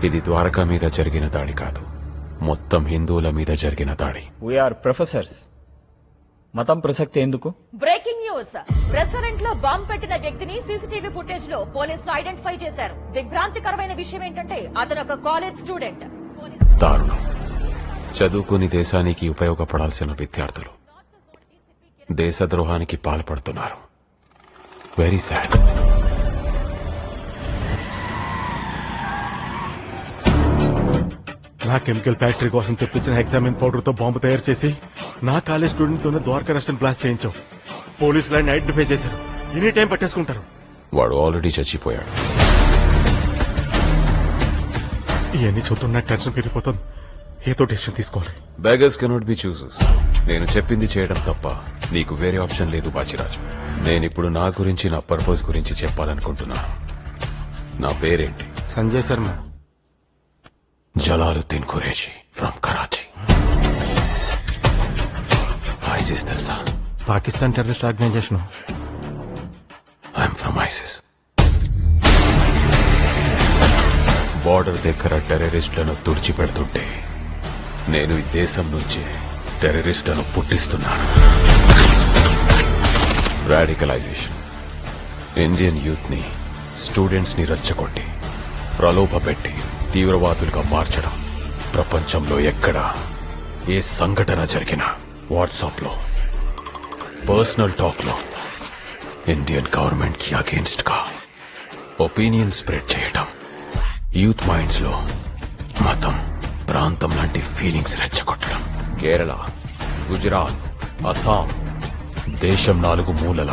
ఇది ద్వారకా మీద జరిగిన దాడి కాదు, మొత్తం హిందువుల మీద జరిగిన దాడి. We are professors. మతం ప్రసక్తి ఎందుకు? Breaking news. రెస్టారెంట్ లో బాంబు పెట్టిన వ్యక్తిని సీసీటీవీ ఫుటేజ్ లో పోలీసులు ఐడెంటిఫై చేశారు. దిగ్భ్రాంతికరమైన విషయం ఏంటంటే అతను ఒక కాలేజ్ స్టూడెంట్. దారుణం. చదువుకుని దేశానికి ఉపయోగపడాల్సిన విద్యార్థులు దేశద్రోహానికి పాల్పడుతున్నారు. Very sad. నా కెమికల్ ఫ్యాక్టరీ కోసం తెప్పించిన హెక్సామిన్ పౌడర్ తో బాంబు తయారు చేసి నా కాలేజ్ స్టూడెంట్ తోనే ద్వారకా రెస్టారెంట్ బ్లాస్ట్ చేయించావు. పోలీసులు ఆయన ఐడెంటిఫై చేశారు. ఎనీ టైం పట్టేసుకుంటారు. వాడు ఆల్రెడీ చచ్చిపోయాడు. ఇవన్నీ చూస్తున్న నాకు టెన్షన్ పెరిగిపోతుంది. ఏదో డెసిషన్ తీసుకోవాలి. Beggars cannot be chooses. నేను చెప్పింది చేయడం తప్ప నీకు వేరే ఆప్షన్ లేదు బాచిరాజు. నేనిప్పుడు నా గురించి, నా పర్పస్ గురించి చెప్పాలనుకుంటున్నాను. నా పేరేంటి? సంజయ్ శర్మ. జలాలుద్దీన్ ఖురేషీ ఫ్రమ్ కరాచీ. ఐసిస్ తెలుసా? Pakistan terrorist organisation. I'm from ISIS. Border దగ్గర టెర్రరిస్టులను తుడిచిపెడుతుంటే నేను ఈ దేశం నుంచే టెర్రరిస్టులను పుట్టిస్తున్నాను. రాడికలైజేషన్. ఇండియన్ యూత్ ని, స్టూడెంట్స్ ని రెచ్చగొట్టి ప్రలోభపెట్టి తీవ్రవాదులుగా మార్చడం. ప్రపంచంలో ఎక్కడ ఏ సంఘటన జరిగినా వాట్సాప్ లో, పర్సనల్ టాక్ లో ఇండియన్ గవర్నమెంట్ కి అగేన్స్ట్ గా ఒపీనియన్ స్ప్రెడ్ చేయడం. యూత్ మైండ్స్ లో మతం, ప్రాంతం లాంటి ఫీలింగ్స్ రెచ్చగొట్టడం. కేరళ, గుజరాత్, అస్సాం, దేశం 4 మూలల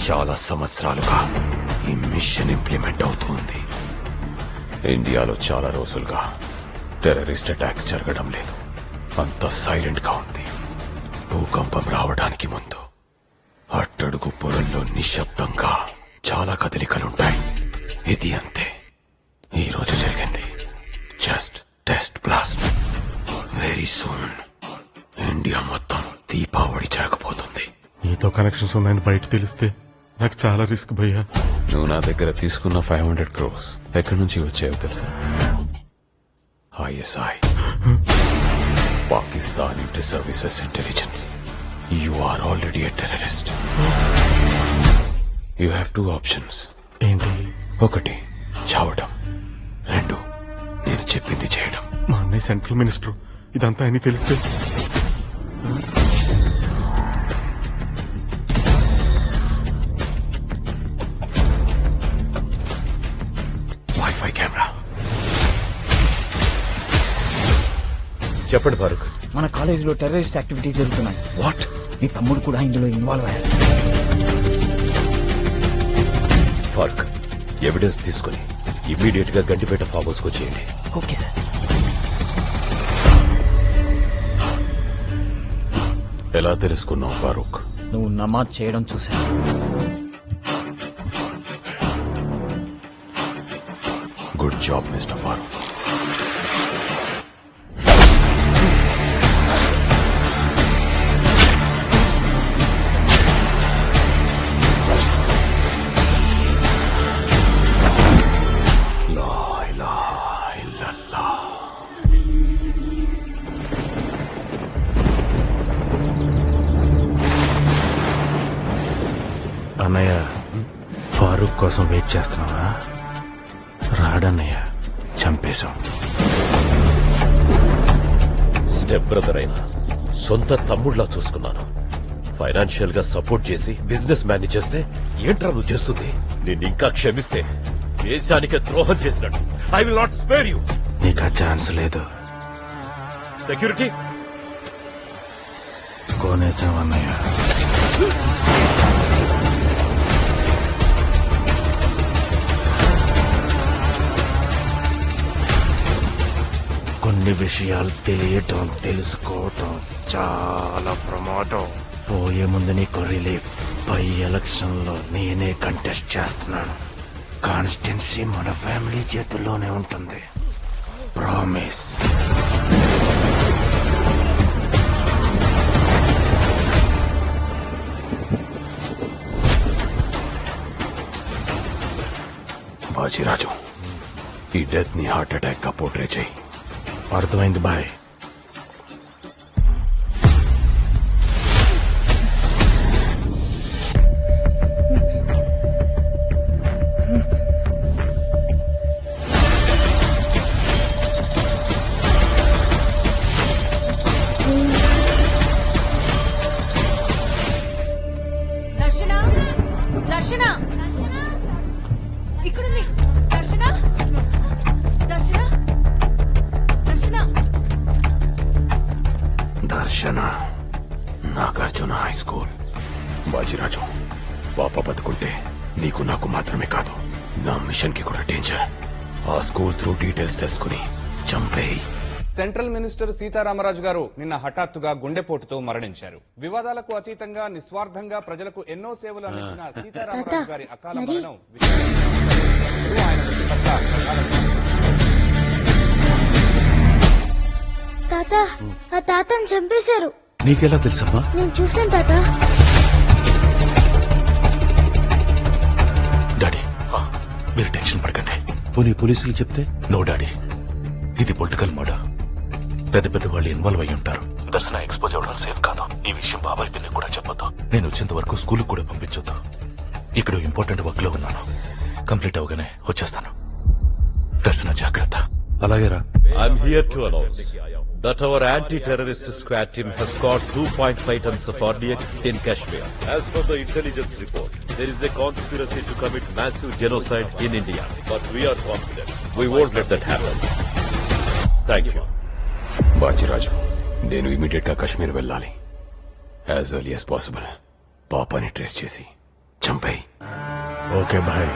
చాలా సంవత్సరాలుగా ఈ మిషన్ ఇంప్లిమెంట్ అవుతుంది. ఇండియాలో చాలా రోజులుగా టెర్రరిస్ట్ అటాక్స్ జరగడం లేదు. అంత సైలెంట్ గా ఉంది. భూకంపం రావడానికి ముందు అట్టడుగు పొరల్లో నిశ్శబ్దంగా చాలా కదలికలుంటాయి. ఇది అంతే. ఈ రోజు జరిగింది just test blast. Very soon India మొత్తం దీపావళి జరగబోతుంది. నీతో కనెక్షన్స్ ఉన్నాయని బయట తెలిస్తే నాకు చాలా రిస్క్ భయ్యా. నువ్వు నా దగ్గర తీసుకున్న 500 crores ఎక్కడి నుంచి వచ్చాయో తెలుసా? ISI, Pakistan inter services intelligence. You are already a terrorist. You have 2 options. ఏంటి? 1 చావడం, 2 నేను చెప్పింది చేయడం. మా అన్నయ్య సెంట్రల్ మినిస్టర్. ఇదంతా అని తెలిస్తే వైఫై కెమెరా. చెప్పండి ఫారూక్. మన కాలేజీలో టెర్రరిస్ట్ యాక్టివిటీస్ జరుగుతున్నాయి. వాట్? మీ తమ్ముడు కూడా ఇందులో ఇన్వాల్వ్ అయ్యారు. ఫారూక్, ఎవిడెన్స్ తీసుకుని ఇమ్మీడియట్ గా గండిపేట ఫామ్ హౌస్ కు వచ్చేయండి. Okay sir. ఎలా తెలుసుకున్నావు ఫారూక్? నువ్వు నమాజ్ చేయడం చూశాను. Good job mister Farooq. లా ఇలాహా ఇల్లల్లాహ్. అన్నయ్య ఫారూక్ కోసం వెయిట్ చేస్తున్నావా? రాడన్నయ్య, చంపేశాం. స్టెప్ బ్రదర్ అయినా సొంత తమ్ముళ్లా చూసుకున్నాను. ఫైనాన్షియల్ గా సపోర్ట్ చేసి బిజినెస్ మ్యాన్ చేస్తే ఏంట్రా నువ్వు చేస్తుంది? నిన్ను ఇంకా క్షమిస్తే దేశానికి ద్రోహం చేసినట్టు. I will not spare you. నీకు ఆ ఛాన్స్ లేదు. సెక్యూరిటీ కోనేశాం అన్నయ్య. కొన్ని విషయాలు తెలియటం, తెలుసుకోవటం చాలా ప్రమాదం. పోయే ముందు నీకు రిలీఫ్. పై ఎలక్షన్ లో నేనే కంటెస్ట్ చేస్తున్నాను. కాన్స్టిట్యున్సీ మన ఫ్యామిలీ చేతుల్లోనే ఉంటుంది. ప్రామిస్. బాజీరాజు, ఈ డెత్ ని హార్ట్ అటాక్ గా పోర్ట్రే చేయి. అర్థమైంది బాయ్. దర్శన దర్శన ఇక్కడుంది. దర్శన దర్శన దర్శన దర్శన నాగార్జున హై స్కూల్. బాజిరాజు, పాప బతుకుంటే నీకు నాకు మాత్రమే కాదు, నా మిషన్ కి కూడా డేంజర్. ఆ స్కూల్ త్రూ డీటెయిల్స్ తెలుసుకుని చంపేయి. సెంట్రల్ మినిస్టర్ సీతారామరాజు గారు నిన్న హఠాత్తుగా గుండెపోటుతో మరణించారు. వివాదాలకు అతీతంగా నిస్వార్థంగా ప్రజలకు ఎన్నో సేవలు అందించిన సీతారామరాజు గారి అకాల మరణం ఆయన మృతి పట్ల ప్రగాఢ తాత ఆ తాతని చంపేశారు. నీకెలా తెలుసమ్మా? నేను చూసాను తాత. డాడీ, మీరు టెన్షన్ పడకండి. పోనీ పోలీసులు చెప్తే? నో డాడీ, ఇది పొలిటికల్ మర్డర్. పెద్ద పెద్ద వాళ్ళు ఇన్వాల్వ్ అయి ఉంటారు. దర్శన ఎక్స్పోజ్ అవ్వడం సేఫ్ కాదు. ఈ విషయం బాబాయ్ పిన్ని కూడా చెప్పొద్దు. నేను వచ్చేంత వరకు స్కూల్ కూడా పంపించొద్దు. ఇక్కడ ఇంపార్టెంట్ వర్క్ లో ఉన్నాను. కంప్లీట్ అవగానే వచ్చేస్తాను. దర్శన జాగ్రత్త. అలాగే రా. I'm here to announce that our anti-terrorist squad team has caught 2.5 tons of RDX in Kashmir. As per the intelligence report, there is a conspiracy to commit massive genocide in India. But we are confident we won't let that happen. Thank you. బాజిరాజు, నేను immediate గా కాశ్మీర్ వెళ్ళాలి. As early as possible పాపాని trace చేసి చంపేయి. Okay bye.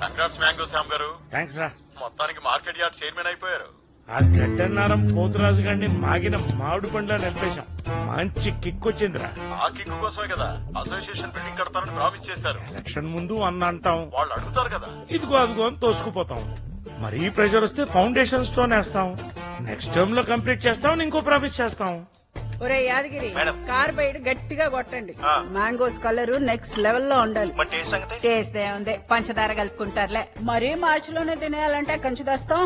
Congrats mango Shyam గారు. Thanks రా. మొత్తానికి market yard chairman అయిపోయారు. ఆ గడ్డన్నారం పోతురాజు గారిని మాగిన మామిడి పండ్ల నింపేశాం. మంచి కిక్ వచ్చిందిరా. ఆ కిక్ కోసమే కదా అసోసియేషన్ బిల్డింగ్ కడతారని ప్రామిస్ చేశారు. ఎలక్షన్ ముందు అన్న అంటాం, వాళ్ళు అడుగుతారు కదా. ఇదిగో అదిగో అని తోసుకుపోతాం. మరీ ప్రెషర్ వస్తే ఫౌండేషన్ స్టోన్ వేస్తాం. నెక్స్ట్ టర్మ్ లో కంప్లీట్ చేస్తాం. ఇంకో ప్రామిస్ చేస్తాం. ఒరే యాదగిరి, కార్ బయట గట్టిగా కొట్టండి. మ్యాంగోస్ కలర్ నెక్స్ట్ లెవెల్ లో ఉండాలి. టేస్ట్ ఏముంది, పంచదార కలుపుకుంటారులే. మరీ మార్చి లోనే తినేయాలంటే కంచి దస్తాం.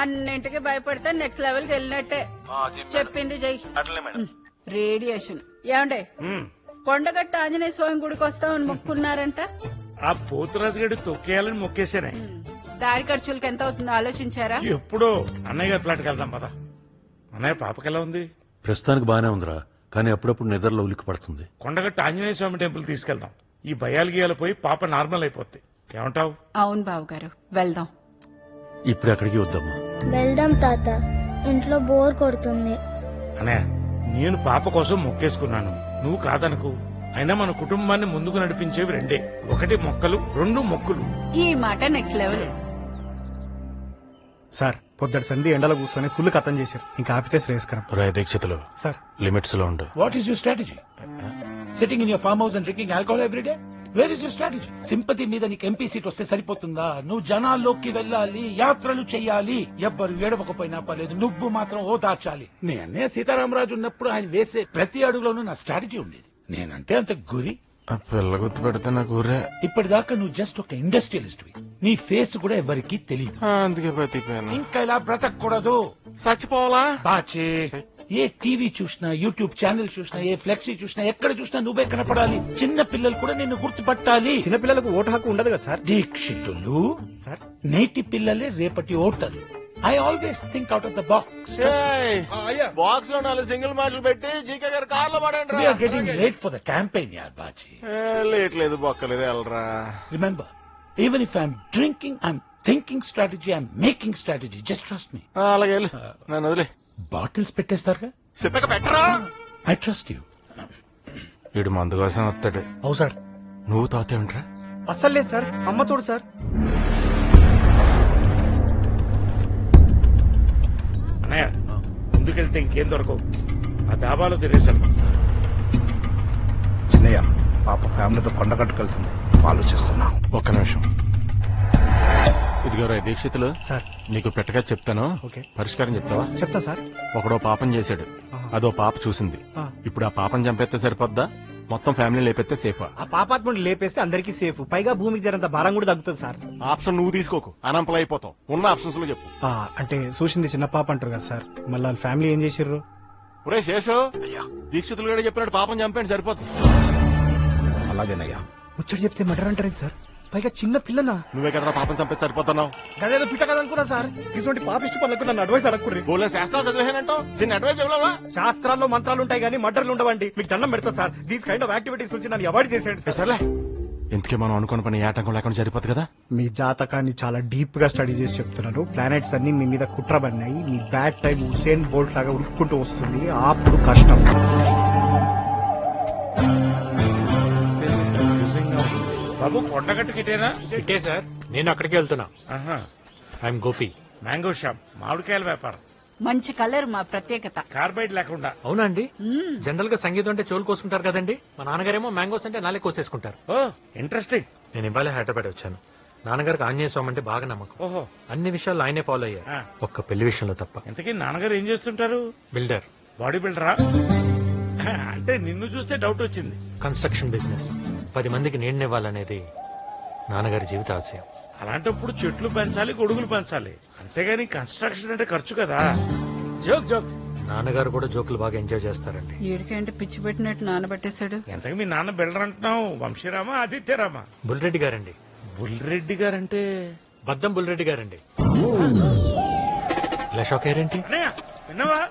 అన్నింటికి భయపడితే నెక్స్ట్ లెవెల్ కి వెళ్ళినట్టే. చెప్పింది జై. రేడియేషన్ ఏమండే, కొండగట్ట ఆంజనేయ స్వామి గుడికి వస్తామని మొక్కున్నారంట. ఆ పోతురాజు గడి తొక్కేయాలని మొక్కేశానే. దారి ఖర్చులకి ఎంత అవుతుందో ఆలోచించారా? ఎప్పుడో అన్నయ్య గారి ఫ్లాట్కి వెళ్దాం పదా. అన్నయ్య పాపకి ఎలా ఉంది? ప్రస్తుతానికి బానే ఉందిరా, కానీ అప్పుడప్పుడు నిద్రలో ఉలిక్కి పడుతుంది. కొండగట్ట ఆంజనేయ స్వామి టెంపుల్ తీసుకెళ్దాం. ఈ భయాలు గీయాలు పోయి పాప నార్మల్ అయిపోద్ది. ఏమంటావు? అవును బాబు గారు, వెళ్దాం. ఇప్పుడు అక్కడికి వద్దామా? వెళ్దాం తాత, ఇంట్లో బోర్ కొడుతుంది. అన్నయ్య, నేను పాప కోసం మొక్కేసుకున్నాను, నువ్వు కాదనుకు. అయినా మన కుటుంబాన్ని ముందుకు నడిపించేవి రెండే, ఒకటి మొక్కలు, రెండు మొక్కులు. ఈ మాట నెక్స్ట్ లెవెల్. సార్ పొద్దుటి సంధి ఎండలో కూర్చొని ఫుల్ కథం చేశారు. ఇంకా ఆపితే శ్రేయస్కరం. రాయ దీక్షితులు సార్ లిమిట్స్ లో ఉండు. What is your strategy? Sitting in your farm house and drinking alcohol every day? Where is your strategy? Sympathy మీద నీకు ఎంపీ సీట్ వస్తే సరిపోతుందా? నువ్వు జనాల్లోకి వెళ్ళాలి, యాత్రలు చెయ్యాలి. ఎవ్వరు ఏడవకపోయినా పర్లేదు, నువ్వు మాత్రం ఓ దాచాలి. నేనే సీతారామరాజు ఉన్నప్పుడు ఆయన వేసే ప్రతి అడుగులోనూ నా స్ట్రాటజీ ఉండేది. నేనంటే అంత గురి. పిల్ల గుర్తు పెడితే నాకు ఊరే. ఇప్పటిదాకా నువ్వు జస్ట్ ఒక ఇండస్ట్రియలిస్ట్. నీ ఫేస్ కూడా ఎవరికి తెలియదు. అందుకే బతికిపోయాను. ఇంకా ఇలా బ్రతకూడదు. చచ్చిపోవాలా? బాచే, ఏ టీవీ చూసినా, యూట్యూబ్ ఛానల్ చూసినా, ఏ ఫ్లెక్సీ చూసినా, ఎక్కడ చూసినా నువ్వే కనపడాలి. చిన్న పిల్లలు కూడా నిన్ను గుర్తుపట్టాలి. చిన్నపిల్లలకు ఓటు హక్కు ఉండదు కదా సార్? దీక్షితులు సార్, నేటి పిల్లలే రేపటి ఓటర్లు. I always think out of the box. Box లో 4 సింగిల్ మాటలు పెట్టి జీకే గారు కార్లో పడండి. We are getting late for the campaign, yaar baji. లేట్లేదు, బొక్కలేదు, వెళ్ళరా. Remember, even if I'm drinking, I'm thinking strategy, I'm making strategy. Just trust me. అలాగే నన్ను వదిలే. బాటిల్స్ పెట్టేస్తారుగా? చెప్పక పెట్టరా. I trust you. వీడు మందు కోసం వస్తాడు. అవు సార్. నువ్వు తాతే ఉంటారా? అస్సలు లేదు సార్, అమ్మ తోడు సార్. అన్నయ్య, ముందుకెళ్తే ఇంకేం దొరకవు. ఆ దాబాలో తినేసాను. చిన్నయ్య, పాప ఫ్యామిలీతో కొండ కట్టుకెళ్తుంది, ఆలోచిస్తున్నా. ఒక్క నిమిషం. ఇదిగో రాయ దీక్షితులు, సార్ నీకు పెట్టగా చెప్తాను. ఓకే. పరిష్కారం చెప్తావా? చెప్తా సార్. ఒకడో పాపం చేశాడు, అదో పాప చూసింది. ఇప్పుడు ఆ పాపం చంపేస్తే సరిపోద్దా, మొత్తం ఫ్యామిలీ లేపెత్తే సేఫ్. ఆ పాపాత్ముడిని లేపేస్తే అందరికీ సేఫ్, పైగా భూమికి జరంత భారం కూడా తగ్గుతుంది సార్. ఆప్షన్ నువ్వు తీసుకోకు, అనంపలు అయిపోతావు. ఉన్న ఆప్షన్స్ లో చెప్పు. అంటే చూసింది చిన్న పాప అంటారు కదా సార్, మళ్ళీ వాళ్ళ ఫ్యామిలీ ఏం చేసిర్రు? ఒరే శేషు, దీక్షితులు కూడా చెప్పినట్టు పాపం చంపేయండి సరిపోతుంది. అలాగేనయ్యా. ముచ్చడి చెప్తే మర్డర్ అంటారు సార్, పైగా చిన్న పిల్లనా? నువ్వే కదరా పాపం చంపేసి సరిపోతున్నావు. గదేదో పిట్ట కదనుకున్నా సార్. ఇటువంటి పాపిష్టి పనులకు నన్ను అడ్వైస్ అడగకుర్రి. బోలే శాస్త్రాలు చదివేనంటావు, చిన్న అడ్వైస్ ఇవ్వలేవా? శాస్త్రాల్లో మంత్రాలు ఉంటాయి కానీ మర్డర్లు ఉండవండి. మీకు దండం పెడతా sir, these kind of activities నుంచి నన్ను అవాయిడ్ చేసేయండి సార్. సర్లే, ఇంతకీ మనం అనుకున్న పని ఆటంకం లేకుండా సరిపోతుంది కదా. మీ జాతకాన్ని చాలా డీప్ గా స్టడీ చేసి చెప్తున్నాను. ప్లానెట్స్ అన్ని మీ మీద కుట్రబడినాయి. మీ బ్యాడ్ టైం హుసేన్ బోల్ట్ లాగా ఉరుక్కుంటూ వస్తుంది, అప్పుడు కష్టం. బాబు కొండగట్టు కిటేనా? ఇటే సార్, నేను అక్కడికి వెళ్తున్నా. ఐఎమ్ గోపి. మ్యాంగో షాప్, మామిడికాయల వ్యాపారం. మంచి కలర్ మా ప్రత్యేకత. కార్బైడ్ లేకుండా. అవునా అండి? జనరల్ గా సంగీతం అంటే చెవులు కోసుకుంటారు కదండి, మా నాన్నగారేమో మ్యాంగోస్ అంటే నాలే కోసేసుకుంటారు. ఓ ఇంట్రెస్టింగ్. నేను ఇవాళ హైదరాబాద్ వచ్చాను. నాన్నగారికి ఆంజనేయ స్వామి అంటే బాగా నమ్మకం. ఓహో, అన్ని విషయాలు ఆయనే ఫాలో అయ్యారు, ఒక్క పెళ్లి విషయంలో తప్ప. ఇంతకీ నాన్నగారు ఏం చేస్తుంటారు? బిల్డర్. బాడీ బిల్డరా? అంటే నిన్ను చూస్తే డౌట్ వచ్చింది. Construction business. 10 మందికి నీడనివ్వాలనేది నాన్నగారి జీవిత ఆశయం. అలాంటప్పుడు చెట్లు పెంచాలి, గొడుగులు పెంచాలి, అంతేగాని కన్స్ట్రక్షన్ అంటే ఖర్చు కదా. Joke joke. నాన్నగారు కూడా జోకులు బాగా ఎంజాయ్ చేస్తారండి. ఈడికేంటి పిచ్చి పెట్టినట్టు నానబెట్టేశాడు. ఎంతకు మీ నాన్న బిల్డర్ అంటున్నావు? వంశీరామా, ఆదిత్యరామా? బుల్రెడ్డి గారండి. బుల్రెడ్డి గారంటే? బద్దం బుల్రెడ్డి గారండి. ఇలా షాక్ అయ్యారేంటి? అన్నయ్య విన్నావా?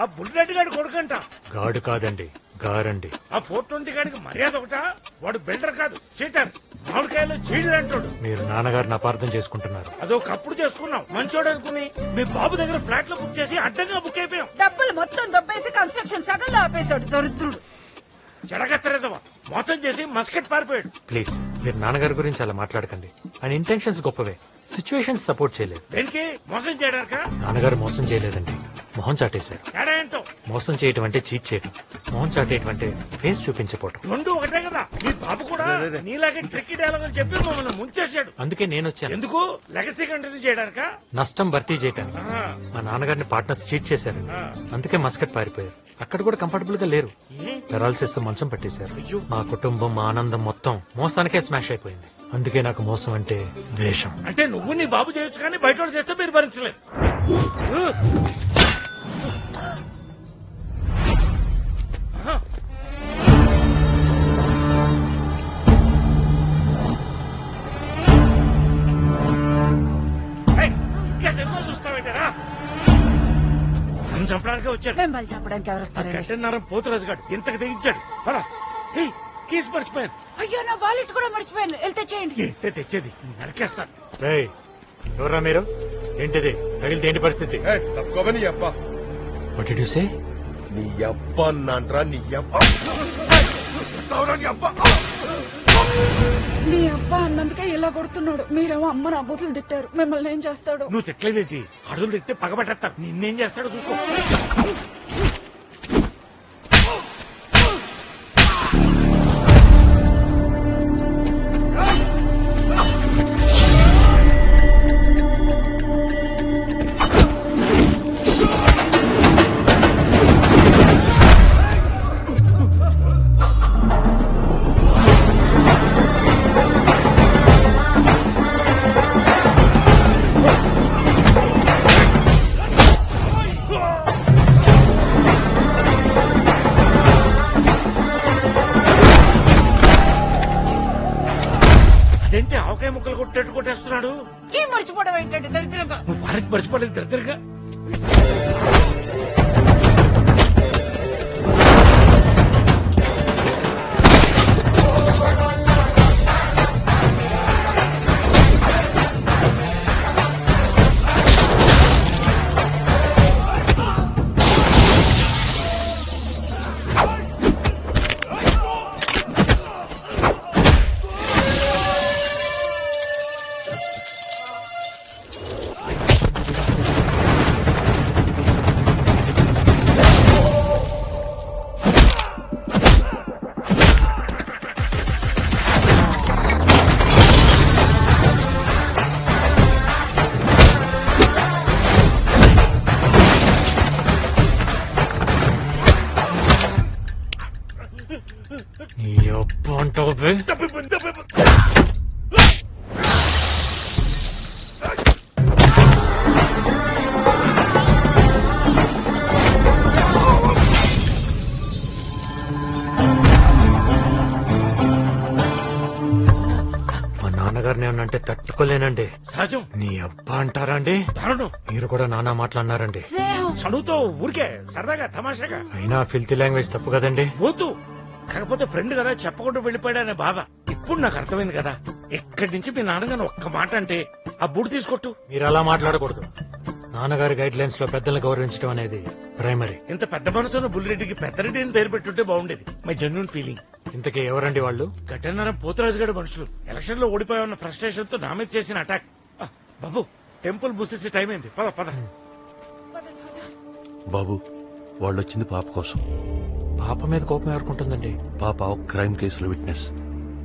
ఆ బుల్రెడ్డి గారి కొడుకంట. గాడు కాదండి, గారండి. ఆ 420 గాడికి మర్యాద ఒకటా? వాడు బిల్డర్ కాదు, చీటర్. మామిడికాయలో చీడలు అంటాడు. మీరు నాన్నగారిని అపార్థం చేసుకుంటున్నారు. అదొకప్పుడు చేసుకున్నాం, మంచోడు అనుకుని మీ బాబు దగ్గర ఫ్లాట్ లో బుక్ చేసి అడ్డంగా బుక్ అయిపోయాం. డబ్బులు మొత్తం దొబ్బేసి కన్స్ట్రక్షన్ సగంలో ఆపేశాడు దరిద్రుడు. చెడగత్తరేదవా, మోసం చేసి మస్కెట్ పారిపోయాడు. ప్లీజ్, మీరు నాన్నగారి గురించి అలా మాట్లాడకండి. ఆయన ఇంటెన్షన్స్ గొప్పవే, సిచ్యువేషన్స్ సపోర్ట్ చేయలేదు. దేనికి? మోసం చేయడానిక? నాన్నగారు మోసం చేయలేదండి, మొహం చాటేశారు. తేడా ఏంటో? మోసం చేయటం అంటే చీట్ చేయటం, మొహం చాటేయటం అంటే ఫేస్ చూపించపోవటం. రెండు ఒకటే కదా. మీ బాబు కూడా నీలాగే ట్రిక్కీ డైలాగ్ అని చెప్పి మమ్మల్ని ముంచేశాడు. అందుకే నేను వచ్చాను. ఎందుకు? లెగసీ కంటిన్యూ చేయడానిక? నష్టం భర్తీ చేయటానికి. మా నాన్నగారిని పార్ట్నర్స్ చీట్ చేశారు, అందుకే మస్కట్ పారిపోయారు. అక్కడ కూడా కంఫర్టబుల్ గా లేరు, పెరాలసిస్ తో మంచం పట్టేశారు. మా కుటుంబం, మా ఆనందం మొత్తం మోసానికే స్మాష్ అయిపోయింది. అందుకే నాకు మోసం అంటే ద్వేషం. అంటే నువ్వు నీ బాబు చేయొచ్చు కానీ బయట వాళ్ళు చేస్తే మీరు భరించలేదు. ఇంకా సినిమా చూస్తావేంటారా? చంపడానికి వచ్చారు. మిమ్మల్ని చెప్పడానికి ఎవరు గంటన్నరం పోతురాజు గారు ఇంతకు తెగించాడు. కేసు మర్చిపోయాను. అయ్యో, నా వాలెట్ కూడా మర్చిపోయాను. వెళ్తే చేయండి. ఏంటే తెచ్చేది? నరికేస్తాను. ఎవరా మీరు? ఏంటిది? తగిలితే ఏంటి పరిస్థితి? తప్పుకోమని అబ్బా. What did you say? నీ అబ్బా అన్నాన్రా, నీ అబ్బా. నీ అబ్బా అన్నందుకే ఇలా కొడుతున్నాడు. మీరేమో అమ్మ నా బూతులు తిట్టారు. మిమ్మల్ని ఏం చేస్తాడు? నువ్వు తిట్టలేదేంటి? అడుగులు తిట్టే పగబట్టేస్తాను. నిన్నేం చేస్తాడో చూసుకో. అదేంటి ఆవకాయ ముక్కలు కొట్టేట్టు కొట్టేస్తున్నాడు? ఏం మర్చిపోవడం ఏంటంటే దరిద్రంగా. నువ్వు వారికి మర్చిపోలేదు దగ్గరగా. నాన్నగారిని ఏమన్నంటే తట్టుకోలేనండి. సహజం. నీ అబ్బా అంటారా అండి? దారుణం. మీరు కూడా నానా మాట్లాడినారండి. చదువుతో ఊరికే సరదాగా తమాషాగా అయినా ఫిల్తీ లాంగ్వేజ్ తప్పు కదండి. పోతూ కాకపోతే ఫ్రెండ్ కదా చెప్పకుండా వెళ్ళిపోయాడనే బాధ ఇప్పుడు నాకు అర్థమైంది కదా. ఎక్కడి నుంచి మీ నాన్నగారు ఒక్క మాట అంటే ఆ బూడి తీసుకొట్టు. మీరు అలా మాట్లాడకూడదు. నాన్నగారి గైడ్ లైన్స్ లో పెద్దలను గౌరవించడం అనేది ప్రైమరీ. ఇంత పెద్ద మనసున్న బుల్లిరెడ్డికి పెద్దరెడ్డి అని పేరు పెట్టుంటే బాగుండేది. My genuine feeling. ఇంతకీ ఎవరండి వాళ్ళు? గట్టన్నారం పోతురాజు గారి మనుషులు ఎలక్షన్ లో ఓడిపోయామన్న ఫ్రస్ట్రేషన్ తో నా మీద చేసిన అటాక్. బాబు టెంపుల్ బుసేసే టైం అయింది. పద పద. బాబు వాళ్ళు వచ్చింది పాప కోసం. పాప మీద కోపం ఎవరుకుంటుందండి? పాప ఒక క్రైమ్ కేసులో విట్నెస్.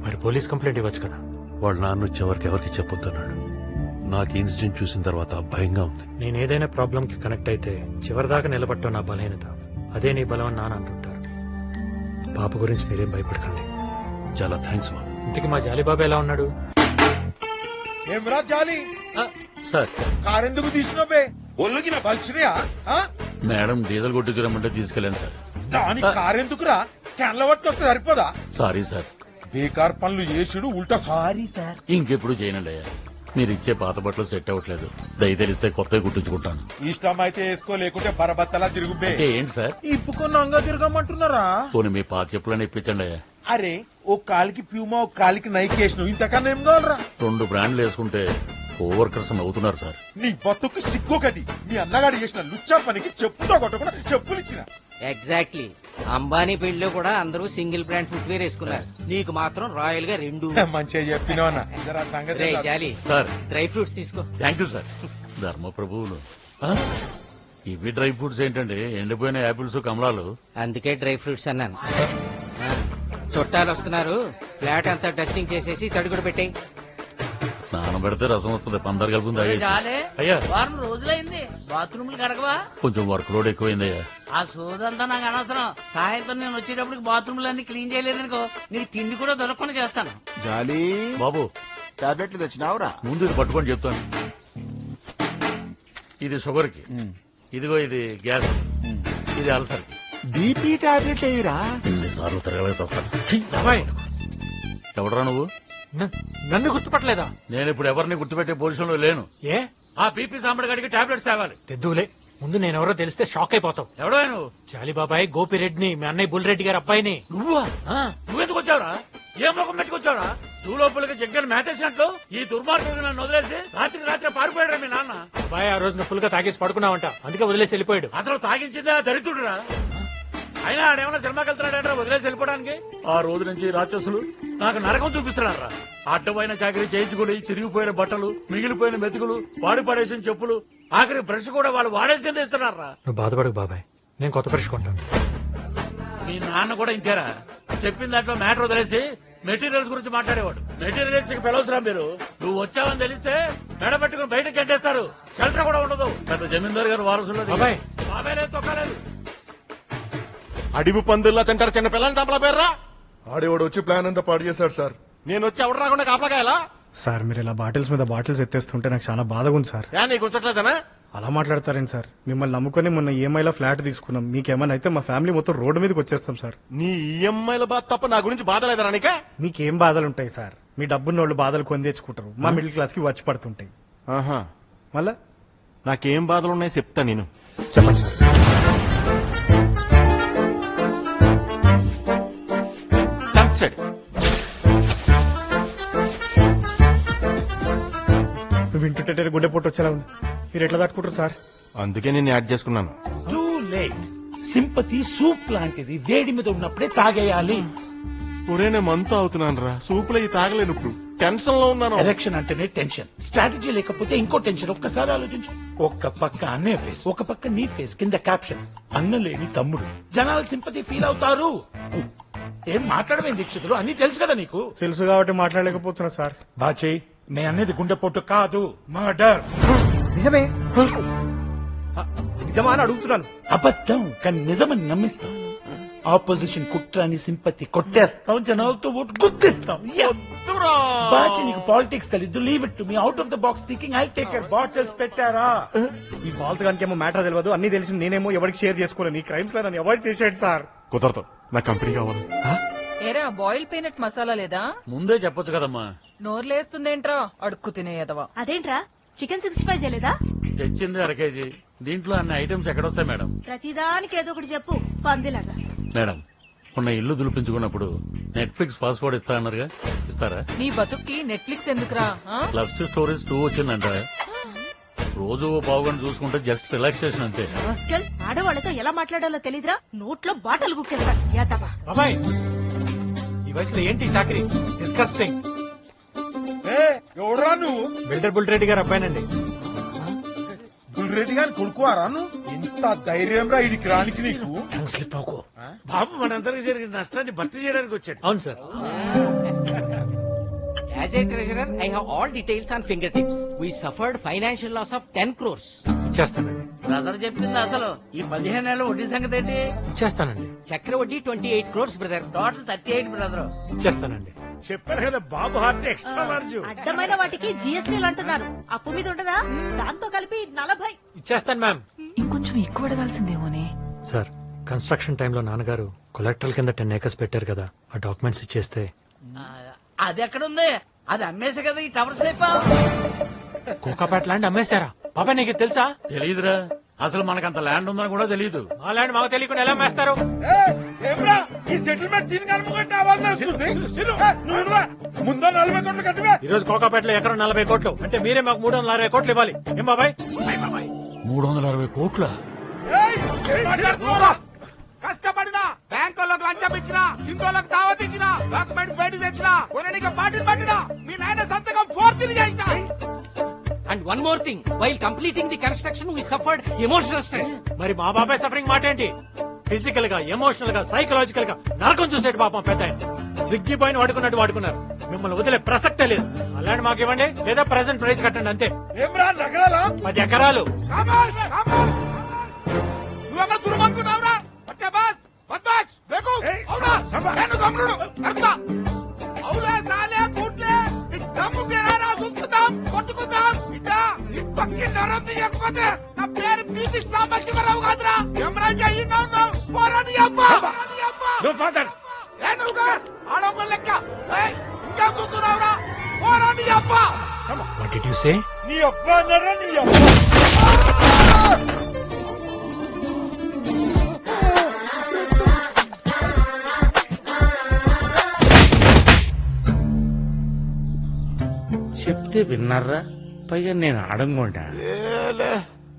మరి పోలీస్ కంప్లైంట్ ఇవ్వచ్చు కదా. వాళ్ళ నాన్న వచ్చేవరకు ఎవరికి చెప్పొద్దన్నాడు. నాకు ఇన్సిడెంట్ చూసిన తర్వాత భయంగా ఉంది. నేను ఏదైనా ప్రాబ్లం కి కనెక్ట్ అయితే చివరిదాకా నిలబట్టం నా బలహీనత. అదే నీ బలం అని నాన్న అంటుంటారు. పాప గురించి మీరేం భయపడకండి. చాలా థ్యాంక్స్ బాబు. ఇంతకీ మా జాలీబాబు ఎలా ఉన్నాడు? ఏమ్రా జాలి సార్ కారెందుకు తీసినవే? ఒళ్ళుకి నా పలిచినయా? మేడం డీజిల్ కొట్టుకురమ్మంటే తీసుకెళ్ళాను సార్. దాని కారెందుకురా? క్యాన్ల పట్టుకొస్తే సరిపోదా? Sorry sir. బేకార్ పనులు చేసుడు ఉల్టా సారీ సార్. ఇంకెప్పుడు చేయనండి అయ్యా. మీరు ఇచ్చే పాత బట్టలు సెట్ అవ్వట్లేదు. దయ తెలిస్తే కొత్తవి కుట్టించుకుంటాను. ఇష్టం అయితే వేసుకో, లేకుంటే బరబత్తలా తిరుగుబే. అంటే ఏంటి సార్? ఇప్పుకొని అంగా తిరగమంటున్నారా? పోనీ మీ పాత చెప్పులని ఇప్పించండి అయ్యా. అరే ఓ కాలికి ప్యూమా, ఒక కాలికి నైక్ వేసినావు. ఇంతకన్నా ఏం కావాలరా? 2 బ్రాండ్లు వేసుకుంటే కోవర్కర్స్ నవ్వుతున్నారు సార్. నీ బతుకు సిగ్గొకటి. మీ అన్నగాడు చేసిన లుచ్చా పనికి చెప్పుతో కొట్టకుండా చెప్పులు ఇచ్చిన. ఎగ్జాక్ట్లీ. అంబానీ పెళ్లిలో కూడా అందరూ సింగిల్ బ్రాండ్ ఫుట్వేర్ వేసుకున్నారు. నీకు మాత్రం రాయల్ గా 2. మంచిగా చెప్పినావన్నా. సంగతి రేయ్ జాలి సార్ డ్రై ఫ్రూట్స్ తీసుకో. Thank you sir. ధర్మ ప్రభువులు. ఆ? ఇవి డ్రై ఫ్రూట్స్ ఏంటండి? ఎండిపోయిన యాపిల్స్, కమలాలు. అందుకే డ్రై ఫ్రూట్స్ అన్నాను. ఆ, చుట్టాలు వస్తున్నారు. ఫ్లాట్ అంతా డస్టింగ్ చేసేసి తడుగుడు పెట్టాయి. స్నానం పెడితే రసం వస్తుంది. పందరు కలుపుంది అయ్యా. వారం రోజులైంది బాత్రూమ్లు కడగవా? కొంచెం వర్క్ లోడ్ ఎక్కువైందయ్యా. ఆ సోదంతా నాకు అనవసరం. సాయంత్రం నేను వచ్చేటప్పుడు బాత్రూమ్లు అన్ని క్లీన్ చేయలేదనుకో నీకు తిండి కూడా దొరకకుండా చేస్తాను. జాలి బాబు టాబ్లెట్లు తెచ్చినావురా? ముందు ఇది పట్టుకొని చెప్తాను. ఇది షుగర్ కి, ఇదిగో ఇది గ్యాస్, ఇది అల్సర్ కి. బీపీ టాబ్లెట్ ఏవిరా? ఎన్నిసార్లు తిరగలేసి వస్తాను. బాబాయ్, ఎవడరా నువ్వు? నన్ను గుర్తుపట్టలేదా? నేను ఇప్పుడు ఎవరిని గుర్తుపెట్టే పొజిషన్ లో లేను. ఏ ఆ బీపీ సాంబడి గడికి టాబ్లెట్స్ తేవాలి. తెద్దులే. ముందు నేనెవరో తెలిస్తే షాక్ అయిపోతావు. ఎవడో నువ్వు? జాలీబాబాయ్ గోపిరెడ్డిని, మీ అన్నయ్య బుల్రెడ్డి గారి అబ్బాయిని. నువ్వా? ఆ, నువ్వెందుకు వచ్చావురా? ఏ ముఖం పెట్టుకొచ్చావురా? నువ్వు లోపలికి జగ్గని మేతేసినట్లు ఈ దుర్మార్గుడు నన్ను వదిలేసి రాత్రి పారిపోయాడు మీ నాన్న. అబ్బాయి ఆ రోజు నువ్వు ఫుల్ గా తాగేసి పడుకున్నావంట, అందుకే వదిలేసి వెళ్ళిపోయాడు. అసలు తాగించిందే ఆ దరిద్రుడురా. అయినా ఆడేమన్నా సినిమాకి వెళ్తున్నాడంటే వదిలేసి వెళ్ళిపోవడానికి. ఆ రోజు నుంచి రాక్షసులు నాకు నరకం చూపిస్తున్నారా. అడ్డమైన చాకరీ చేయించుకుని చిరిగిపోయిన బట్టలు, మిగిలిపోయిన మెతుకులు, వాడి పడేసిన చెప్పులు, ఆఖరి బ్రష్ కూడా వాళ్ళు వాడేసింది ఇస్తున్నారా. నువ్వు బాధపడకు బాబాయ్, నేను కొత్త బ్రష్ కొంటాను. మీ నాన్న కూడా ఇంతేరా. చెప్పిన దాంట్లో మ్యాటర్ వదిలేసి మెటీరియల్స్ గురించి మాట్లాడేవాడు. మెటీరియల్స్ కి పిలవసరా మీరు? నువ్వు వచ్చావని తెలిస్తే మెడబెట్టుకుని బయటకు చెడ్డేస్తారు. షెల్టర్ కూడా ఉండదు. పెద్ద జమీందారు గారు వారసులు. బాబాయ్ బాబాయ్ లేదు, తొక్కలేదు. అడివి పందుల్లా తింటారు చిన్న పిల్లల్ని చంపలా పేర్రా? ఆడేవాడు వచ్చి ప్లాన్ అంతా పాడు చేశాడు సార్. నేను వచ్చి ఎవరు రాకుండా కాపలాకాయలా? సార్ మీరు ఇలా బాటిల్స్ మీద బాటిల్స్ ఎత్తేస్తుంటే నాకు చాలా బాధగా ఉంది సార్. నీకు ఉంచట్లేదనా? అలా మాట్లాడతారేంటి సార్? మిమ్మల్ని నమ్ముకొని మొన్న ఈఎంఐలో ఫ్లాట్ తీసుకున్నాం. మీకేమైనా అయితే మా ఫ్యామిలీ మొత్తం రోడ్డు మీదకి వచ్చేస్తాం సార్. నీ ఈఎంఐల బాధ తప్ప నా గురించి బాధ లేదరా నీకే? మీకేం బాధలు ఉంటాయి సార్? మీ డబ్బున్నోళ్ళు బాధలు కొని తెచ్చుకుంటారు. మా మిడిల్ క్లాస్ కి వచ్చి పడుతుంటాయి. ఆహా, మళ్ళా నాకేం బాధలు ఉన్నాయో చెప్తా నేను. చెప్పండి సార్. సన్సెట్ నువ్వు వింటుంటే గుండె పొట్టు వచ్చేలా ఉంది. మీరు ఎట్లా తట్టుకుంటారు సార్? అందుకే నేను యాడ్ చేసుకున్నాను. Too late. సింపతి సూప్ లాంటిది. వేడి మీద ఉన్నప్పుడే తాగేయాలి. ఒరే నేను మంతా అవుతున్నాను రా. సూపులో ఈ తాగలేను. ఇప్పుడు టెన్షన్ లో ఉన్నాను. ఎలక్షన్ అంటేనే టెన్షన్. స్ట్రాటజీ లేకపోతే ఇంకో టెన్షన్. ఒక్కసారి ఆలోచించు. ఒక్క పక్క అన్నయ్య ఫేస్, ఒక పక్క నీ ఫేస్, కింద క్యాప్షన్ అన్న లేని తమ్ముడు. జనాలు సింపతి ఫీల్ అవుతారు. ఏం మాట్లాడమేం దీక్షితులు? అన్ని తెలుసు కదా నీకు. తెలుసు కాబట్టి మాట్లాడలేకపోతున్నా సార్. బాచే నే అనేది గుండెపోటు కాదు, మర్డర్. నిజమే నిజమా అని అడుగుతున్నాను. అబద్ధం కానీ నిజమని నమ్మిస్తాం. Opposition కుట్రాని sympathy కొట్టేస్తాం. జనాలతో ఓటు గుర్తిస్తాం. బాచి నీకు పాలిటిక్స్ తెలీదు. Leave it to me. Out of the box thinking. I take care. Bottles పెట్టారా? ఈ ఫాల్త్ గానికేమో మ్యాటర్ తెలియదు. అన్ని తెలిసి నేనేమో ఎవరికి షేర్ చేసుకోలేను. ఈ క్రైమ్స్ లో నన్ను అవాయిడ్ చేసేయండి సార్. కుదరదు. నా కంపెనీ కావాలి. ఏరా బాయిల్ పీనట్ మసాలా లేదా? ముందే చెప్పొచ్చు కదమ్మా. నోర్లేస్తుందేంట్రా అడుక్కు తినేయదవా. అదేంట్రా చికెన్ 65 చేయలేదా? తెచ్చింది 1 కేజీ. దీంట్లో అన్ని ఐటమ్స్ ఎక్కడొస్తాయి మేడం? ప్రతిదానికి ఏదో ఒకటి చెప్పు పందిలాగా. మేడం మొన్న ఇల్లు దులిపించుకున్నప్పుడు నెట్ఫ్లిక్స్ పాస్వర్డ్ ఇస్తా అన్నారుగా, ఇస్తారా? నీ బతుక్కి నెట్ఫ్లిక్స్ ఎందుకురా? ప్లస్ 2 స్టోరేజ్ 2 వచ్చిందంట. రోజు ఓ పావుగంట చూసుకుంటే జస్ట్ రిలాక్సేషన్ అంతే. ఆడవాళ్ళతో ఎలా మాట్లాడాలో తెలీదురా, నోట్లో బాటలు గుక్కేస్తా. యాతబా బాబాయ్ ఈ వయసులో ఏంటి చాకరీ? డిస్కస్టింగ్. ఎవడరా నువ్వు? బిల్డర్ బుల్రెడ్డి గారు అబ్బాయినండి. బుల్రెడ్డి గారిని కొడుకువారా నువ్వు? ఎంత ధైర్యం రా ఇడికి రానికి నీకు? స్లిప్ అవుకో. బాబు మనందరికి జరిగిన నష్టాన్ని భర్తీ చేయడానికి వచ్చాడు. అవును sir. As a treasurer I have all details on finger tips. We suffered financial loss of 10 crores. ఇచ్చేస్తానండి. బ్రదర్ చెప్పింది అసలు. ఈ 15 నెలల వడ్డీ సంగతి ఏంటి? ఇచ్చేస్తానండి. చక్ర వడ్డీ 28 crores బ్రదర్. Total 38 brother. ఇచ్చేస్తానండి. చెప్పారు కదా బాబు హార్ట్ ఎక్స్ట్రా లార్జ్. అడ్డమైన వాటికి జిఎస్టీలు అంటున్నారు. అప్పు మీద ఉంటదా? దాంతో కలిపి 40. ఇచ్చేస్తాను మ్యామ్. ఇంకొంచెం ఎక్కువ అడగాల్సిందేమోనే. సార్ కన్స్ట్రక్షన్ టైంలో నాన్నగారు కొలెక్టర్ల కింద 10 acres పెట్టారు కదా, ఆ డాక్యుమెంట్స్ ఇచ్చేస్తే. అది ఎక్కడుంది? అది అమ్మేసా కదా ఈ టవర్స్ లేపా. కోకాపేట ల్యాండ్ అమ్మేశారా? బాబాయ్ నీకు తెలుసా? తెలీదురా, అసలు మనకంత ల్యాండ్ ఉందని కూడా తెలీదు. ఆ ల్యాండ్ మాకు తెలియకుండా ఎలా అమ్మేస్తారు? ఏమ్రా ఈ సెటిల్మెంట్ సీన్ కనుకుంటే ఆవాజ్ వస్తుంది. నువ్వు ముందు 40 కోట్లు కట్టివే. ఈ రోజు కోకాపేటలో ఎకరం 40 కోట్లు అంటే మీరే మాకు 360 కోట్లు ఇవ్వాలి. ఏం బాబాయ్? 360 కోట్ల. కష్టపడినా బ్యాంకులకు లంచం ఇచ్చినా, ఇంకోళ్ళకి దావత్ ఇచ్చినా, డాక్యుమెంట్స్ బయట తెచ్చినా, కొనడానికి పార్టీలు పట్టినా, మీ నాయన సంతకం ఫోర్జరీ చేసినా. And one more thing, while completing the construction we suffered emotional stress. మరి మా బాబాయ్ సఫరింగ్ మాట ఏంటి? ఫిజికల్ గా, ఎమోషనల్ గా, సైకలాజికల్ గా నరకం చూసేటి పాపం పెద్ద ఆయన. స్విగ్గీ పైన వాడుకున్నట్టు వాడుకున్నారు. మిమ్మల్ని వదిలే ప్రసక్తే లేదు. అలాంటి మాకు ఇవ్వండి, లేదా ప్రెసెంట్ ప్రైస్ కట్టండి అంతే. ఏమ్రా నగరాలా? 10 ఎకరాలు. నువ్వెవరు దుర్మంకున్నావురా? పట్టే బాస్ బద్మాష్ బేకూఫ్. అవునా? నేను గమ్మునుడు నడుస్తా. అవులే సాలే కూట్లే నీ దమ్ముకి రారా చూసుకుందాం, కొట్టుకుందాం. బిడ్డా నీ పక్కి నరం తీయకపోతే నా పేరు బీపీ సాంబశివరావు కాదురా. ఎమరాజా అయ్యిందా ఉన్నావు? పోరాని అబ్బా. నువ్వుగా ఆడొక లెక్క. ఇంకా చూస్తున్నావురా? పోరాని అబ్బా. What did you say? నీ అబ్బా అన్నారా? నీ అబ్బా. చెప్తే విన్నారా? పైగా నేను ఆడంగుంటా.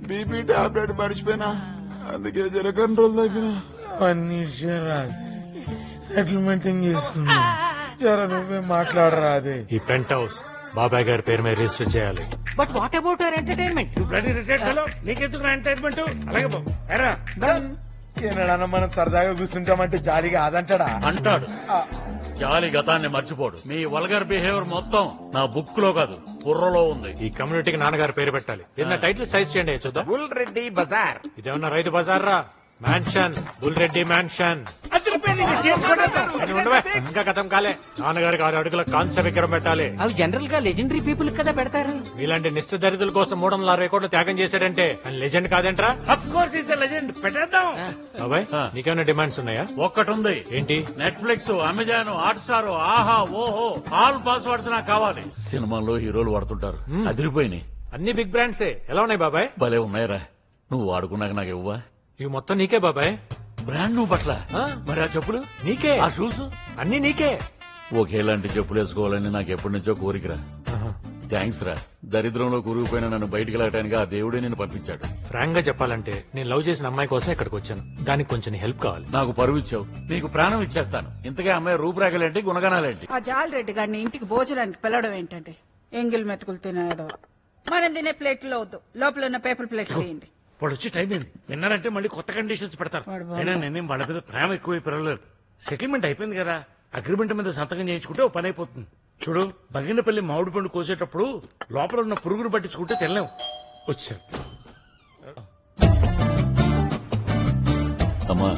బీపీ టాబ్లెట్ మర్చిపోయినా, అందుకే జర కంట్రోల్ తగ్గిన. అన్ని సెటిల్మెంట్ చేసుకున్నా. జర నువ్వే మాట్లాడరా. అదే ఈ పెంట్ హౌస్ బాబాయ్ గారి పేరు మీద రిజిస్టర్ చేయాలి. But what about your entertainment? నీకెందుకు ఎంటర్టైన్మెంట్? అలాగే బాబు ఎరా ఏనాడన్నా మనం సరదాగా కూర్చుంటామంటే జాలిగా అదంటాడా? అంటాడు. జాలి గతాన్ని మర్చిపోడు. మీ వల్గర్ బిహేవియర్ మొత్తం నా బుక్ లో కాదు, బుర్రలో ఉంది. ఈ కమ్యూనిటీకి నాన్నగారి పేరు పెట్టాలి. ఏదైనా టైటిల్ సైజ్ చేయండి చూద్దాం. బుల్ రెడ్డి బజార్. ఇదేమన్నా రైతు బజార్ రా? Mansion, bull Reddy mansion. ఇంకా గతం కాలే. నాన్నగారికి 6 అడుగుల కాంస్య విగ్రహం పెట్టాలి. అవి జనరల్ గా లెజెండరీ పీపుల్ కదా పెడతారు. ఇలాంటి నిష్ఠ దరిద్రుల కోసం 360 కోట్లు త్యాగం చేశాడంటే ఆయన లెజెండ్ కాదంట్రా? Of course is legend. పెట్టేద్దాం. బాబాయ్ నీకేమైనా డిమాండ్స్ ఉన్నాయా? ఒక్కటి ఉంది. ఏంటి? నెట్ఫ్లిక్స్, అమెజాన్, హాట్స్టార్, ఆహా, ఓహో, ఆల్ పాస్వర్డ్స్ నాకు కావాలి. సినిమాల్లో హీరోలు వాడుతుంటారు, అదిరిపోయినాయి. అన్ని బిగ్ బ్రాండ్సే. ఎలా ఉన్నాయి బాబాయ్? భలే ఉన్నాయిరా. నువ్వు వాడుకున్నాక నాకు ఇవ్వా? ఇవి మొత్తం నీకే బాబాయ్. బ్రాండ్ నువ్వు పట్ల. మరి ఆ చెప్పులు నీకే, ఆ షూస్ అన్ని నీకే. ఒకేలాంటి చెప్పులు వేసుకోవాలని నాకు ఎప్పటి నుంచో కోరికరా. థ్యాంక్స్ రా. దరిద్రంలో కూరుకుపోయిన నన్ను బయటికి వెళ్ళటానికి ఆ దేవుడే నిన్ను పంపించాడు. ఫ్రాంక్ గా చెప్పాలంటే నేను లవ్ చేసిన అమ్మాయి కోసం ఇక్కడికి వచ్చాను. దానికి కొంచెం హెల్ప్ కావాలి. నాకు పరువు ఇచ్చావు, నీకు ప్రాణం ఇచ్చేస్తాను. ఇంతకే అమ్మాయి రూపురేఖలేంటి, గుణగణాలేంటి? ఆ జాలరెడ్డి గారిని ఇంటికి భోజనానికి పిలవడం ఏంటంటే ఎంగిల్ మెతుకులు తినేయడం. మనం తినే ప్లేట్లో వద్దు, లోపల ఉన్న పేపర్ ప్లేట్స్ తీయండి. ఇప్పుడు వచ్చి టైం ఏంది? విన్నారంటే మళ్ళీ కొత్త కండిషన్స్ పెడతారు. అయినా నేనేం వాళ్ళ మీద ప్రేమ ఎక్కువ పెరగలేదు. సెటిల్మెంట్ అయిపోయింది కదా, అగ్రిమెంట్ మీద సంతకం చేయించుకుంటే ఓ పని అయిపోతుంది. చూడు, బగినపల్లి మామిడి పండు కోసేటప్పుడు లోపల ఉన్న పురుగును పట్టించుకుంటే తెల్లాం. వచ్చాను. అమ్మా,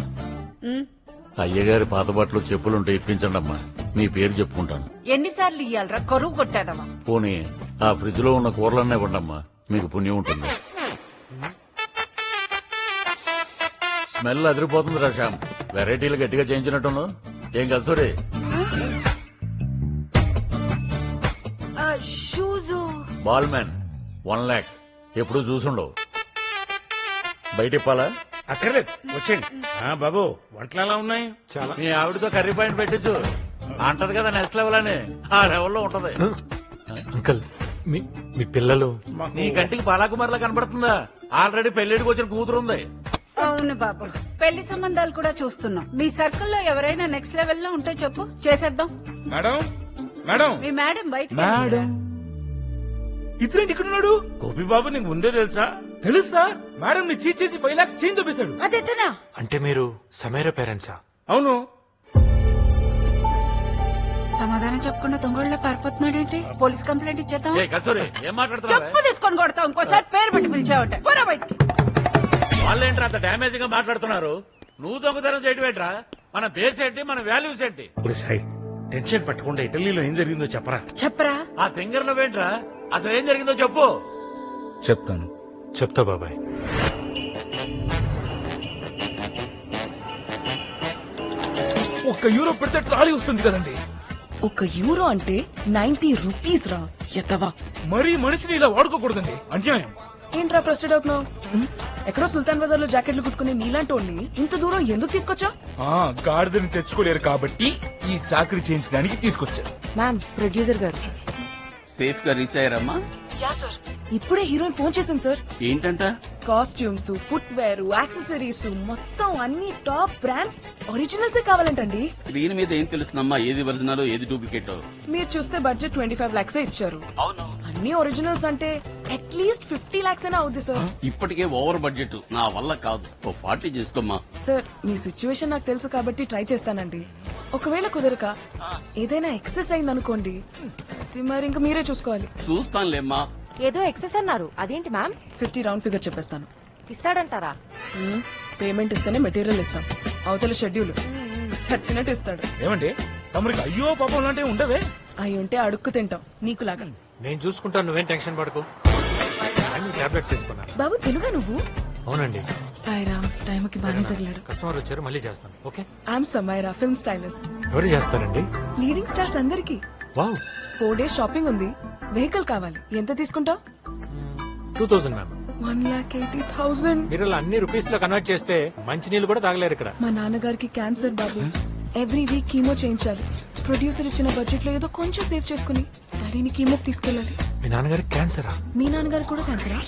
అయ్యగారి పాత బట్టలు చెప్పులుంటే ఇప్పించండి అమ్మా. మీ పేరు చెప్పుకుంటాను. ఎన్నిసార్లు ఇయ్యాలరా? కరువు కొట్టాదమ్మా. పోనీ ఆ ఫ్రిడ్జ్ లో ఉన్న కూరలన్నీ ఇవ్వండమ్మా, మీకు పుణ్యం ఉంటుంది. స్మెల్ అదిరిపోతుంది రా శ్యామ్. వెరైటీలు గట్టిగా చేయించినట్టున్నావు. ఏం కదా సరే షూస్ బాల్ మ్యాన్ 1 lakh ఎప్పుడు చూసుండవు బయట ఇప్పాలా అక్కర్లేదు వచ్చేయండి బాబు వంటలు ఎలా ఉన్నాయి చాలా మీ ఆవిడతో కర్రీ పాయింట్ పెట్టించు అంటది కదా నెక్స్ట్ లెవెల్ అని ఆ లెవెల్లో ఉంటది అంకుల్ మీ మీ పిల్లలు నీ కంటికి బాలాకుమార్లా కనబడుతుందా ఆల్రెడీ పెళ్లిడికి వచ్చిన కూతురు ఉంది అవును బాబు పెళ్లి సంబంధాలు కూడా చూస్తున్నాం మీ సర్కిల్లో ఎవరైనా నెక్స్ట్ లెవెల్ లో ఉంటే చెప్పు చేసేద్దాం మేడం మేడం మీ మేడం బయట మేడం ఇతరేంటి ఇక్కడ ఉన్నాడు గోపి బాబు నీకు ముందే తెలుసా తెలుసా మేడం ని చీట్ చేసి 5 lakhs చేంజ్ చూపిస్తాడు అదేతనా అంటే మీరు సమీర పేరెంట్సా? అవును సమాధానం చెప్పకుండా దొంగళ్ళ పారిపోతున్నాడేంటి పోలీస్ కంప్లైంట్ ఇచ్చేద్దాం ఏ కస్తూరి ఏం మాట్లాడుతున్నావు చెప్పు తీసుకొని కొడతాం ఇంకోసారి పేరు పెట్టి పిలిచావంటే పోరా బయటికి వాళ్ళేంట్రా అంత డామేజ్ గా మాట్లాడుతున్నారు నువ్వు దొంగతనం చేయటం ఏంట్రా మన బేస్ ఏంటి మన వాల్యూస్ ఏంటి ఇప్పుడు సాయి టెన్షన్ పట్టకుండా ఇటలీలో ఏం జరిగిందో చెప్పరా చెప్పరా ఆ తింగర్లో ఏంట్రా అసలు ఏం జరిగిందో చెప్పు చెప్తాను చెప్తా బాబాయ్. €1 పెడితే ట్రాలీ వస్తుంది కదండి €1 అంటే 90 రూపీస్ రా ఎత్తవా. మరీ మనిషిని ఇలా వాడుకోకూడదండి అన్యాయం ఏంట్రా ఫ్రస్ట్రేట్ అవుతున్నావు? ఎక్కడో సుల్తాన్ బజార్ లో జాకెట్లు కుట్టుకుని నీలాంటి వాళ్ళని ఇంత దూరం ఎందుకు తీసుకొచ్చా? గాడిదని తెచ్చుకోలేరు కాబట్టి ఈ చాకరీ చేయించడానికి తీసుకొచ్చారు మ్యామ్ ప్రొడ్యూసర్ గారు సేఫ్ గా రీచ్ అయ్యారమ్మా ఇప్పుడే హీరోయిన్ ఫోన్ చేశాను సార్. ఏంటంట కాస్ట్యూమ్స్, ఫుట్ వేర్, యాక్సెసరీస్ మొత్తం అన్ని టాప్ బ్రాండ్స్ ఒరిజినల్సే కావాలంటండి. స్క్రీన్ మీద ఏం తెలుస్తుందమ్మా ఏది ఒరిజినల్ ఏది డూప్లికేట్ మీరు చూస్తే బడ్జెట్ 25 lakhs ఇచ్చారు. అవును అన్ని ఒరిజినల్స్ అంటే అట్లీస్ట్ 50 lakhs అయినా అవుద్ది సార్. ఇప్పటికే ఓవర్ బడ్జెట్ నా వల్ల కాదు 40 చేసుకోమ్మా సార్ మీ సిచ్యువేషన్ నాకు తెలుసు కాబట్టి ట్రై చేస్తానండి. ఒకవేళ కుదరక ఏదైనా ఎక్సెస్ అయిందనుకోండి అది మరి ఇంకా మీరే చూసుకోవాలి. చూస్తానులేమ్మా ఏదో ఎక్సెస్ అన్నారు అదేంటి మ్యామ్? 50 రౌండ్ ఫిగర్ చెప్పేస్తాను. ఇస్తాడంటారా? పేమెంట్ ఇస్తేనే మెటీరియల్ ఇస్తాం. అవతల షెడ్యూల్ చచ్చినట్టు ఇస్తాడు. ఏమండి తమరికి అయ్యో పాపం లాంటివి ఉండవే అయి ఉంటే అడుక్కు తింటాం నీకులాగా. నేను చూసుకుంటాను, నువ్వేం టెన్షన్ పడకు. టాబ్లెట్స్ తీసుకున్నా. బాబు తెలుగా నువ్వు? అవునండి. సాయిరామ్ టైంకి బాగానే తగిలాడు. కస్టమర్ వచ్చారు, మళ్ళీ చేస్తాను. Okay. I'm Samaira film stylist. ఎవరు చేస్తారండి? లీడింగ్ స్టార్స్ అందరికి. వావ్. 4 days షాపింగ్ ఉంది. వెహికల్ కావాలి. ఎంత తీసుకుంటావు? 2000 మ్యామ్. 1,80,000. మీరు ఇలా అన్ని రూపీస్ లో కన్వర్ట్ చేస్తే మంచి నీళ్ళు కూడా తాగలేరు ఇక్కడ. మా నాన్నగారికి క్యాన్సర్ బాబు. ఎవ్రీ వీక్ కీమో చేయించాలి. ప్రొడ్యూసర్ ఇచ్చిన బడ్జెట్ లో ఏదో కొంచెం సేవ్ చేసుకుని డాడీని కీమోకి తీసుకెళ్ళాలి. మీ నాన్నగారికి క్యాన్సరా? మీ నాన్నగారు కూడా క్యాన్సరా?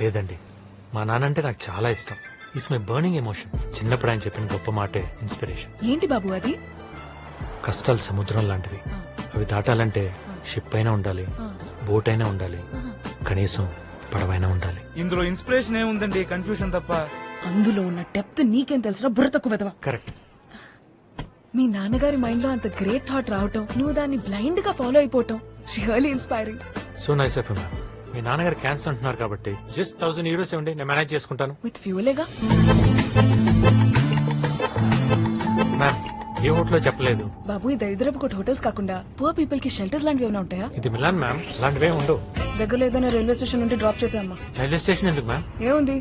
లేదండి, మా నాన్న అంటే నాకు చాలా ఇష్టం. It's my burning emotion. చిన్నప్పుడు ఆయన చెప్పిన గొప్ప మాటే ఇన్స్పిరేషన్. ఏంటి బాబు అది? కష్టాలు సముద్రం లాంటివి. అవి దాటాలంటే షిప్ అయినా ఉండాలి, బోట్ అయినా ఉండాలి, కనీసం పడవైనా ఉండాలి. ఇందులో ఇన్స్పిరేషన్ ఏముందండి కన్ఫ్యూషన్ తప్ప. అందులో ఉన్న డెప్త్ నీకేం తెలుసురా బుర్ర తక్కువ వెధవా. కరెక్ట్. మీ నాన్నగారి మైండ్ లో అంత గ్రేట్ థాట్ రావటం, నువ్వు దాన్ని బ్లైండ్ గా ఫాలో అయిపోవటం really inspiring. So nice of you ma'am. మీ నాన్నగారు క్యాన్సర్ అంటున్నారు కాబట్టి జస్ట్ €1000 ఇవ్వండి, నేను మేనేజ్ చేసుకుంటాను. విత్ ఫ్యూలేగా. మ్యామ్ ఏ హోటల్లో చెప్పలేదు. బాబు ఈ దరిద్రపు కొట్టు హోటల్స్ కాకుండా పూర్ పీపుల్ కి షెల్టర్స్ లాంటివి ఏమైనా ఉంటాయా? ఇది మిలాన్ మ్యామ్, అలాంటివే ఉండవు. దగ్గరలో ఏదైనా రైల్వే స్టేషన్ నుండి డ్రాప్ చేసామ్మా. రైల్వే స్టేషన్ ఎందుకు మ్యామ్? ఏముంది,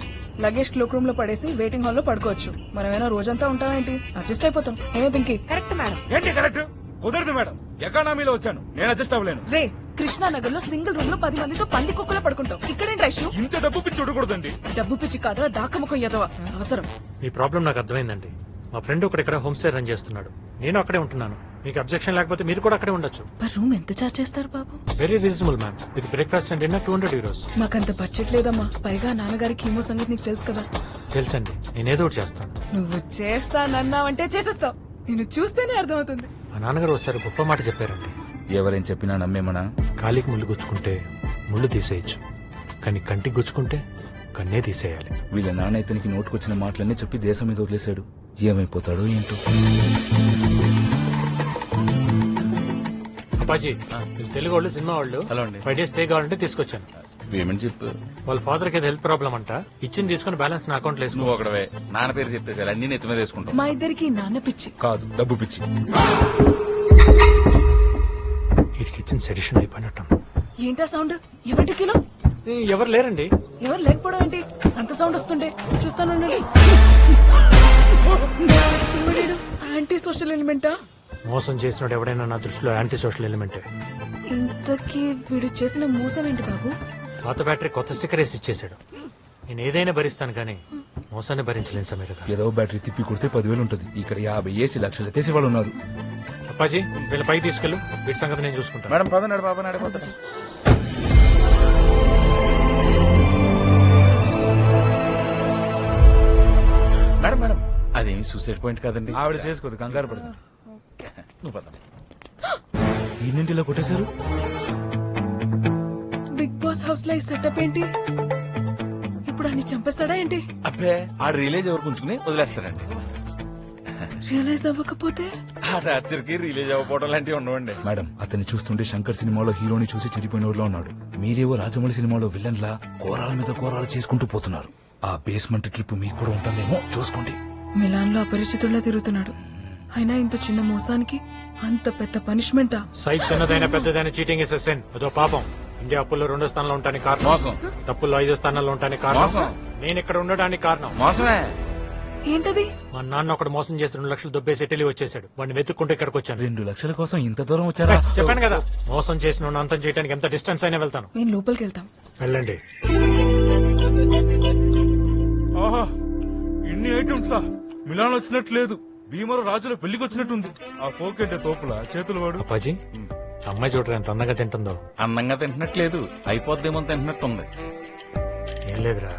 లగేజ్ క్లోక్ రూమ్ లో పడేసి వెయిటింగ్ హాల్ లో పడుకోవచ్చు. మనమేనా రోజంతా ఉంటామేంటి? అడ్జస్ట్ అయిపోతాం. ఏమే పింకి? Correct madam. ఏంటి కరెక్ట్? కుదరదు మేడం, ఎకానమీలో వచ్చాను, నేను అడ్జస్ట్ అవ్వలేను. రే కృష్ణానగర్ లో సింగిల్ రూమ్ లో 10 మందితో పంది కుక్కలో పడుకుంటాం. ఇక్కడేంటి రైషు? ఇంత డబ్బు పిచ్చి చూడకూడదండి. డబ్బు పిచ్చి కాదురా దాకముఖం ఎదవ అవసరం. మీ ప్రాబ్లం నాకు అర్థమైందండి. మా ఫ్రెండ్ ఒకటి ఇక్కడ హోమ్ స్టే రన్ చేస్తున్నాడు, నేను అక్కడే ఉంటున్నాను. మీకు అబ్జెక్షన్ లేకపోతే మీరు కూడా అక్కడే ఉండొచ్చు. పర్ రూమ్ ఎంత చార్జ్ చేస్తారు బాబు? Very reasonable ma'am. With breakfast and dinner €200. మాకంత బడ్జెట్ లేదమ్మా. పైగా నాన్నగారి కీమో సంగతి నీకు తెలుసు కదా. తెలుసండి, నేనేదో ఒకటి చేస్తాను. నువ్వు చేస్తానన్నావంటే చేసేస్తావు. నేను చూస్తేనే అర్థమవుతుంది. మా నాన్నగారు ఒకసారి గొప్ప మాట చెప్పారండి. ఎవరేం చెప్పినా నమ్మేమనా? కాలికి ముళ్ళు గుచ్చుకుంటే ముళ్ళు తీసేయచ్చు, కానీ కంటికి గుచ్చుకుంటే కన్నే తీసేయాలి. వీళ్ళ నాన్న ఇతనికి నోటుకొచ్చిన మాటలన్నీ చెప్పి దేశం మీద వదిలేశాడు. ఏమైపోతాడో ఏంటో. అప్పాజీ, వీళ్ళు తెలుగు వాళ్ళు, సినిమా వాళ్ళు. హలో అండి. 5 days స్టే కావాలంటే తీసుకొచ్చాను. పేమెంట్ చెప్పు. వాళ్ళ ఫాదర్ కి హెల్త్ ప్రాబ్లం అంట. ఇచ్చింది తీసుకుని బ్యాలెన్స్ నా అకౌంట్ లో వేసుకో. నువ్వు ఒకడవే నాన్న పేరు చెప్తే సరే అన్ని నెత్తి మీద వేసుకుంటావు. మా ఇద్దరికి నాన్న పిచ్చి కాదు, డబ్బు పిచ్చి. వీడికి ఇచ్చిన సెడిషన్ అయిపోయినట్టు. ఏంటా సౌండ్? ఎవరి కిలో? ఎవరు లేరండి. ఎవరు లేకపోవడం ఏంటి? అంత సౌండ్ వస్తుంటే చూస్తాను. యాంటీ సోషల్ ఎలిమెంటా? మోసం చేసినోడు ఎవడైనా నా దృష్టిలో యాంటీ సోషల్ ఎలిమెంటే. ఇంతకీ వీడు చేసిన మోసం ఏంటి బాబు? పాత బ్యాటరీ కొత్త స్టిక్కర్ వేసి ఇచ్చేశాడు. నేను ఏదైనా భరిస్తాను కానీ మోసాన్ని భరించలేను సమీర గారు. ఏదో బ్యాటరీ తిప్పి కొడితే 10,000 ఉంటుంది. ఇక్కడ 50 ఏసీ లక్షలు ఎత్తేసి వాళ్ళు ఉన్నారు. అప్పాజీ వీళ్ళ పైకి తీసుకెళ్ళు, వీటి సంగతి నేను చూసుకుంటాను. మేడం పదనాడు బాబా నడిపోతాడు. మేడం మేడం అదేమి సూసైడ్ పాయింట్ కాదండి. ఆవిడ చేసుకోదు, కంగారు పడదు. నువ్వు పద. ఈయనింటిలో కొట్టేశారు. బిగ్ బాస్ హౌస్ లో ఈ సెటప్ ఏంటి? ఇప్పుడు అన్ని చంపేస్తాడా ఏంటి? అబ్బే ఆ రిలేజ్ ఎవరు ఉంచుకుని వదిలేస్తారండి. రియలైజ్ అవ్వకపోతే ఆ టార్చర్కి రిలీజ్ అవ్వకపోవడం లాంటివి ఉండవండి. మేడం అతన్ని చూస్తుంటే శంకర్ సినిమాలో హీరోని చూసి చెడిపోయిన ఊర్లో ఉన్నాడు. మీరేవో రాజమౌళి సినిమాలో విలన్ లా కోరాల మీద కోరాలు చేసుకుంటూ పోతున్నారు. ఆ బేస్మెంట్ ట్రిప్ మీకు కూడా ఉంటుందేమో చూసుకోండి. మిలాన్ లో అపరిచితుల్లా తిరుగుతున్నాడు. అయినా ఇంత చిన్న మోసానికి అంత పెద్ద పనిష్మెంటా? సైజ్ చిన్నదైన పెద్దదైన చీటింగ్ ఇస్ సెన్. అదో పాపం. ఇండియా అప్పుల్లో 2వ స్థానంలో ఉంటానికి కారణం మోసం. తప్పుల్లో 5వ స్థానంలో ఉంటానికి కారణం మోసం. నేను ఇక్కడ ఉండడానికి కారణం మోసమే. ఏంటది? మా నాన్న ఒకడు మోసం చేసి 2 లక్షలు దొబ్బేసి ఇటలీ వచ్చేసాడు. వాడిని వెతుక్కుంటే ఇక్కడికి వచ్చాను. 2 లక్షల కోసం ఇంత దూరం వచ్చారా? చెప్పాను కదా, మోసం చేసిన అంతం చేయడానికి ఎంత డిస్టెన్స్ అయినా వెళ్తాను. మేము లోపలికి వెళ్తాం. వెళ్ళండి. ఆహా ఇన్ని ఐటమ్సా? మిలాన్ వచ్చినట్టు లేదు, భీమవరం రాజుల పెళ్లికి వచ్చినట్టుంది. ఆ ఫోక్ అంటే తోపుల చేతులు వాడు. అప్పాజీ అమ్మాయి చూడరా ఎంత అందంగా తింటుందో. అందంగా తింటున్నట్లేదు, అయిపోద్దేమో తింటున్నట్టుంది. ఏం లేదురా,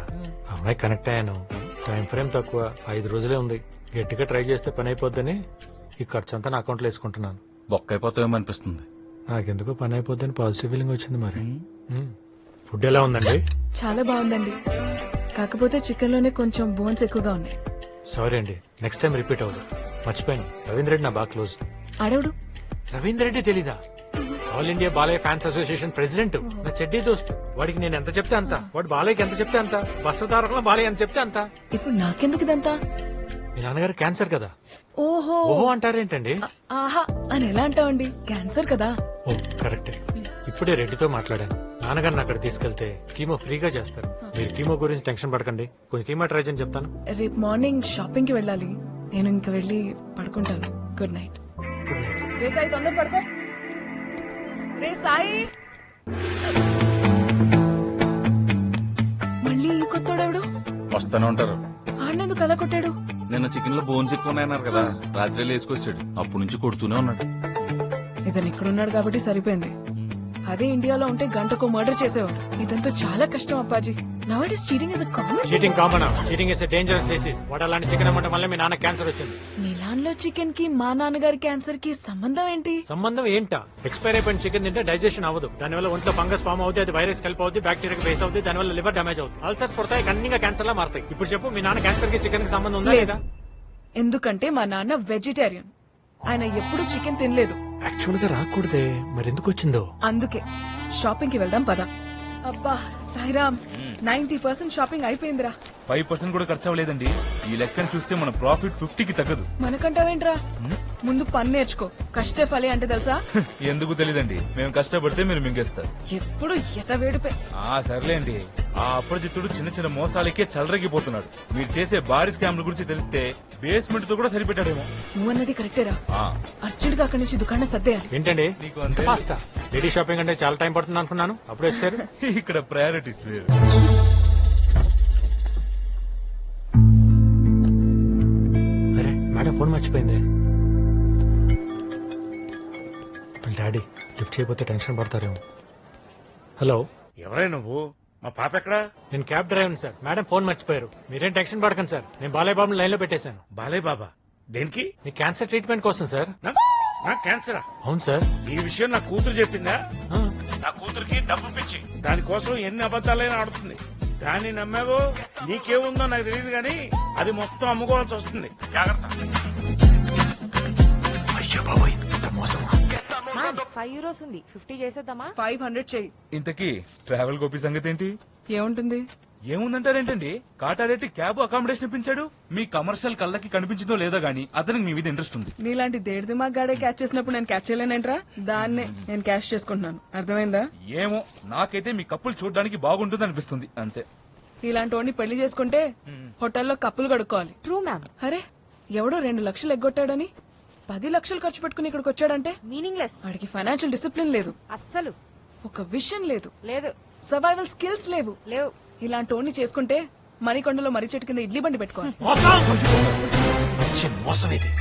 అమ్మాయి కనెక్ట్ అయ్యాను. టైం ఫ్రేమ్ తక్కువ, 5 రోజులే ఉంది. గట్టిగా ట్రై చేస్తే పని అయిపోద్దని ఈ ఖర్చు అంతా నా అకౌంట్లో వేసుకుంటున్నాను. బొక్క అయిపోతామేమో అనిపిస్తుంది. నాకెందుకో పని అయిపోద్దని పాజిటివ్ ఫీలింగ్ వచ్చింది. మరి ఫుడ్ ఎలా ఉందండి? చాలా బాగుందండి. కాకపోతే చికెన్ లోనే కొంచెం బోన్స్ ఎక్కువగా ఉన్నాయి. సారీ అండి, నెక్స్ట్ టైం రిపీట్ అవ్వదు. మర్చిపోయాను, రవీంద్ర రెడ్డి నా బాగా క్లోజ్. ఆడవుడు రవీంద్ర రెడ్డి తెలీదా? All India Balayya fans association president, నా చెడ్డీ దోస్తు. వాడికి నేను ఎంత చెప్తే అంత, వాడు బాలయ్యకి ఎంత చెప్తే అంత, బస్వతారకంలో బాలయ్య ఎంత చెప్తే అంత. ఇప్పుడు నాకెందుకు ఇదంతా? మీ నాన్నగారు క్యాన్సర్ కదా. ఓహో ఓహో అంటారేంటండి? ఆహా అని ఎలా అంటావండి? క్యాన్సర్ కదా. ఓ కరెక్టే. ఇప్పుడే రెడ్డితో మాట్లాడాను. నాన్నగారిని అక్కడ తీసుకెళ్తే కీమో ఫ్రీగా చేస్తారు. మీరు కీమో గురించి టెన్షన్ పడకండి, కొంచెం కీమో ట్రై చేయని చెప్తాను. రేపు మార్నింగ్ షాపింగ్ కి వెళ్ళాలి. నేను ఇంక వెళ్ళి పడుకుంటాను. Good night. Good night. రే సాయి తొందర పడుకో. రే సాయి, మళ్ళీ ఈ కొత్తోడెవడు? వస్తానే ఉంటారు. ఆడినందుకు అలా కొట్టాడు? నిన్న చికెన్ లో బోన్స్ ఎక్కువ ఉన్నాయన్నారు కదా, రాత్రి వేసుకొచ్చాడు. అప్పటి నుంచి కొడుతూనే ఉన్నాడు. ఇతను ఇక్కడున్నాడు కాబట్టి సరిపోయింది. అదే ఇండియాలో ఉంటే గంటకు మర్డర్ చేసేవాడు. ఇదంతా చాలా కష్టం Appaji. నౌడేస్ cheating is a common. Cheating common? Cheating is dangerous disease. వాడు అలాంటి చికెన్ అమ్మంటే వల్ల మీ నాన్న క్యాన్సర్ వచ్చింది. మిలాన్ లో చికెన్ కి మా నాన్నగారి క్యాన్సర్ కి సంబంధం ఏంటి? సంబంధం ఏంటా? ఎక్స్పైర్ అయిపోయిన చికెన్ తింటే డైజెషన్ అవ్వదు. దానివల్ల ఒంట్లో ఫంగస్ ఫామ్ అవుతుంది, అది వైరస్ కలిపి అవుతుంది, బ్యాక్టీరియా బేస్ అవుతుంది, దానివల్ల లివర్ డ్యామేజ్ అవుతుంది, అల్సర్స్ పడతాయి, కన్నీగా క్యాన్సర్ లా మారుతాయి. ఇప్పుడు చెప్పు, మీ నాన్న క్యాన్సర్ కి చికెన్ కి సంబంధం ఉందా లేదా? ఎందుకంటే మా నాన్న వెజిటేరియన్. ఆయన ఎప్పుడు చికెన్ తినలేదు. యాక్చువల్ గా రాకూడదే, మరి ఎందుకు వచ్చిందో? అందుకే షాపింగ్ కి వెళ్దాం పద. అబ్బా సాయిరామ్, 90% షాపింగ్ అయిపోయిందిరా. 5% కూడా ఖర్చు అవ్వలేదండి. ఈ లెక్కను చూస్తే మన ప్రాఫిట్ 50కి తగ్గదు. మనకంటావేంట్రా? ముందు పని నేర్చుకో. కష్టే ఫలి అంటే తెలుసా? ఎందుకు తెలీదండి, మేము కష్టపడితే మీరు మింగేస్తారు. ఎప్పుడు ఎత వేడిపే. సర్లేండి, ఆ అప్రజిత్తుడు చిన్న చిన్న మోసాలకే చలరగిపోతున్నాడు. మీరు చేసే భారీ స్కామ్ల గురించి తెలిస్తే బేస్మెంట్ తో కూడా సరిపెట్టాడేమో. నువ్వన్నది కరెక్టేరా. ఆ, అర్జెంట్ గా అక్కడి నుంచి దుకాణం సర్దేయాలి. ఏంటండి నీకు అంత అంతే. ఫాస్టా? లేడీ షాపింగ్ అంటే చాలా టైం పడుతుంది అనుకున్నాను, అప్పుడు వచ్చారు. ఇక్కడ ప్రయారిటీస్ వేరు. అరే మేడం ఫోన్ మర్చిపోయింది. డాడీ లిఫ్ట్ చేయకపోతే టెన్షన్ పడతారేమో. హలో, ఎవరే నువ్వు? మా పాప ఎక్కడా? నేను cab driver sir. Madam phone మర్చిపోయారు. మీరేం టెన్షన్ పడకండి సార్, నేను బాలయ్య బాబుని లైన్ లో పెట్టేశాను. బాలయ్య బాబా దేనికి? మీ క్యాన్సర్ ట్రీట్మెంట్ కోసం సార్. నా క్యాన్సరా? అవును సార్. ఈ విషయం నా కూతురు చెప్పిందా? ఆ, నా కూతురికి డబ్బు పిచ్చి, దానికోసం ఎన్ని అబద్ధాలైనా ఆడుతుంది. దాన్ని నమ్మావో నీకేముందో నాకు తెలియదు కానీ అది మొత్తం అమ్ముకోవాల్సి వస్తుంది. జాగ్రత్త. అయ్యో బాబోయ్, ఇంత మోసమా? 5 euros ఉంది, 50 చేసేద్దామా? 500 చెయ్యి. ఇంతకీ ట్రావెల్ గోపి సంగతి ఏంటి? ఏముంటుంది? ఏముందంటారేంటండి, కాటారెడ్డి క్యాబ్ అకామిడేషన్ ఇప్పించాడు. మీ కమర్షియల్ కళ్ళకి కనిపించిందో లేదో గానీ అతనికి మీ మీద ఇంట్రెస్ట్ ఉంది. నీలాంటి దేడి దిమాగ్ గాడే క్యాచ్ చేసినప్పుడు నేను క్యాచ్ చేయలేనంట్రా. దాన్నే నేను క్యాష్ చేసుకుంటున్నాను. అర్థమైందా? ఏమో, నాకైతే మీ కప్పులు చూడడానికి బాగుంటుంది అనిపిస్తుంది అంతే. ఇలాంటి వాడిని పెళ్లి చేసుకుంటే హోటల్లో కప్పులు కడుక్కోవాలి. True ma'am. అరే ఎవడో 2 లక్షలు ఎగ్గొట్టాడని 10 లక్షలు ఖర్చు పెట్టుకుని ఇక్కడికి వచ్చాడంటే మీనింగ్లెస్ వాడికి ఫైనాన్షియల్ డిసిప్లిన్ లేదు, అస్సలు ఒక విషన్ లేదు, లేదు సర్వైవల్ స్కిల్స్ లేవు. లేవు. ఇలాంటి ఓన్ని చేసుకుంటే మరికొండలో మర్రి చెట్టు కింద ఇడ్లీ బండి పెట్టుకోవాలి. మంచి మోసం ఇది.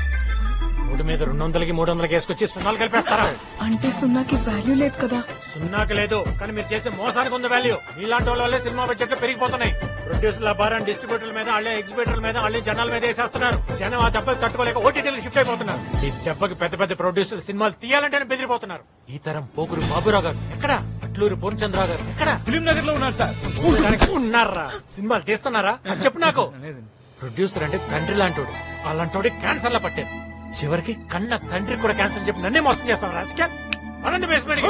రోడ్డు మీద 200కి 300కి వేసుకొచ్చి సున్నాలు కలిపేస్తారా? అంటే సున్నాకి వాల్యూ లేదు కదా. సున్నాకి లేదు, కానీ మీరు చేసే మోసానికి ఉంది వాల్యూ. మీలాంటి వాళ్ళ వల్లే సినిమా బడ్జెట్లు పెరిగిపోతున్నాయి. ప్రొడ్యూసర్ల భారం డిస్ట్రిబ్యూటర్ల మీద, వాళ్ళే ఎగ్జిబిటర్ల మీద, వాళ్ళే జనాల మీద వేసేస్తున్నారు. జనం ఆ దెబ్బలు తట్టుకోలేక ఓటీటీలకు షిఫ్ట్ అయిపోతున్నారు. ఈ దెబ్బకి పెద్ద పెద్ద ప్రొడ్యూసర్లు సినిమాలు తీయాలంటేనే బెదిరిపోతున్నారు. ఈ తరం పోకురు బాబురావు గారు ఎక్కడ, అట్లూరి పూర్ణచంద్రరావు గారు ఎక్కడ, ఫిలిం నగర్ లో ఉన్నారు సార్. ఉన్నారా? సినిమాలు తీస్తున్నారా? అది చెప్పు నాకు. ప్రొడ్యూసర్ అంటే తండ్రి లాంటోడు, అలాంటోడి క్యాన్సర్ లా పట్టారు. చివరికి కన్న తండ్రి కూడా క్యాన్సర్ చెప్పి నన్నే మోసం చేస్తాను. రాజకీయాలు అనండి బేస్మెంట్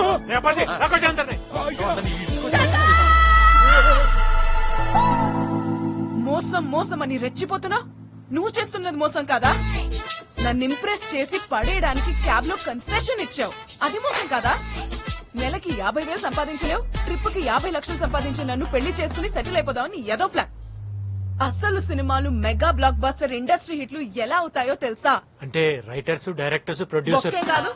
మోసం మోసం అని రెచ్చిపోతున్నా. నువ్వు చేస్తున్నది మోసం కాదా? నన్ను ఇంప్రెస్ చేసి పడేయడానికి క్యాబ్ లో కన్సెషన్ ఇచ్చావు, అది మోసం కాదా? నెలకి 50,000 సంపాదించలేవు, ట్రిప్ కి 50 లక్షలు సంపాదించి నన్ను పెళ్లి చేసుకుని సెటిల్ అయిపోదామని ఏదో ప్లాన్. అసలు సినిమాలు మెగా బ్లాక్ బస్టర్ ఇండస్ట్రీ హిట్లు ఎలా అవుతాయో తెలుసా? అంటే రైటర్స్, డైరెక్టర్స్, ప్రొడ్యూసర్ ఒకే కాదు,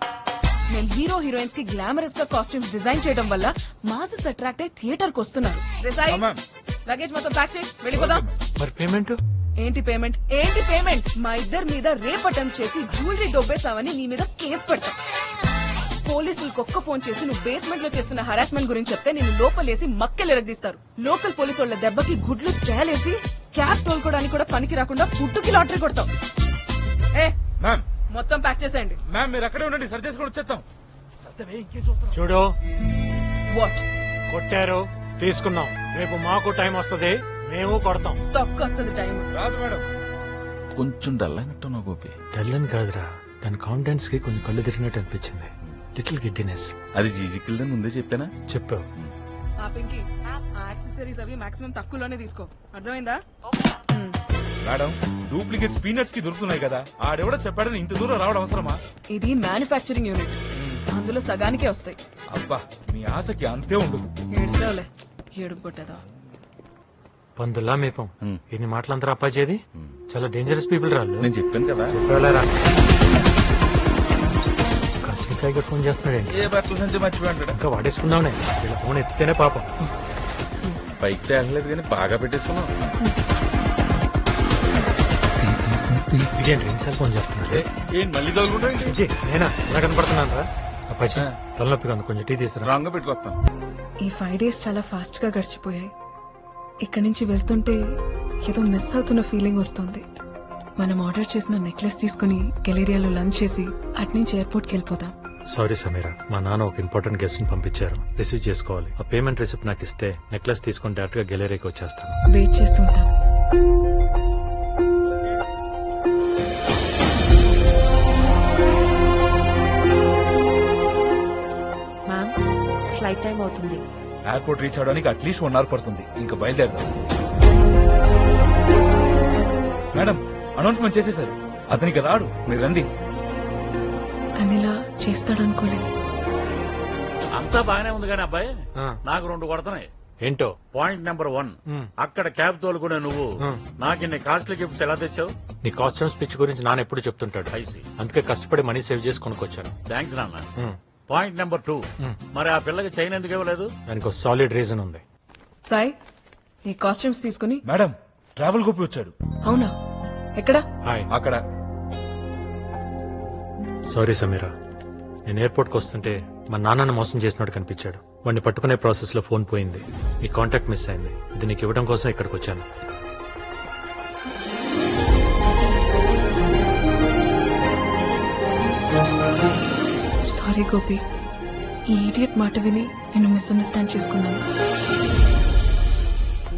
నేను హీరో హీరోయిన్స్ కి గ్లామరస్ గా కాస్ట్యూమ్స్ డిజైన్ చేయడం వల్ల మాసెస్ అట్రాక్ట్ అయి థియేటర్ కు వస్తున్నారు. లగేజ్ మొత్తం ప్యాక్ చేసి వెళ్ళిపోదాం. మరి పేమెంట్ ఏంటి పేమెంట్? ఏంటి పేమెంట్? మా ఇద్దరి మీద రేప్ అటెంప్ట్ చేసి జ్యువెలరీ దొబ్బేసావని నీ మీద కేసు పెడతా. పోలీసులకు ఒక్క ఫోన్ చేసి నువ్వు బేస్మెంట్ లో చేస్తున్న హరాస్మెంట్ గురించి చెప్తే నేను లోపలేసి మక్కెలు ఎరగదీస్తారు. లోకల్ పోలీసు వాళ్ళ దెబ్బకి గుడ్లు తేలేసి క్యాబ్ తోలుకోవడానికి కూడా పనికి రాకుండా ఫుడ్కి లాటరీ కొడతావు. ఏ మ్యామ్, మొత్తం ప్యాక్ చేసేయండి. మ్యామ్ మీరు అక్కడే ఉండండి, సరి చేసుకొని వచ్చేస్తాం. చూడు, వాట్ కొట్టారు, తీసుకున్నాం. రేపు మాకు టైం వస్తది, మేము కొడతాం. తొక్కొస్తుంది టైం. రాదు మేడం. కొంచెం డల్ అయినట్టున్నావు గోపి. తెల్లని కాదురా, దాని కాన్ఫిడెన్స్ కి కొంచెం కళ్ళు తిరిగినట్టు అనిపించింది. Little giddiness. అది జీజికిల్దని ముందే చెప్పానా? చెప్పావు. ఆ పింకి, ఆ యాక్సెసరీస్ అవి మాక్సిమం తక్కువలోనే తీసుకో, అర్థమైందా? మేడం, డూప్లికేట్స్ పీనట్స్ కి దొరుకుతున్నాయి కదా, ఆడెవడో చెప్పాడని ఇంత దూరం రావడం అవసరమా? ఇది మ్యానుఫ్యాక్చరింగ్ యూనిట్, అందులో సగానికే వస్తాయి. అబ్బా, మీ ఆశకి అంతే ఉండదు. ఏడుస్తావులే, ఏడుపు కొట్టేదా. పందుల్లా మేపం. ఎన్ని మాటలంతా అప్పాచేది. చాలా డేంజరస్ పీపుల్ రాళ్ళు. నేను చెప్పాను కదా. చెప్పారా? కస్టమర్ సైకిల్ ఫోన్ చేస్తున్నాడండి. ఏ బట్టల నుంచి మర్చిపోయాడు. ఇంకా వాడేసుకుందామనే, ఇలా ఫోన్ ఎత్తితేనే పాపం. పైకి తేగలేదు కానీ బాగా పెట్టేసుకున్నావు. ఇదేంటి రెండుసార్లు ఫోన్ చేస్తున్నాడు? ఏంటి మళ్ళీ తగులుకుంటా? విజయ్, నేనా ఇలా కనపడుతున్నాను రా? అప్పాజీ, తలనొప్పిగా ఉంది, కొంచెం టీ తీసుకురా. రాంగ్ పెట్టుకొస్తాం. ఈ 5 days చాలా ఫాస్ట్ గా గడిచిపోయాయి. ఇక్కడి నుంచి వెళ్తుంటే ఏదో మిస్ అవుతున్న ఫీలింగ్ వస్తుంది. మనం ఆర్డర్ చేసిన నెక్లెస్ తీసుకుని గెలేరియాలో లంచ్ చేసి అట్నుంచి ఎయిర్పోర్ట్ కి వెళ్ళిపోదాం. సారీ సమీరా, మా నాన్న ఒక ఇంపార్టెంట్ గెస్ట్ ని పంపించారు, రిసీవ్ చేసుకోవాలి. ఆ పేమెంట్ రిసిప్ట్ నాకు ఇస్తే నెక్లెస్ తీసుకుని డైరెక్ట్ గా గెలేరీకి వచ్చేస్తాను. వెయిట్ చేస్తుంటాం. మ్యామ్, ఫ్లైట్ టైం అవుతుంది. ఎయిర్పోర్ట్ రీచ్ అవడానికి అట్లీస్ట్ 1 hour పడుతుంది. ఇంకా బయలుదేరదాం. మేడం, అనౌన్స్మెంట్ చేసేసారు, అతనికి రాడు, మీరు రండి. తనిలా చేస్తాడనుకోలేదు. అంతా బాగానే ఉంది కానీ అబ్బాయి, ఆ. నాకు 2 కొడుతున్నాయి. ఏంటో? పాయింట్ నెంబర్ 1, అక్కడ క్యాబ్ తోలుకునే నువ్వు నాకు ఇన్ని కాస్ట్లీ గిఫ్ట్స్ ఎలా తెచ్చావు? నీ కాస్ట్యూమ్స్ పిచ్ గురించి నాన్న ఎప్పుడు చెప్తుంటాడు. I see. అందుకే కష్టపడి మనీ సేవ్ చేసి కొనుక్కొచ్చాను. థ్యాంక్స్ నాన్న. ఉమ్. పాయింట్ నెంబర్ 2, మరి ఆ పిల్లకి చైన్ ఎందుకు ఇవ్వలేదు? దానికి ఒక సాలిడ్ రీజన్ ఉంది. సాయి, ఈ కాస్ట్యూమ్స్ తీసుకుని. మేడం, ట్రావెల్ గోపి వచ్చాడు. అవునా? ఎక్కడ? హాయ్. అక్కడ. సారీ సమీరా, నేను ఎయిర్పోర్ట్ కి వస్తుంటే మా నాన్నను మోసం చేసినట్టు కనిపించాడు. వాడిని పట్టుకునే ప్రాసెస్ లో ఫోన్ పోయింది, నీ కాంటాక్ట్ మిస్ అయింది. ఇది నీకు ఇవ్వడం కోసం ఇక్కడికి వచ్చాను. సారీ గోపి, ఈ ఈడియట్ మాట విని నేను మిస్అండర్స్టాండ్ చేసుకున్నాను.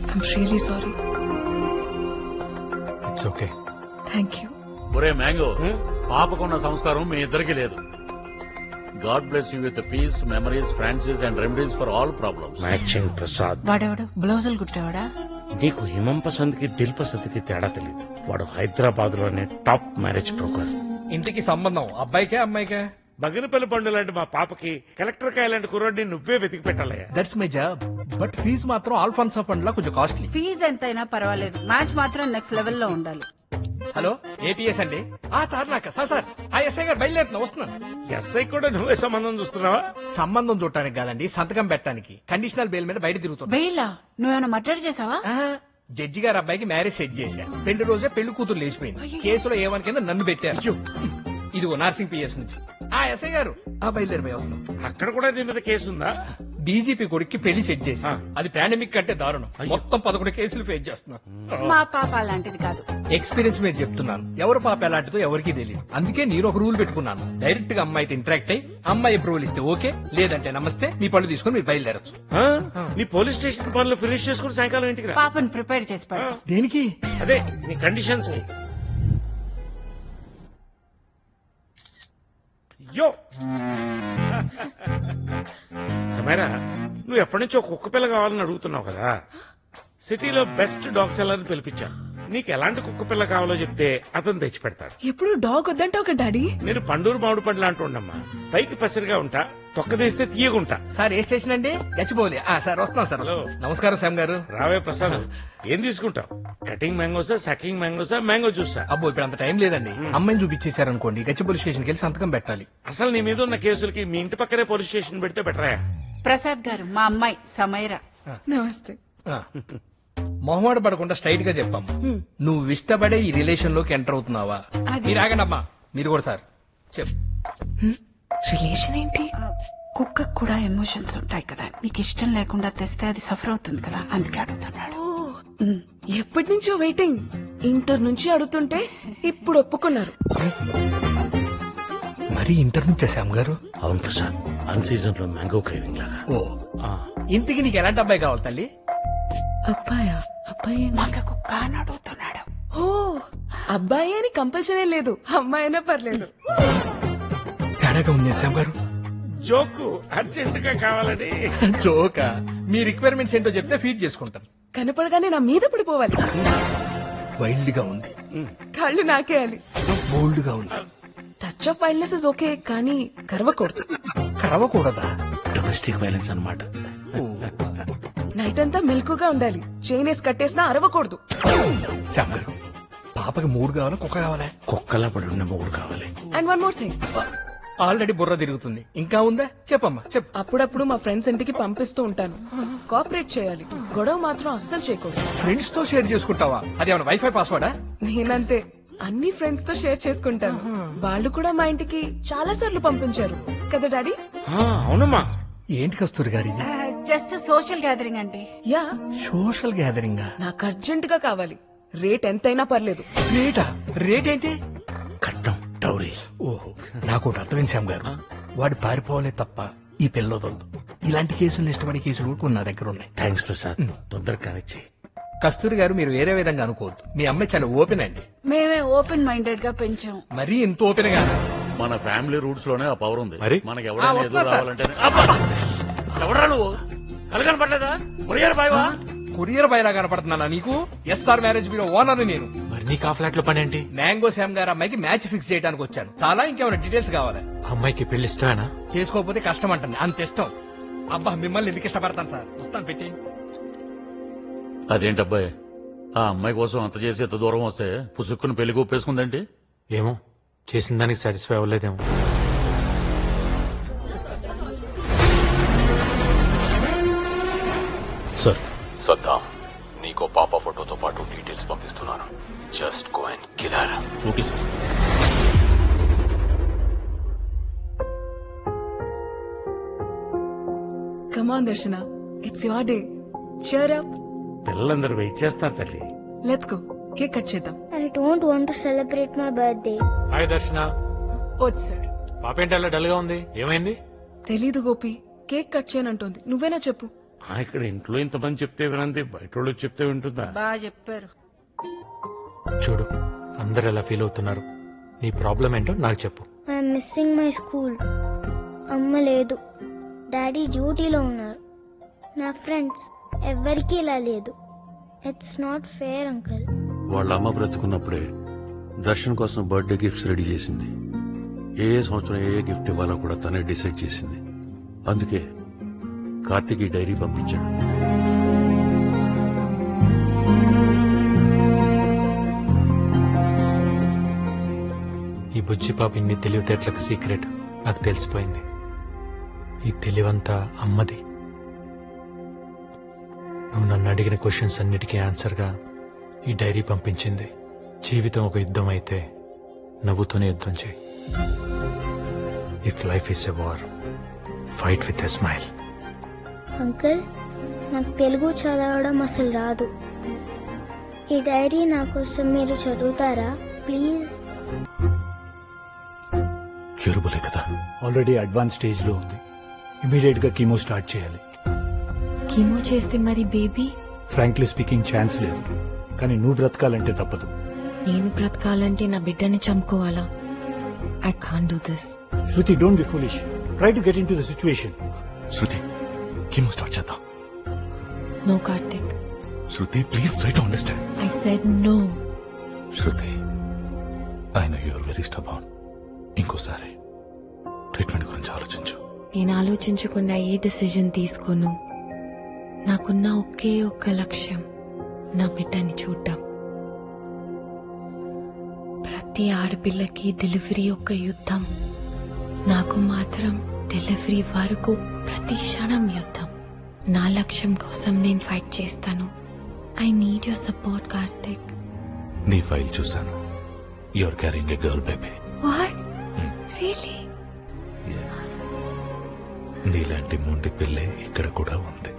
I'm really sorry. It's okay. Thank you. ఒరే మ్యాంగో, పాపకున్న సంస్కారం మీ ఇద్దరికి లేదు. God bless you with peace, memories, Francis and remedies for all problems. Matching Prasad. వాడేవాడు బ్లౌజులు కుట్టేవాడా? నీకు హిమం పసంద్ కి దిల్ పసంద్ కి తేడా తెలియదు. వాడు హైదరాబాద్ లోనే టాప్ మ్యారేజ్ బ్రోకర్. ఇంటికి సంబంధం అబ్బాయికే అమ్మాయికే? బగినపల్లి పండు లాంటి మా పాపకి కలెక్టర్ కాయ లాంటి కుర్రాడిని నువ్వే వెతికి పెట్టాలయ్యా. That's my job. But fees మాత్రం ఆల్ఫాన్సా ఫండ్ లా కొంచెం కాస్ట్లీ. ఫీజు ఎంతైనా పర్వాలేదు, మ్యాచ్ మాత్రం నెక్స్ట్ లెవెల్ లో ఉండాలి. హలో ఏపీఎస్ అండి ఆ తార్నాక సార్ ఆ ఎస్ఐ గారు బయలుదేరుతున్నా వస్తున్నాను. ఎస్ఐ కూడా నువ్వే సంబంధం చూస్తున్నావా? సంబంధం చూడటానికి కాదండి, సంతకం పెట్టడానికి. కండిషనల్ బెయిల్ మీద బయట తిరుగుతున్నా. బెయిలా? నువ్వేమైనా మర్డర్ చేసావా? జడ్జి గారు అబ్బాయికి మ్యారేజ్ సెట్ చేశా. పెళ్లి రోజే పెళ్లి కూతురు లేచిపోయింది. కేసులో ఏమని కింద నన్ను పెట్టారు. ఇదిగో నర్సింగ్ పిఎస్ నుంచి. ఆ ఎస్ఐ గారు ఆ బయలుదేరిపోయి వస్తున్నాం. అక్కడ కూడా నీ మీద కేసు ఉందా? డీజీపీ కొడుక్కి పెళ్లి సెట్ చేసి అది పాండమిక్ కంటే దారుణం. మొత్తం 11 కేసులు ఫేస్ చేస్తున్నా. మా పాప అలాంటిది కాదు. ఎక్స్పీరియన్స్ మీద చెప్తున్నాను. ఎవరు పాప ఎలాంటిదో ఎవరికీ తెలియదు. అందుకే నేను ఒక రూల్ పెట్టుకున్నాను. డైరెక్ట్ గా అమ్మాయితో ఇంటరాక్ట్ అయ్యి అమ్మాయి అప్రూవల్ ఇస్తే ఓకే, లేదంటే నమస్తే మీ పళ్ళు తీసుకుని మీరు బయలుదేరచ్చు. నీ పోలీస్ స్టేషన్ పనులు ఫినిష్ చేసుకుని సాయంకాలం ఇంటికి రా. పాపను ప్రిపేర్ చేసి పెడతా. దేనికి? అదే నీ కండిషన్స్. యో సమీరా, నువ్వు ఎప్పటి నుంచో కుక్క పిల్ల కావాలని అడుగుతున్నావు కదా. సిటీలో బెస్ట్ డాగ్ సెల్లర్ ని పిలిపించాను. నీకు ఎలాంటి కుక్క పిల్ల కావాలో చెప్తే అతను తెచ్చి పెడతాడు. ఎప్పుడు డాగ్ వద్దంటే ఒక డాడీ. నేను పండూరు మామిడి పండ్లు అంటుండమ్మా. పైకి పసిరిగా ఉంటా, తొక్కదీస్తే తీయగుంటా. సార్ ఏ స్టేషన్ అండి? గచ్చిపోలే. సార్ వస్తున్నాం సార్. హలో. నమస్కారం శ్యామ్ గారు. రావే ప్రసాద్, ఏం తీసుకుంటావు? కటింగ్ మ్యాంగోసా, సకింగ్ మ్యాంగోసా, మ్యాంగో జ్యూసా? అబ్బో ఇప్పుడు అంత టైం లేదండి. అమ్మాయిని చూపించేశారనుకోండి, గచ్చిపోలి స్టేషన్కి వెళ్ళి సంతకం పెట్టాలి. అసలు నీ మీద ఉన్న కేసులకి మీ ఇంటి పక్కనే పోలీస్ స్టేషన్ పెడితే బెటరా? ప్రసాద్ గారు మా అమ్మాయి సమైరా. నమస్తే. మొహమాట పడకుండా స్ట్రైట్ గా చెప్పమ్మా, నువ్వు ఇష్టపడే ఈ రిలేషన్ లోకి ఎంటర్ అవుతున్నావా? మీరు ఆగండమ్మా, మీరు కూడా సార్ చెప్పు. రిలేషన్ ఏంటి? కుక్కకు కూడా ఎమోషన్స్ ఉంటాయి కదా. నీకు ఇష్టం లేకుండా తెస్తే అది సఫర్ అవుతుంది కదా, అందుకే అడుగుతున్నాడు. ఎప్పటి నుంచో వెయిటింగ్. ఇంటర్ నుంచి అడుగుతుంటే ఇప్పుడు ఒప్పుకున్నారు. మరి ఇంటర్ నుంచే శ్యామ్ గారు? అవును ప్రసాద్, అన్ సీజన్ లో మ్యాంగో క్రేవింగ్ లాగా. ఓ ఇంటికి నీకు ఎలాంటి అబ్బాయి కావాలి తల్లి? అబ్బాయా? అబ్బాయి నాకు కుక్క అని అడుగుతున్నాడు. ఓ అబ్బాయి అని కంపల్సరీ లేదు, అమ్మాయి అయినా పర్లేదు. తేడాగా ఉంది శ్యామ్ గారు. జోకు అర్జెంట్ గా కావాలని. జోకా? మీ రిక్వైర్మెంట్స్ ఏంటో చెప్తే ఫీడ్ చేసుకుంటాను. కనపడగానే నా మీద పడిపోవాలి. వైల్డ్ గా ఉంది, కళ్ళు నాకేయాలి, బోల్డ్ గా ఉంది. Touch of wildness is okay, కానీ కరవకూడదు. కరవకూడదా? డొమెస్టిక్ వైలెన్స్ అన్నమాట. నైట్ అంతా మెలకుగా ఉండాలి. చైన్ వేసి కట్టేసినా అరవకూడదు. శ్యామ్ గారు, పాపకి 3 కావాలా కుక్క కావాలా? కుక్కలా పడి ఉన్న మూడు కావాలి. And one more thing, already బుర్ర తిరుగుతుంది, ఇంకా ఉందా? చెప్పమ్మా చెప్పు. అప్పుడప్పుడు మా ఫ్రెండ్స్ ఇంటికి పంపిస్తూ ఉంటాను. కోఆపరేట్ చేయాలి, గొడవ మాత్రం అస్సలు చేయకూడదు. ఫ్రెండ్స్ తో షేర్ చేసుకుంటావా? అది ఏమైనా వైఫై పాస్వర్డా? నేనంతే, అన్ని ఫ్రెండ్స్ తో షేర్ చేసుకుంటాను. వాళ్ళు కూడా మా ఇంటికి చాలా సార్లు పంపించారు కదా డాడీ? అవునమ్మా. ఏంటి కస్తూరి గారి? జస్ట్ సోషల్ గ్యాదరింగ్ అండి. Yeah, social gathering. నాకు అర్జెంట్ గా కావాలి. రేట్ ఎంతైనా పర్లేదు. రేటా? రేట్ ఏంటి? కట్నం, టౌరీ. ఓహో, నాకు ఒకటి అర్థమైంది శ్యామ్ గారు. వాడు పారిపోవాలే తప్ప ఈ పిల్లదొద్దు. ఇలాంటి కేసులు ఇష్టపడే కేసులు కూడా నా దగ్గర ఉన్నాయి. థ్యాంక్స్ ప్రసాద్, తొందరగా కానిచ్చి. కస్తూరి గారు, మీరు వేరే విధంగా అనుకోవద్దు. మీ అమ్మాయి చాలా ఓపెన్ అండి. మేమే ఓపెన్ మైండెడ్ గా పెంచాం. మరీ ఇంత ఓపెన్ గా. మన ఫ్యామిలీ రూట్స్ లోనే ఆ పవర్ ఉంది. మరి? మనకి ఎవరైనా వస్తున్నా ఎదురు సార్. రావాలంటే ఎవరా నువ్వు? కలగని పడలేదా? కొరియర్ బాయ్వా? కొరియర్ బయలా కనపడుతున్నానా నీకు? ఎస్ఆర్ మ్యారేజ్ బ్యూరో ఓనర్ నేను. మరి నీకు ఆ ఫ్లాట్ లో పని ఏంటి? మ్యాంగో శ్యామ్ గారు అమ్మాయికి మ్యాచ్ ఫిక్స్ చేయడానికి వచ్చాను. చాలా ఇంకేమైనా డీటెయిల్స్ కావాలి? ఆ అమ్మాయికి పెళ్లి ఇష్టమేనా? చేసుకోకపోతే కష్టం అంటుంది, అంత ఇష్టం. అబ్బా, మిమ్మల్ని ఎందుకు ఇష్టపడతాను సార్. వస్తాను, పెట్టి. అదేంటబ్బాయి, ఆ అమ్మాయి కోసం అంత చేసి ఎంత దూరం వస్తే పుసుక్కుని పెళ్లి కూపేసుకుందంటే? ఏమో, చేసిన దానికి సాటిస్ఫై అవ్వలేదేమో. సార్ సద్దాం, నీకో పాప ఫోటోతో పాటు డీటెయిల్స్ పంపిస్తున్నాను. Just go and kill her. Okay sir. Come on, Darshana. It's your day. Cheer up. పిల్లలందరూ వెయిట్ చేస్తారు తల్లి. Let's go. కేక్ కట్ చేద్దాం. I don't want to celebrate my birthday. Hi దర్శన. వచ్చాడు. పాప ఏంటి అలా డల్ గా ఉంది? ఏమైంది? తెలీదు గోపి, కేక్ కట్ చేయనంటోంది. నువ్వేనా చెప్పు. ఇక్కడ ఇంట్లో ఇంతమంది చెప్తే వినంది, బయట వాళ్ళు చెప్తే వింటుందా? బాగా చెప్పారు. చూడు, అందరు ఎలా ఫీల్ అవుతున్నారు. నీ ప్రాబ్లం ఏంటో నాకు చెప్పు. I'm missing my school. అమ్మ లేదు, డాడీ డ్యూటీలో ఉన్నారు. నా ఫ్రెండ్స్ ఎవ్వరికీ ఇలా లేదు. It's not fair uncle. వాళ్ళ అమ్మ బ్రతుకున్నప్పుడే దర్శన్ కోసం బర్త్డే గిఫ్ట్స్ రెడీ చేసింది. ఏ సంవత్సరం ఏ గిఫ్ట్ ఇవ్వాలో కూడా తనే డిసైడ్ చేసింది. అందుకే కార్తీక్ ఈ డైరీ పంపించాడు. బుజ్జి పాప ఇన్ని తెలివితేటలకు సీక్రెట్ నాకు తెలిసిపోయింది. ఈ తెలివంతా అమ్మది. నువ్వు నన్ను అడిగిన క్వశ్చన్స్ అన్నిటికీ ఆన్సర్గా ఈ డైరీ పంపించింది. జీవితం ఒక యుద్ధం అయితే నవ్వుతూనే యుద్ధం చేయి. If life is a war, fight with a smile. Uncle, నాకు తెలుగు చదవడం అసలు రాదు. ఈ డైరీ నా కోసం మీరు చదువుతారా ప్లీజ్? క్యూరబులే కదా. ఆల్రెడీ అడ్వాన్స్ స్టేజ్ లో ఉంది. ఇమీడియట్ గా కీమో స్టార్ట్ చేయాలి. కీమో చేస్తే మరి బేబీ? ఫ్రాంక్లీ స్పీకింగ్ ఛాన్స్ లేదు, కానీ నువ్వు బ్రతకాలంటే తప్పదు. నేను బ్రతకాలంటే నా బిడ్డని చంపుకోవాలా? I can't do this. Shruti, don't be foolish. Try to get in to the situation. Shruti, chemo start చేద్దాం. No Karthik. Shruti, please try to understand. I said no. Shruti, I know you are very stubborn. ఇంకోసారి ట్రీట్మెంట్ గురించి ఆలోచించు. నేను ఆలోచించకుండా ఏ decision తీసుకోను. నాకున్న ఒకే ఒక్క లక్ష్యం నా బిడ్డని చూడ్డం. ప్రతి ఆడపిల్లకి డెలివరీ ఒక యుద్ధం. నాకు మాత్రం డెలివరీ వరకు ప్రతి క్షణం యుద్ధం. నా లక్ష్యం కోసం నేను ఫైట్ చేస్తాను. I need your support Karthik. నీ ఫైల్ చూశాను. You are carrying a girl baby. What? Really? నీలాంటి మొండి పిల్లే ఇక్కడ కూడా ఉంది.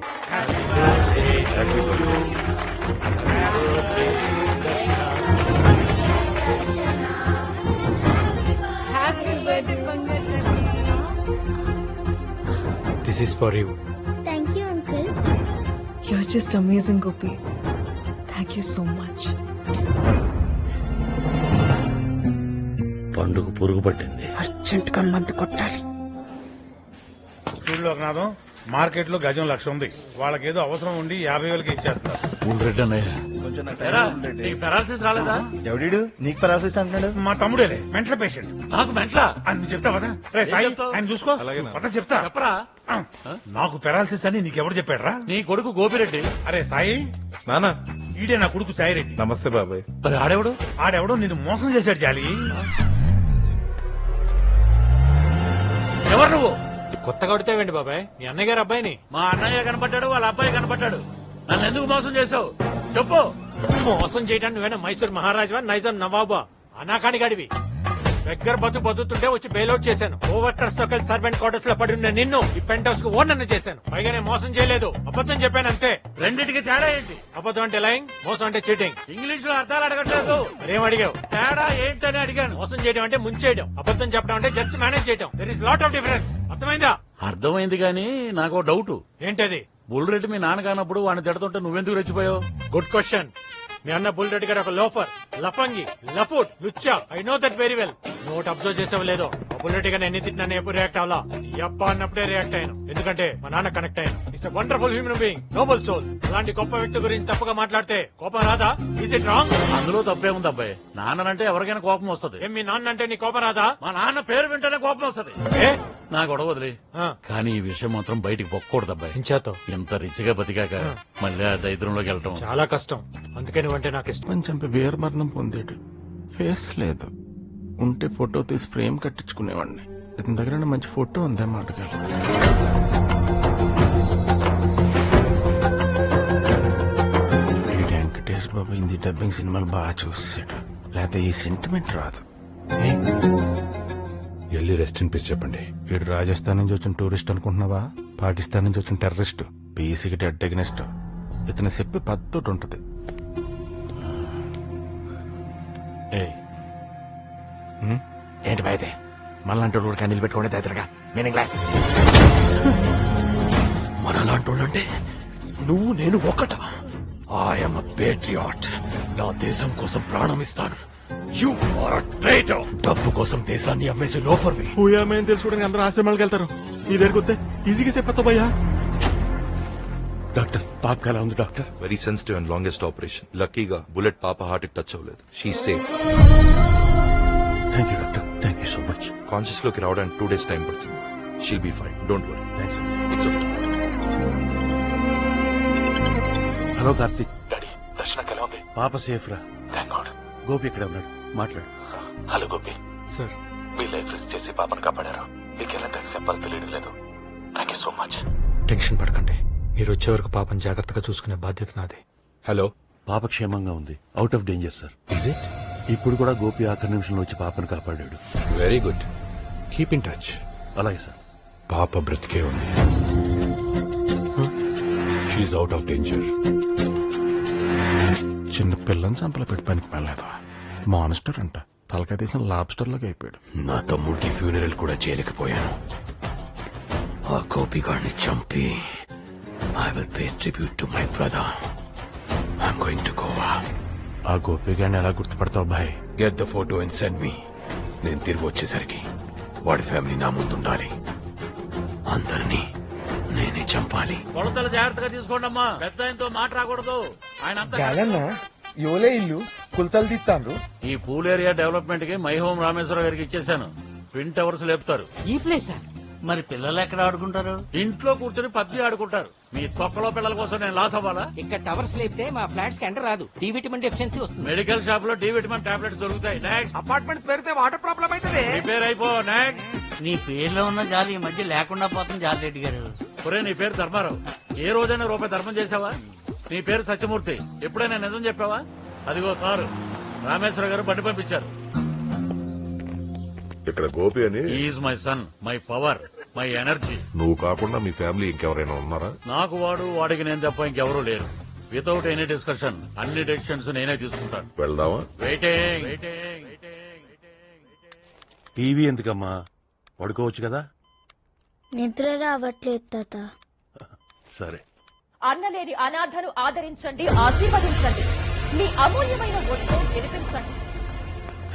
హ్యాపీ బర్త్డే బంగారు. This is for you. Thank you uncle. You're just amazing, Gopi. Thank you so much. పండుగ పురుగు పట్టింది. అర్జెంట్ గా మందు కొట్టాలి. చూడు లోకనాథం, మార్కెట్ లో గజం 1,00,000 ఉంది. వాళ్ళకేదో అవసరం ఉండి 50,000కి ఇచ్చేస్తారు. రెడ్డి అన్నయ్య, పెరాలసిస్ రాలేదా? ఎవడీడు నీకు పరాసిస్ అంటున్నాడు? మా తమ్ముడేలే, మెంటల్ పేషెంట్. నాకు మెంట్లా? అని చెప్తా కదా. రే ఏం సాయి, చెప్తావ్? ఆయన చూసుకో. పద చెప్తా. చెప్పరా? నాకు పెరాలసిస్ అని నీకెవరు చెప్పాడ్రా? నీ కొడుకు గోపిరెడ్డి. అరే సాయి, నానా ఈడే నా కొడుకు సాయిరెడ్డి. నమస్తే బాబాయ్. మరి ఆడేవాడు? ఆడెవడో నిన్ను మోసం చేశాడు జాలి. ఎవరు నువ్వు? కొత్తగా కొడితేవండి బాబాయ్, మీ అన్నయ్య గారు అబ్బాయిని. మా అన్నయ్య కనపడ్డాడు, వాళ్ళ అబ్బాయి కనపడ్డాడు. నన్ను ఎందుకు మోసం చేసావు చెప్పు. మోసం చేయడానికి నువ్వేనా మైసూర్ మహారాజా, నైజాం నవాబా? అనాకాని గడివి. దగ్గర బతుకుతుంటే వచ్చి బెయిల్అవుట్ చేశాను. ఓవర్కర్స్ తో కలిసి సర్వెంట్ క్వార్టర్స్ లో పడి ఉన్న నిన్ను ఈ పెంట్ హౌస్ కు ఓనర్ చేశాను. పైగా నేను మోసం చేయలేదు, అబద్ధం చెప్పాను అంతే. రెండింటికి తేడా ఏంటి? అబద్ధం అంటే లైంగ్, మోసం అంటే చీటింగ్. ఇంగ్లీష్ లో అర్థాలు అడగట్లేదు. మరేం అడిగావు? తేడా ఏంటని అడిగాను. మోసం చేయడం అంటే ముంచేయడం, అబద్ధం చెప్పడం అంటే జస్ట్ మేనేజ్ చేయడం. There is lot of difference. అర్థమైందా? అర్థమైంది గానీ నాకు డౌట్. ఏంటది? బుల్రెడ్డి మీ నాన్న కానప్పుడు వాడిని తిడుతుంటే నువ్వెందుకు రెచ్చిపోయావు? Good question. మీ అన్న బుల్రెడ్డి గారు ఒక లోఫర్, లఫంగి, లఫుట్, లుచ్చా. I know that very well. Note observe చేసావు లేదో, ఆ బుల్రెడ్డి గారు ఎన్ని తిట్టినా ఎప్పుడు రియాక్ట్ అవ్వాలా? యప్ప అన్నప్పుడే రియాక్ట్ అయ్యాను. ఎందుకంటే మా నాన్న కనెక్ట్ అయ్యాను. It's wonderful human being, noble soul. అలాంటి గొప్ప వ్యక్తి గురించి తప్పుగా మాట్లాడితే కోపం రాదా? Is it wrong? అందులో తప్పేముంది అబ్బాయి? నాన్నంటే ఎవరికైనా కోపం వస్తుంది. ఏం మీ నాన్న అంటే నీ కోపం రాదా? మా నాన్న పేరు వింటేనే కోపం వస్తుంది. ఏ? నా గొడవ వదిలే. ఆ. కానీ ఈ విషయం మాత్రం బయటికి పొక్కకూడదు అబ్బాయి. ఇంచేతో ఇంత రిచ్గా బతికాక మళ్ళీ ఆ దరిద్రంలోకి వెళ్ళటం చాలా కష్టం. అందుకే నువ్వంటే నాకు ఇష్టం. చంపి వీరమరణం పొందాడు. ఫేస్ లేదు, ఉంటే ఫోటో తీసి ఫ్రేమ్ కట్టించుకునేవాడిని. ఇతని దగ్గర మంచి ఫోటో ఉందే మాటగాలి. వెంకటేష్ బాబు హిందీ డబ్బింగ్ సినిమాలు బాగా చూసాడు, లేకపోతే ఈ సెంటిమెంట్ రాదు. వెళ్ళి రెస్ట్ ఇన్ పీస్ చెప్పండి. వీడు రాజస్థాన్ నుంచి వచ్చిన టూరిస్ట్ అనుకుంటున్నావా? పాకిస్తాన్ నుంచి వచ్చిన టెర్రరిస్ట్, పీసీకి డెడ్ అగ్నెస్ట్. ఇతను చెప్పి పద్ధతి ఉంటది. ఏయ్, ఏంటి బాయితే మనలాంటి కూడా క్యాండిల్ పెట్టుకోండి దగ్గరగా మీనింగ్ క్లాస్. మనలాంటి వాళ్ళంటే నువ్వు నేను ఒకటా? I'm patriot. నా దేశం కోసం ప్రాణం ఇస్తాను. You are a traitor. డబ్బు కోసం దేశాన్ని అమ్మేసి లోఫర్వి. మేము తెలుసుకోవడానికి అందరూ ఆశ్రమాలకు వెళ్తారు. మీ దగ్గరకు వస్తే ఈజీగా చెప్పేస్తా భయ్యా. డాక్టర్, పాప ఎలా ఉంది doctor? Very sensitive and longest operation. లక్కీగా బుల్లెట్ పాప హార్ట్ కి టచ్ అవ్వలేదు. She safe. Thank you doctor, thank you so much. Conscious లోకి రావడానికి 2 days టైం పడుతుంది. She'll be fine, don't worry. Thanks. Hello Karthik. Daddy, దర్శనకి ఎలా ఉంది? పాప సేఫ్ రా. Thank God. గోపి ఇక్కడ ఉన్నాడు, మాట్లాడు. హలో గోపి, సార్ మీ లైఫ్ రిస్క్ చేసి పాపను కాపాడారు. మీకు ఎలా థ్యాంక్స్ చెప్పాలో తెలియడం లేదు. Thank you so much. Tension పడకండి. మీరు వచ్చే వరకు పాపం జాగ్రత్తగా చూసుకునే బాధ్యత నాది. హలో, పాప క్షేమంగా ఉంది. Out of danger sir. Is it? ఇప్పుడు కూడా గోపి ఆఖరి నిమిషంలో వచ్చి పాపను కాపాడాడు. Very good. Keep in touch. అలాగే సార్. పాప బ్రతికే ఉంది. She's out of danger. చిన్న పిల్లని చంపల పెట్టి పనికి వెళ్ళలేదు. మానిస్టర్ అంట తలకాయ తీసిన లాబ్స్టర్ లాగా అయిపోయాడు. నా తమ్ముడికి ఫ్యూనరల్ కూడా చేయలేకపోయాను. ఆ గోపిగాడిని చంపి I will pay tribute to my brother. I'm going to Goa. ఆ గోపి గారిని ఎలా గుర్తుపడతావు భాయ్? Get the photo and send me. నేను తిరిగి వచ్చేసరికి వాడి ఫ్యామిలీ నా ముందుండాలి. అందరినీ నేనే చంపాలి. కొలతలు జాగ్రత్తగా తీసుకోండి అమ్మా. పెద్ద ఆయనతో మాట రాకూడదు. ఆయన అంతా జాలన్న యోలే ఇల్లు కుల్తలు తీస్తాండ్రు. ఈ పూల్ ఏరియా డెవలప్మెంట్ కి మై హోమ్ రామేశ్వర గారికి ఇచ్చేసాను. ట్విన్ టవర్స్ లేపుతారు. ఈ ప్లేస్ మరి పిల్లలు ఎక్కడ ఆడుకుంటారు? ఇంట్లో కూర్చొని పబ్జి ఆడుకుంటారు. మీ తొక్కలో పిల్లల కోసం నేను లాస్ అవ్వాలా? ఇక్కడ టవర్స్ లేపితే మా ఫ్లాట్స్ కి ఎంటర్ రాదు. డి విటమిన్ డెఫిషియన్సీ వస్తుంది. మెడికల్ షాప్ లో డి విటమిన్ టాబ్లెట్స్ దొరుకుతాయి. నెక్స్ట్ అపార్ట్మెంట్స్ పెరిగితే వాటర్ ప్రాబ్లం అవుతుంది. ప్రిపేర్ అయిపో. నెక్స్ట్ నీ పేరులో ఉన్న జాలి ఈ మధ్య లేకుండా పోతుంది జాలిరెడ్డి గారు. ఒరే, నీ పేరు ధర్మారావు. ఏ రోజైనా రూపాయి ధర్మం చేసావా? నీ పేరు సత్యమూర్తి. ఎప్పుడైనా నిజం చెప్పావా? అదిగో కారు. రామేశ్వర గారు బండి పంపించారు. ఇక్కడ గోపి అని is my son, my power, my energy. నువ్వు కాకుండా మీ ఫ్యామిలీ ఇంకెవరైనా ఉన్నారా? నాకు వాడు, వాడికి నేను తప్ప ఇంకెవరూ లేరు. వితౌట్ ఎనీ డిస్కషన్ అన్ని డెసిషన్స్ నేనే తీసుకుంటాను. వెళ్దామా? వెయిటింగ్. టీవీ ఎందుకమ్మా? పడుకోవచ్చు కదా. నిద్ర రావట్లేదు తాత. సరే. అన్నలేని అనాథను ఆదరించండి, ఆశీర్వదించండి. మీ అమూల్యమైన ఓటుతో గెలిపించండి.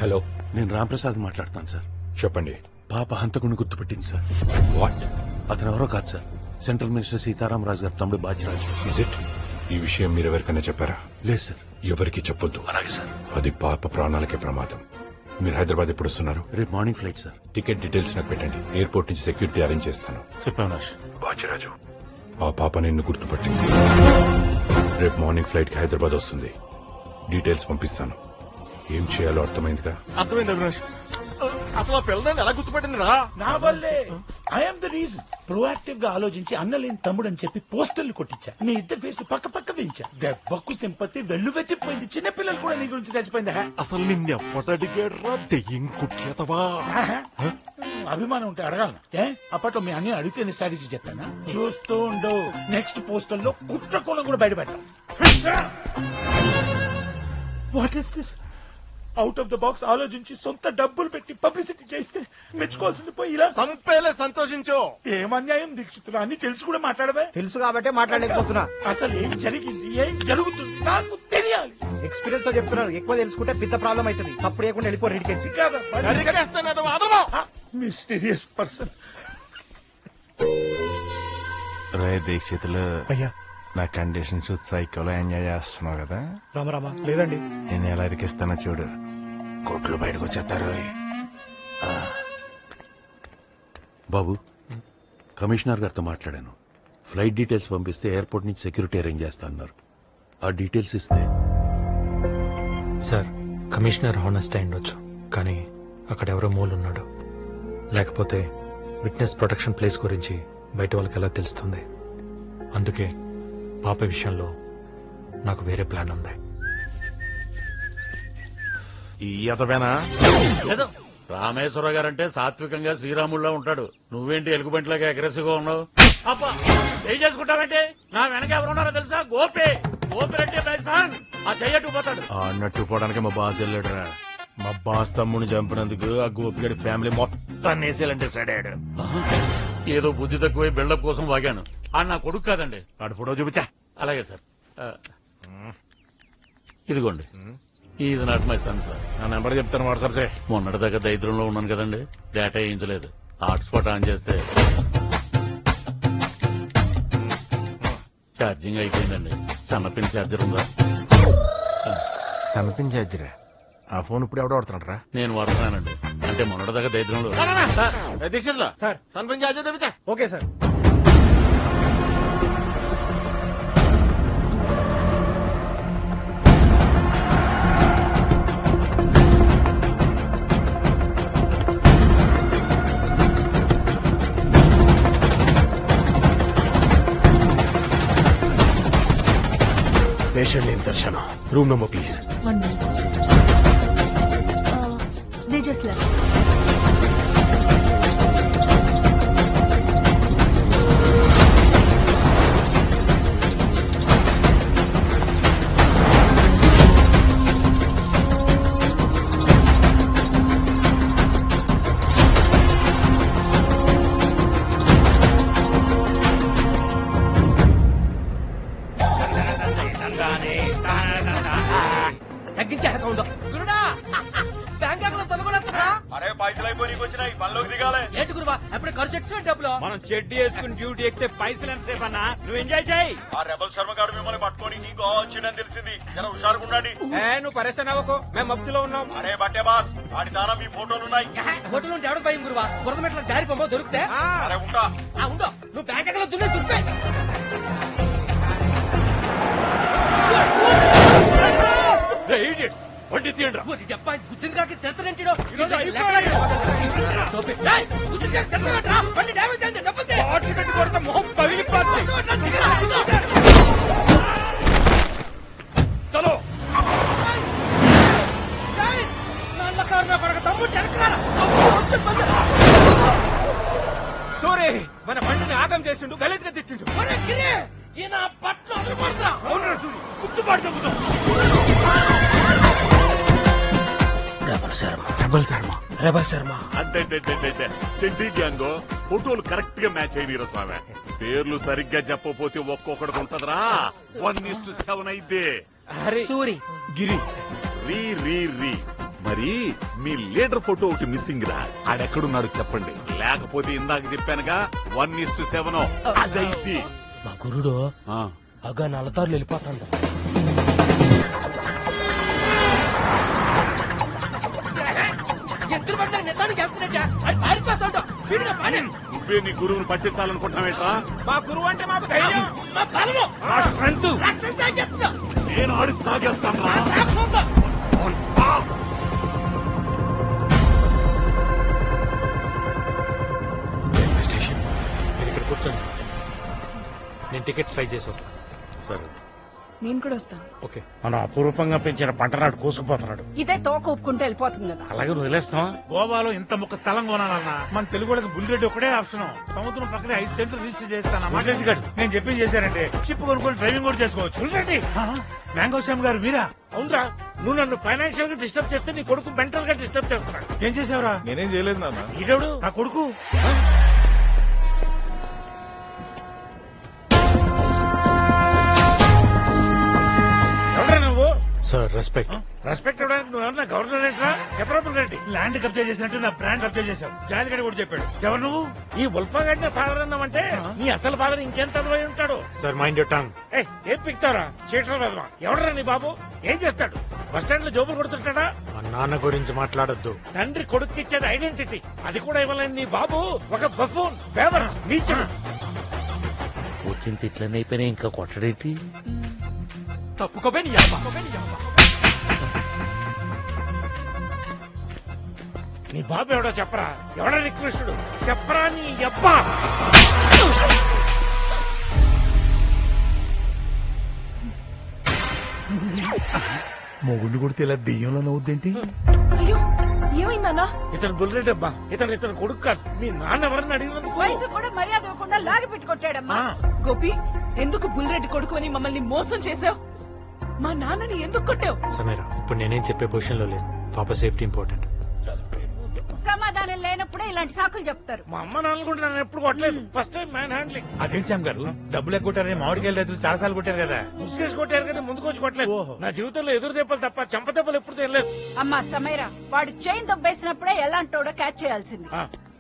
హలో, నేను రాంప్రసాద్ మాట్లాడుతాను సార్. చెప్పండి. పాప హంతకుని గుర్తుపెట్టింది సార్. వాట్? అతను ఎవరో కాదు సార్. సెంట్రల్ మినిస్టర్ సీతారామరాజు గారు తమ్ముడు బాచిరాజు. Is it? ఈ విషయం మీరెవరికైనా చెప్పారా? లేదు సార్. ఎవరికి చెప్పొద్దు. అలాగే సార్. అది పాప ప్రాణాలకే ప్రమాదం. మీరు హైదరాబాద్ ఎప్పుడు వస్తున్నారు? రేపు morning flight sir. Ticket details నాకు పెట్టండి. ఎయిర్పోర్ట్ నుంచి సెక్యూరిటీ అరేంజ్ చేస్తాను. చెప్పాను. బాచిరాజు, ఆ పాప నిన్ను గుర్తుపట్టింది. రేపు మార్నింగ్ ఫ్లైట్ కి హైదరాబాద్ వస్తుంది. డీటెయిల్స్ పంపిస్తాను. ఏం చేయాలో అర్థమైందిగా? అర్థమైంది అవినాష్. అసలు ఆ పిల్లని ఎలా గుర్తుపట్టింది రా? నా వల్లే. I'm the reason. ప్రొయాక్టివ్ గా ఆలోచించి అన్నలేని తమ్ముడు అని చెప్పి పోస్టర్లు కొట్టించా. మీ ఇద్దరు ఫేస్ పక్క పక్క వేయించా. దెబ్బకు సింపతి వెళ్ళు వెతిపోయింది. చిన్నపిల్లలు కూడా నీ గురించి తెలిసిపోయింది. అసలు నిన్నెప్పటికేడు రా దెయ్యం కుట్లేతవా? అభిమానం ఉంటే అడగాల. అప్పట్లో మీ అన్ని అడిగితే స్ట్రాటజీ చెప్పానా? చూస్తూ ఉండు. నెక్స్ట్ పోస్టర్ లో కుట్ర కోణం కూడా బయటపెడతా. What is this? Out of the box ఆలోచించి సొంత డబ్బులు పెట్టి పబ్లిసిటీ చేస్తే మెచ్చుకోవాల్సింది పోయి ఇలా సంపేలే సంతోషించు. ఏం అన్యాయం దీక్షితులు అన్ని తెలుసు కూడా మాట్లాడవే. తెలుసు కాబట్టే మాట్లాడలేకపోతున్నా. అసలు ఏం జరిగింది, ఏం జరుగుతుంది నాకు తెలియాలి. ఎక్స్పీరియన్స్ తో చెప్తున్నారు. ఎక్కువ తెలుసుకుంటే పెద్ద ప్రాబ్లం అవుతుంది. అప్పుడు లేకుండా వెళ్ళిపో. రెడీకెచ్చి మిస్టీరియస్ పర్సన్. రే దీక్షితులు, అయ్యా నా కండిషన్స్ సైకోలో ఎంజాయ్ చేస్తున్నావు కదా. రామరామా లేదండి. నేను ఎలా ఇరికిస్తానో చూడు. కోట్లు బయటకు వచ్చేస్తారు. బాబు, కమిషనర్ గారితో మాట్లాడాను. ఫ్లైట్ డీటెయిల్స్ పంపిస్తే ఎయిర్పోర్ట్ నుంచి సెక్యూరిటీ అరేంజ్ చేస్తా అన్నారు. ఆ డీటెయిల్స్ ఇస్తే. సార్, కమిషనర్ హానెస్ట్ అయి ఉండొచ్చు, కానీ అక్కడ ఎవరో మూలున్నాడు. లేకపోతే విట్నెస్ ప్రొటెక్షన్ ప్లేస్ గురించి బయట వాళ్ళకి ఎలా తెలుస్తుంది? అందుకే పాప విషయంలో నాకు వేరే ప్లాన్ ఉంది. లేదు, రామేశ్వర గారంటే సాత్వికంగా శ్రీరాముల్లా ఉంటాడు. నువ్వేంటి ఎలుగుబంటిలాగా అగ్రెసివ్ గా ఉన్నావు? అబ్బా, ఏం చేసుకుంటావంటే నా వెనక ఎవరున్నారో తెలుసా? గోపి. గోపి అంటే బైసాన్. ఆ చెయ్యట్టు పోతాడు. అన్నట్టు పోవడానికి మా బాస్ వెళ్ళాడురా. మా బాస్ తమ్ముడిని చంపినందుకు ఆ గోపిగడి ఫ్యామిలీ మొత్తం నేసేయాలంటే డిసైడ్ అయ్యాడు. ఏదో బుద్ధి తక్కువై బిల్డప్ కోసం వాగాను. ఆ నా కొడుకు కాదండి. ఆడు ఫోటో చూపించా. అలాగే సార్. ఇదిగోండి, ఇది నాట్ మై సన్ సార్. నా నెంబర్ చెప్తాను వాట్సాప్ చే. మొన్నటి దాకా దరిద్రంలో ఉన్నాను కదండి. డేటా వేయించలేదు. హాట్స్పాట్ ఆన్ చేస్తే ఛార్జింగ్ అయిపోయిందండి. సన్నపిన్ ఛార్జర్ ఉందా? కనిపించేద్దిరా. ఆ ఫోన్ ఇప్పుడు ఎవడో వాడుతున్నాడు రా. నేను వాడుతున్నానండి. అంటే మొన్నటి దాకా దరిద్రంలో. దీక్షితులు సార్ సన్ఫిన్ charges. Okay sir. Patient name Darshana. Room number please. 1 minute. They just left. తగ్గించే సౌండ్ గురుడా బ్యాంకాక్ లో తొలగొడతా అరే పైసలు అయిపోయి వచ్చినాయి పనిలోకి దిగాలి. ఏంటి గురువా అప్పుడే ఖర్చు ఎక్స్పెంట్ డబ్బులు మనం చెడ్డీ వేసుకుని డ్యూటీ ఎక్కితే పైసలు ఎంతసేపు అన్నా నువ్వు ఎంజాయ్ చేయి. ఆ రెబల్ శర్మ గారు మిమ్మల్ని పట్టుకొని నీకు వచ్చిందని తెలిసింది. జర హుషారుగా ఉండండి. నువ్వు పరేషన్ అవ్వకు, మేము మఫ్తిలో ఉన్నాం. అరే బట్టే బాస్ వాడి దానా మీ ఫోటోలు ఉన్నాయి. హోటల్ ఉంటే ఎవడు భయం గురువా బురద మెట్ల జారి పంప దొరికితే అరే ఉంటా. ఉండో నువ్వు బ్యాంకాక్ లో దున్నే దుర్పే వడ్డీ తీయండి. గుద్దిన కాకి తిడతానంటాడు మొహం పగిలిపోతుంది. చలో సూరి మన బండిని ఆగం చేసిండు, గలీజ్ గా తెచ్చిండు. ఈయన పట్ల అదరపడుతున్నా అవునా సూరి, గుర్తుపాటు చెబుతాం. రెబల్ శర్మ అంటే చెడ్డీ గ్యాంగ్ ఫోటోలు కరెక్ట్ గా మ్యాచ్ అయినరా స్వామి. పేర్లు సరిగ్గా చెప్పకపోతే ఒక్కొక్కడికి ఉంటదరా. 1:7 అయితే సూరి గిరి. రీ రీ రీ మరి మీ లీడర్ ఫోటో ఒకటి మిస్సింగ్ రా. ఆడెక్కడున్నాడు చెప్పండి, లేకపోతే ఇందాక చెప్పానుగా 1:7 అదైతే. మా గురుడు అగా నల్లతారులు వెళ్ళిపోతాడు. నువ్వే నీ గురువుని పట్టించాలనుకుంటున్నావేట్రా? మా గురువు అంటే మాకు ధైర్యం, మా స్ట్రెంత్. నేను ఆడి తాగేస్తాను రా. మీరు ఇక్కడ కూర్చోండి సార్, నేను టికెట్స్ ట్రై చేసి వస్తాను. సరే, నేను కూడా వస్తాను. ఓకే. మనం అపూర్వకంగా పెంచిన పంటనాడు కోసుకుపోతున్నాడు. ఇదే తోక ఒప్పుకుంటే వెళ్ళిపోతుంది కదా. అలాగే వదిలేస్తావా? గోవాలో ఇంత ముక్క స్థలం కొనాలన్నా మన తెలుగు వాళ్ళకి బుల్లెట్ ఒకటే ఆప్షన్. సముద్రం పక్కనే 5 సెంట్లు రిజిస్టర్ చేస్తాను. మాట్లాడి గారు నేను చెప్పింది చేశారంటే షిప్ కొనుక్కొని డ్రైవింగ్ కూడా చేసుకోవచ్చు. చూడండి, మ్యాంగో శ్యామ్ గారు మీరా? అవునరా, నువ్వు నన్ను ఫైనాన్షియల్ గా డిస్టర్బ్ చేస్తే నీ కొడుకు మెంటల్ గా డిస్టర్బ్ చేస్తున్నాడు. ఏం చేసావురా? నేనేం చేయలేదు నాన్న. ఈడవుడు నా కొడుకు. ఎవడ్రా నువ్వు? Sir respect. రెస్పెక్ట్ ఇవ్వడానికి నువ్వు ఎవరన్నా గవర్నర్ ఏంట్రా? చెప్పరాబుల్ రెడ్డి ల్యాండ్ కబ్జా చేసినట్టు నా బ్రాండ్ కబ్జా చేశావు. జాలిగడి కూడా చెప్పాడు. ఎవరు నువ్వు? ఈ ఉల్ఫా గడిన ఫాదర్ అన్నామంటే నీ అసలు ఫాదర్ ఇంకెంత అదవై ఉంటాడు. Sir mind your tongue. ఏం పిక్తారా? చీటర్ వెదవా. ఎవడరా నీ బాబు? ఏం చేస్తాడు? బస్ స్టాండ్ లో జోబులు కొడుతుంటాడా? మా నాన్న గురించి మాట్లాడొద్దు. తండ్రి కొడుకు ఇచ్చేది ఐడెంటిటీ, అది కూడా ఇవ్వలేని నీ బాబు ఒక బఫూన్, బేవర్స్, నీచుడు. వచ్చిన తిట్లన్నీ అయిపోయినాయి, ఇంకా కొట్టడేంటి? తప్పుకోబే నీ అబ్బా. నీ బాబు ఎవడో చెప్పరా? ఎవడా రిక్వెస్టుడు? చెప్పరా నీ అబ్బా. మొగుండు కొడితే ఇలా దెయ్యంలో నవ్వుద్దేంటి? అయ్యో ఏమైందన్నా? ఇతను బుల్లెట్ అబ్బా. ఇతను కొడుకు కాదు. మీ నాన్న ఎవరని అడిగినందుకు వయసు కూడా మర్యాద ఇవ్వకుండా లాగి పెట్టి కొట్టాడమ్మా. గోపి, ఎందుకు బుల్రెడ్డి కొడుకు అని మమ్మల్ని మోసం చేసావు? మా నాన్నని ఎందుకు కొట్టావు? సమీరా, ఇప్పుడు నేనేం చెప్పే పొజిషన్ లో లేను. పాప సేఫ్టీ ఇంపార్టెంట్. సమాధానం లేనప్పుడే ఇలాంటి సాకులు చెప్తారు. మా అమ్మ నాన్న కూడా నన్ను ఎప్పుడు కొట్టలేదు. First time man handling. అదేంటి శ్యామ్ గారు, డబ్బులు ఎగ్గొట్టారని మామిడికాయల రైతులు చాలా సార్లు కొట్టారు కదా. ముసుగేసి కొట్టారు కానీ ముందుకు వచ్చి కొట్టలేదు. నా జీవితంలో ఎదురు దెబ్బలు తప్ప చెంప దెబ్బలు ఎప్పుడు తెలియలేదు. అమ్మా సమీరా, వాడు చైన్ దొబ్బేసినప్పుడే ఎలాంటోడో క్యాచ్ చేయాల్సింది.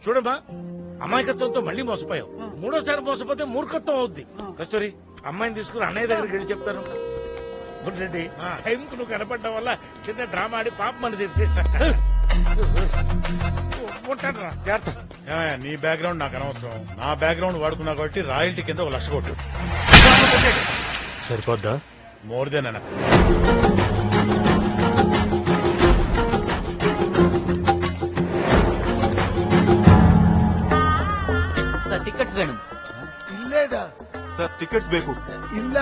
చూడమ్మా, అమాయకత్వంతో మళ్ళీ మోసపోయావు. మూడోసారి మోసపోతే మూర్ఖత్వం అవుద్ది. కస్తూరి, అమ్మాయిని తీసుకుని అన్నయ్య దగ్గరికి వెళ్ళి చెప్తాను. రెడ్డి, టైంకు నువ్వు కనపడడం వల్ల చిన్న డ్రామా ఆడి పాప మన తెరిచేసా. ఉంటాను రా, జాగ్రత్త. నీ బ్యాక్గ్రౌండ్ నాకు అనవసరం. నా బ్యాక్గ్రౌండ్ వాడుకున్నా కాబట్టి రాయల్టీ కింద 1 లక్ష కొట్టు. సరిపోద్దా? More then enough. Sir tickets Venu. Sir tickets ಬೇಕು. ಇಲ್ಲ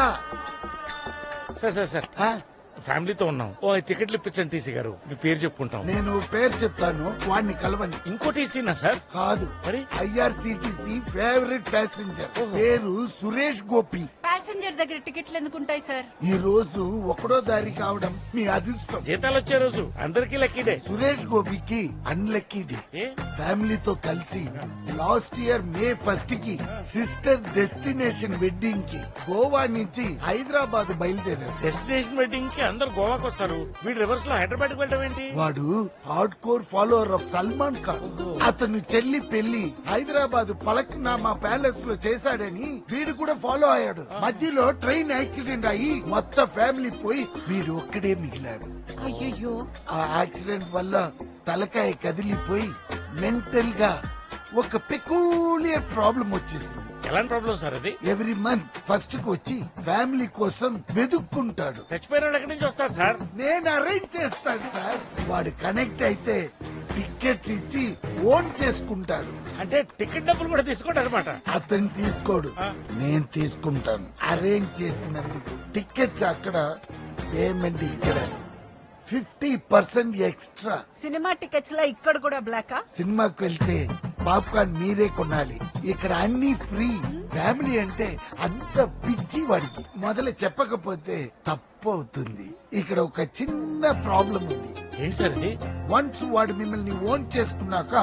సార్ ఫ్యామిలీతో ఉన్నాం. ఓ 5 టికెట్లు ఇప్పించండి టీసీ గారు, మీ పేరు చెప్పుకుంటాం. నేను పేరు చెప్తాను, వాడిని కలవండి. ఇంకో టీసీనా సార్? కాదు, మరి ఐఆర్సిటిసి ఫేవరెట్ ప్యాసింజర్ పేరు సురేష్ గోపి. ప్యాసింజర్ దగ్గర టికెట్లు ఎందుకుంటాయి సార్? ఈ రోజు ఒకటో దారి కావడం మీ అదృష్టం. జీతాలు వచ్చే రోజు అందరికీ లక్కీడే. సురేష్ గోపికి అన్లక్కీ డే. ఏ? ఫ్యామిలీతో కలిసి లాస్ట్ ఇయర్ May 1st కి సిస్టర్ డెస్టినేషన్ వెడ్డింగ్ కి గోవా నుంచి హైదరాబాద్ బయలుదేరారు. డెస్టినేషన్ వెడ్డింగ్ కి అందరు గోవాకి వస్తారు, వీడు రివర్స్ లో హైదరాబాద్ కి వెళ్ళడం ఏంటి? వాడు hard core follower of Salman Khan. అతను చెల్లి పెళ్లి హైదరాబాద్ పలక్నామా ప్యాలెస్ లో చేశాడని వీడు కూడా ఫాలో అయ్యాడు. మధ్యలో ట్రైన్ యాక్సిడెంట్ అయ్యి మొత్తం ఫ్యామిలీ పోయి వీడు ఒక్కడే మిగిలాడు. అయ్యయ్యో. ఆ యాక్సిడెంట్ వల్ల తలకాయ కదిలిపోయి మెంటల్ గా ఒక పెకూలియర్ ప్రాబ్లం వచ్చేసింది. ఎలాంటి ప్రాబ్లం సార్ అది? ఎవ్రీ మంత్ ఫస్ట్ కు వచ్చి ఫ్యామిలీ కోసం వెతుక్కుంటాడు. చచ్చిపోయిన వాళ్ళు ఎక్కడి నుంచి వస్తారు సార్? నేను అరేంజ్ చేస్తాను సార్. వాడు కనెక్ట్ అయితే టికెట్స్ ఇచ్చి ఓన్ చేసుకుంటాడు. అంటే టికెట్ డబ్బులు కూడా తీసుకోండి అనమాట. అతను తీసుకోడు, నేను తీసుకుంటాను. అరేంజ్ చేసినందుకు టికెట్స్ అక్కడ, పేమెంట్ ఇక్కడ. 50% ఎక్స్ట్రా. సినిమా టికెట్స్ లో ఇక్కడ కూడా బ్లాకా? సినిమాకి వెళ్తే పాప్కార్న్ మీరే కొనాలి, ఇక్కడ అన్ని ఫ్రీ. ఫ్యామిలీ అంటే అంత పిచ్చి వాడికి. మొదలు చెప్పకపోతే తప్పు అవుతుంది. ఇక్కడ ఒక చిన్న ప్రాబ్లం ఉంది. ఏంటి సార్ ఇది? వన్స్ వాడు మిమ్మల్ని ఓన్ చేసుకున్నాక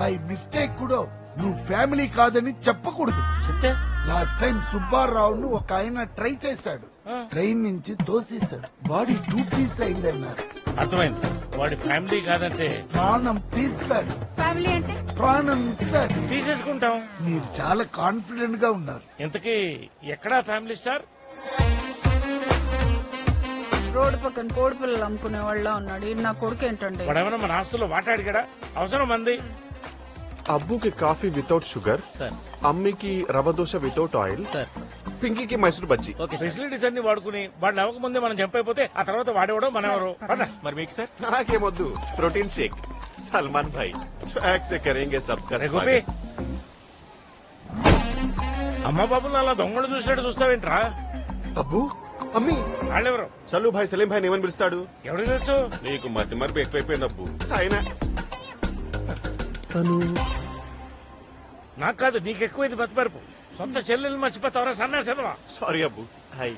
బై మిస్టేక్ కూడా నువ్వు ఫ్యామిలీ కాదని చెప్పకూడదు. చెప్తే లాస్ట్ టైం సుబ్బారావును ఒక ఆయన ట్రై చేశాడు, ట్రైన్ నుంచి తోసేశాడు. Body 2 piece అయిందన్నారు. అర్థమైంది. వాడి ఫ్యామిలీ కాదంటే ప్రాణం తీస్తాడు, ఫ్యామిలీ అంటే ప్రాణం ఇస్తాడు. తీసేసుకుంటాం. మీరు చాలా కాన్ఫిడెంట్ గా ఉన్నారు. ఇంతకీ ఎక్కడా ఫ్యామిలీ స్టార్? రోడ్డు పక్కన కోడి పిల్లలు అమ్ముకునే వాళ్ళ ఉన్నాడు. ఈయన నా కొడుకు ఏంటండి? వాడేమన్నా మన ఆస్తుల్లో వాటాడిగాడా? అవసరం మంది. అబ్బుకి కాఫీ వితౌట్ షుగర్ సార్. అమ్మికి రవ్వ దోశ వితౌట్ ఆయిల్ సార్. పింకీకి మైసూర్ బజ్జీ. ఫెసిలిటీస్ అన్ని వాడుకుని వాళ్ళు అవ్వకముందే మనం జంప్ అయిపోతే ఆ తర్వాత వాడేవడం మన ఎవరు? మరి మీకు సార్? నాకేమొద్దు, protein shake. Salman bhai swag సే కరేంగే సబ్కా గోపి, స్వాగత్. అమ్మ బాబులు అలా దొంగలు చూసినట్టు చూస్తావేంట్రా? అబ్బు, అమ్మి, వాళ్ళెవరు? చల్లు భాయ్ సలీం భాయ్ ఏమని పిలుస్తాడు? ఎవరికి తెలుసు? నీకు మధ్య మరపు ఎక్కువైపోయింది అబ్బు. అయినా తను నాకు కాదు, నీకు ఎక్కువైంది బతిపరుపు. సొంత చెల్లెలు మర్చిపోతావరా సన్నాసేదవా? సారీ అబ్బు. హాయ్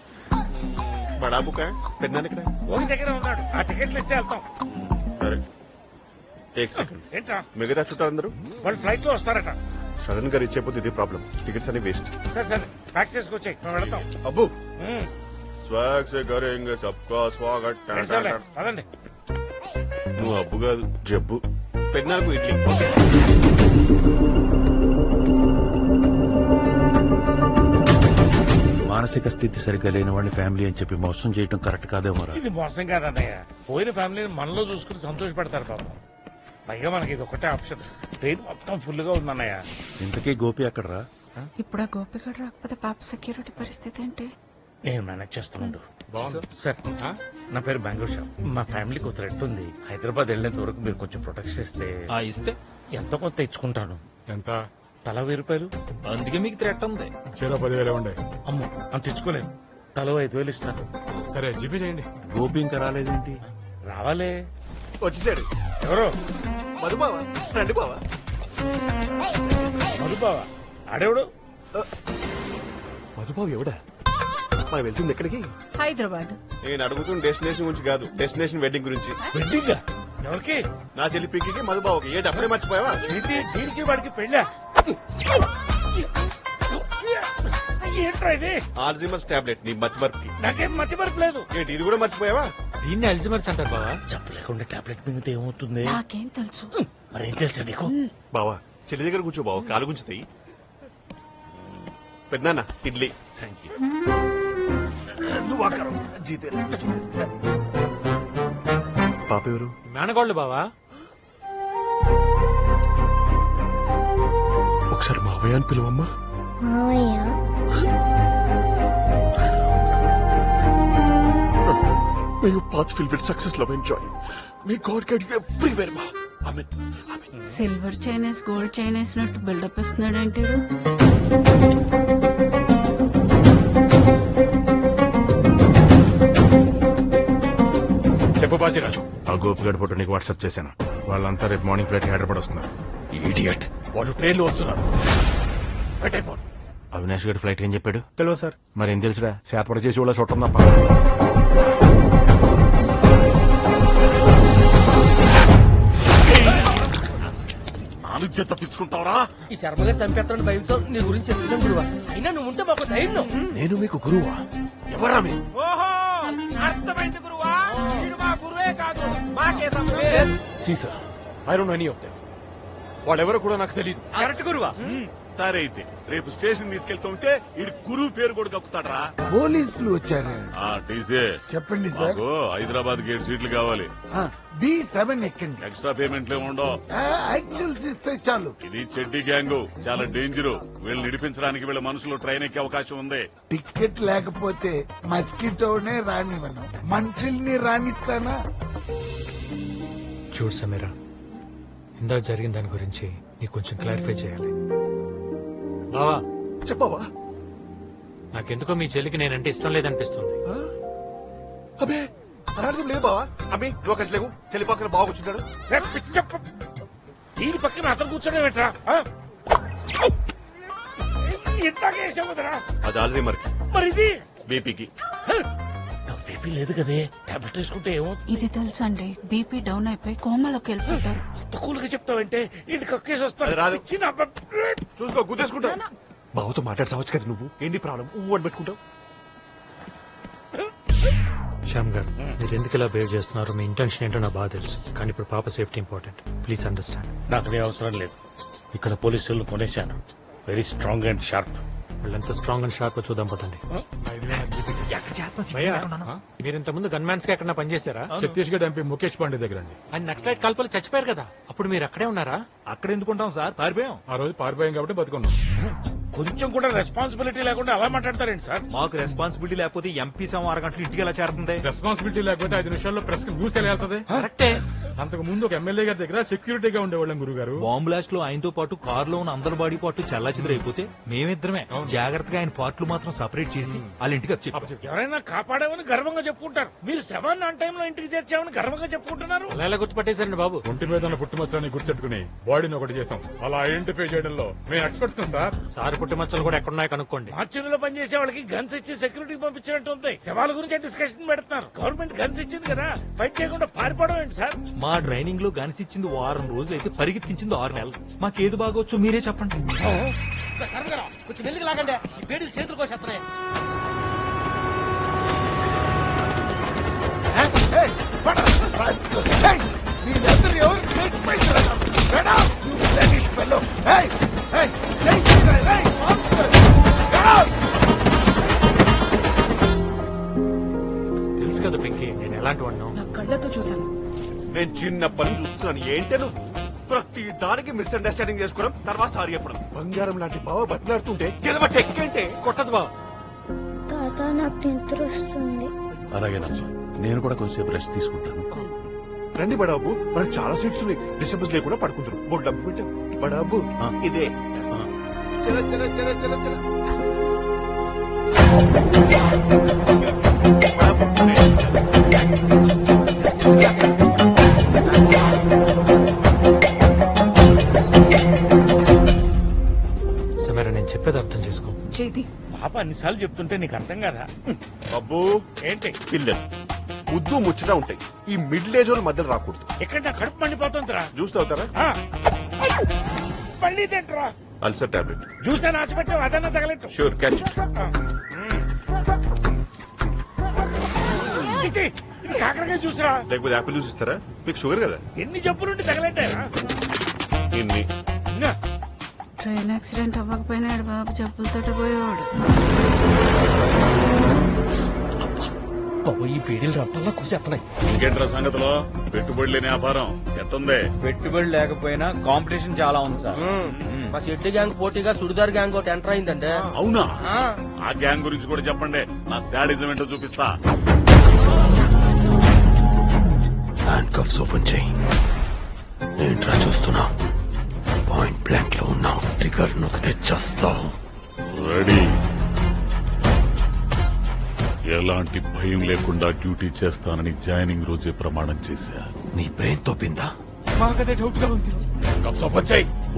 బడాబు కా పెద్దాను ఇక్కడ ఓకి దగ్గర ఉన్నాడు, ఆ టికెట్లు ఇస్తే వెళ్తాం. సరే ఏక్ సెకండ్. ఏంట్రా? మిగతా చుట్టాలందరూ వాళ్ళు ఫ్లైట్ లో వస్తారట. సడన్ గా రీచ్ అయిపోతే ఇది ప్రాబ్లం. టికెట్స్ అన్ని వేస్ట్. సరే సరే, ప్యాక్ చేసుకొచ్చాయి, మేము వెళ్తాం. అబ్బు, ఉమ్, స్వాగ్ సే కరేంగే సబ్కా స్వాగత్. సరేలే, పదండి. నువ్వు అబ్బు కాదు, జబ్బు. పెద్దనాలకు ఇడ్లీ. మానసిక స్థితి సరిగ్గా లేని వాడిని ఫ్యామిలీ అని చెప్పి మోసం చేయడం కరెక్ట్ కాదేమోరా. ఇది మోసం కాదన్నయ్య. పోయిన ఫ్యామిలీని మనలో చూసుకుని సంతోషపడతారు పాపం. పైగా మనకి ఇది ఒకటే ఆప్షన్. ట్రైన్ మొత్తం ఫుల్ గా ఉందన్నయ్య. ఇంతకీ గోపి అక్కడరా? ఇప్పుడు ఆ గోపిగడు రాకపోతే పాప సెక్యూరిటీ పరిస్థితి ఏంటి? నేను మేనేజ్ చేస్తున్నాడు. సార్, నా పేరు మ్యాంగో షా. మా ఫ్యామిలీకి ఒక థ్రెట్ ఉంది. హైదరాబాద్ వెళ్లేంత వరకు మీరు కొంచెం ప్రొటెక్షన్ ఇస్తే ఇస్తే ఎంతో కొంత ఇచ్చుకుంటాను. ఎంత? తల 1000 రూపాయలు. అందుకే మీకు థ్రెట్ ఉంది. చలో 10,000 ఉండే. అమ్మో, అంత ఇచ్చుకోలేను. తలో 5,000 ఇస్తాను. సరే జీపే చేయండి. గోపి ఇంకా రాలేదేంటి? రావాలే. వచ్చేసాడు. ఎవరు? మధుబావా, రండి బావా. మధుబావా? ఆడేవుడు? మధుబాబు ఎవడా? మనం వెళ్తుంది ఎక్కడికి? హైదరాబాద్. నేను అడుగుతున్న డెస్టినేషన్ గురించి కాదు, డెస్టినేషన్ వెడ్డింగ్ గురించి. వెడ్డింగ్? ఎవరికి? నా చెల్లి పిక్కి మధుబాబుకి. ఏంటి అప్పుడే మర్చిపోయావా? ఏంటి దీనికి వాడికి పెళ్ళా? ఏంట్రా ఇది? ఆల్జిమర్స్ టాబ్లెట్ నీ మర్చిమర్పుకి. నాకేం మతి మరపు లేదు. ఏంటి ఇది కూడా మర్చిపోయావా? దీన్ని అల్జిమర్స్ అంటారు బావా. చెప్పలేకుండా టాబ్లెట్ మింగితే ఏమవుతుంది? నాకేం తెలుసు. మరేం తెలుసా నీకు? బావా చెల్లి దగ్గర కూర్చో బావ, కాలు గుంచుతాయి. పెద్దనాన్న ఇడ్లీ. Thank you. నువ్వు ఆకారం జీతే. పాప ఎవరు? మేనగోళ్ళు బావా. ఒకసారి మావయ్య అని పిలువమ్మా. మావయ్య May your path filled with success, love and joy. May God guide you everywhere, ma. Amen. Amen. Silver Chinese gold Chinese నట్టు బిల్డప్ ఇస్తున్నాడు ఏంటి? చెప్పు బాజీరాజు. ఆ గోపిగడ్ ఫోటో నీకు వాట్సాప్ చేశాను. వాళ్ళంతా రేపు మార్నింగ్ ఫ్లైట్ హైదరాబాద్ వస్తున్నారు. ఇడియట్, వాళ్ళు ట్రైన్ లో వస్తున్నారు. పెట్టే ఫోన్. అవినాష్ గడి ఫ్లైట్ ఏం చెప్పాడు? తెలియదు సార్. మరి ఏం తెలుసురా, చేతపడ చేసి వాళ్ళ చూడటం తప్ప. నాలుగు తప్పించుకుంటావరా? ఈ శర్మ గారు చంపేస్తాను భయంతో నీ గురించి చెప్పేసాను గురువా. అయినా నువ్వు ఉంటే మాకు ధైర్యం. నేను మీకు గురువా? ఎవరా మీ? ఓహో, అర్థమైంది గురువా. వీడు మా గురువే కాదు, మాకే సంబంధం. సీసా, I don't know any of them. వాళ్ళెవరో కూడా నాకు తెలియదు. కరెక్ట్ గురువా. సరే అయితే రేపు స్టేషన్ తీసుకెళ్తుంటే ఇడు గురువు పేరు కూడా కక్కుతాడరా? పోలీసులు వచ్చారు. టీసీ చెప్పండి సార్. హైదరాబాద్ కి 7 సీట్లు కావాలి. B7 ఎక్కండి. ఎక్స్ట్రా పేమెంట్లే ఉండవు. యాక్చువల్స్ ఇస్తే చాలు. ఇది చెడ్డీ గ్యాంగ్, చాలా డేంజర్. వీళ్ళు నిడిపించడానికి వీళ్ళ మనుషులు ట్రైన్ ఎక్కే అవకాశం ఉంది. టికెట్ లేకపోతే మస్కిటోనే రానివ్వను, మనుషుల్ని రాణిస్తానా? చూడు సమీరా, ఇందాక జరిగిన దాని గురించి నీకు కొంచెం క్లారిఫై చేయాలి. బావా, చెప్పవా? నాకెందుకో మీ చెల్లికి నేనంటే ఇష్టం లేదనిపిస్తుంది. అబే అలాంటిది లేదు బావా. అమ్మి నువ్వు అక్కడ లేవు, చెల్లి పక్కన బాగా కూర్చుంటాడు. దీని పక్కన అతను కూర్చొని పెట్టరా? ఇంతకే వేసావుదరా? అది ఆల్జీమర్ కి, మరి ఇది బీపీకి. నాకు బీపీ లేదు కదే, టాబ్లెట్ వేసుకుంటే ఏమో. ఇది తెలుసండి, బీపీ డౌన్ అయిపోయి కోమాలోకి వెళ్ళిపోతారు. తక్కువగా చెప్తావంటే ఇంటి కక్కేసి అది రాదు. వస్తాను. చిన్న చూసుకో, గుద్దేసుకుంటా. బావతో మాట్లాడసావచ్చు కదా నువ్వు. ఏంటి ప్రాబ్లం? అని పెట్టుకుంటావు. శ్యామ్ గారు, మీరు ఎందుకు ఇలా బిహేవ్ చేస్తున్నారో, మీ ఇంటెన్షన్ ఏంటో నాకు బాగా తెలుసు. కానీ ఇప్పుడు పాప సేఫ్టీ ఇంపార్టెంట్. Please understand. నాకు నీ అవసరం లేదు. ఇక్కడ పోలీసులు కొనేశాను. Very strong and sharp. వాళ్ళంతా స్ట్రాంగ్ అండ్ షార్ప్ చూద్దాం పదండి. మీరు ఇంత ముందు గన్ మ్యాన్స్ కి ఎక్కడ పనిచేశారా? ఛత్తీస్గఢ్ ఎంపీ ముఖేష్ పాండే దగ్గర అండి. ఆయన నక్సలైట్ కాల్పలు చచ్చిపోయారు కదా, అప్పుడు మీరు అక్కడే ఉన్నారా? అక్కడ ఎందుకుంటాం సార్, పారిపోయాం. ఆ రోజు పారిపోయాం కాబట్టి బతుకున్నాం. కొంచెం కూడా రెస్పాన్సిబిలిటీ లేకుండా అలా మాట్లాడతారండి సార్? మాకు రెస్పాన్సిబిలిటీ లేకపోతే ఎంపీ సమ 6 గంటలు ఇంటికి ఎలా చేరుతుంది? రెస్పాన్సిబిలిటీ లేకపోతే 5 నిమిషాల్లో ప్రెస్ కి న్యూస్ ఎలా వెళ్తుంది? కరెక్టే. అంతకు ముందు ఒక ఎమ్మెల్యే గారి దగ్గర సెక్యూరిటీగా ఉండేవాళ్ళం గురుగారు. బాంబ్ బ్లాస్ట్ లో ఆయనతో పాటు కారులో ఉన్న అందరి బాడీ పార్ట్ చల్లాచెదరైపోతే మేమిద్దరమే జాగ్రత్తగా ఆయన పార్ట్లు మాత్రం సెపరేట్ చేసి వాళ్ళ ఇంటికి వచ్చి ఎవరైనా కాపాడామని గర్వంగా చెప్పుకుంటారు. మీరు శవాన్ని ఆన్ టైంలో ఇంటికి చేర్చామని గర్వంగా చెప్పుకుంటున్నారు. అలా ఎలా గుర్తుపట్టేశారండి బాబు? ఒంటి మీద ఉన్న పుట్టుమచ్చని గుర్తెట్టుకుని బాడీని ఒకటి చేసాం. అలా ఐడెంటిఫై చేయడంలో మేము ఎక్స్పర్ట్స్ సార్. సార్ పుట్టుమచ్చలు కూడా ఎక్కడున్నాయో కనుక్కోండి. మార్చురీలో పనిచేసే వాళ్ళకి గన్స్ ఇచ్చి సెక్యూరిటీకి పంపించినట్టు ఉంది. శవాల గురించి డిస్కషన్ పెడుతున్నారు. గవర్నమెంట్ గన్స్ ఇచ్చింది కదా, ఫైట్ చేయకుండా పారిపోవడం ఏంటి సార్? మా ట్రైనింగ్ లో గనిసిచ్చింది 6 రోజులు అయితే పరిగెత్తించింది 6 నెలలు. మాకేది బాగోచ్చు మీరే చెప్పండి. కొంచెం మెల్లిగా లాగండి, ఈ పేడీలు చేతులు కోసేస్తున్నాయి. తెలుసు కదా పింకీ, నేను ఎలాంటి వాడినో. నా కళ్ళతో చూశాను. నేను చిన్నప్పటి నుంచి చూస్తున్నాను. ఏంటే నువ్వు ప్రతి దానికి మిస్అండర్స్టాండింగ్ చేసుకోవడం, తర్వాత సారీ చెప్పడం. బంగారం లాంటి బావ బతిలాడుతుంటే టెక్కేంటే కొట్టదు బావ. తాత నాకు నిద్ర వస్తుంది. అలాగే నేను కూడా కొంచెం రెస్ట్ తీసుకుంటాను. రండి బడాబు, మనకు చాలా సీట్స్ ఉన్నాయి. డిస్టర్బెన్స్ లేకుండా పడుకుంటారు. బోర్డు డబ్బు పెట్టాం బడాబు. ఇదే చల చల చల చల చల. సమీరా, నేను చెప్పేది అర్థం చేసుకో. చేతి పాప అన్నిసార్లు చెప్తుంటే నీకు అర్థం కదా? అబ్బో ఏంటి పిల్లలు ముద్దు ముచ్చట ఉంటాయి. ఈ మిడిల్ ఏజ్ వాళ్ళ మధ్యలో రాకూడదు. ఎక్కడ నా కడుపు మండిపోతుందిరా. జ్యూస్ తాగుతారా? మళ్ళీ తింటరా. Ulcer tablet. జ్యూస్ అని ఆశపెట్టావు, అదన్నా తగలెట్టు. Sure, catch. చిచి, ఇది కాకరకాయ జ్యూస్రా. లేకపోతే యాపిల్ జ్యూస్ ఇస్తారా? మీకు షుగర్ కదా. ఎన్ని జబ్బులుండి తగలెట్టారా? ఇన్ని. ట్రైన్ యాక్సిడెంట్ అవ్వకపోయినాడు బాబు, జబ్బులతో పోయేవాడు. ఈ పేడీలు రప్పల్లా కోసేస్తున్నాయి. ఇంకేంట్రా సంగతిలో? పెట్టుబడి లేని వ్యాపారం ఎట్టుంది? పెట్టుబడి లేకపోయినా కాంపిటీషన్ చాలా ఉంది సార్. మా షెట్టి గ్యాంగ్ పోటీగా సుడిదార్ గ్యాంగ్ ఒకటి ఎంటర్ అయిందంటే. అవునా? ఆ గ్యాంగ్ గురించి కూడా చెప్పండి, నా శాడిజం ఏంటో చూపిస్తా. హ్యాండ్ కఫ్స్ ఓపెన్ చేయి. ఏంట్రా చూస్తున్నా? పాయింట్ బ్లాంక్ లో ఉన్నావు. ట్రిగర్ నొక్కితే చేస్తావు. రెడీ. ఎలాంటి భయం లేకుండా డ్యూటీ చేస్తానని జాయినింగ్ రోజే ప్రమాణం చేశా. నీ బ్రెయిన్ తోపిందా? మాకదే డౌట్ గా ఉంది.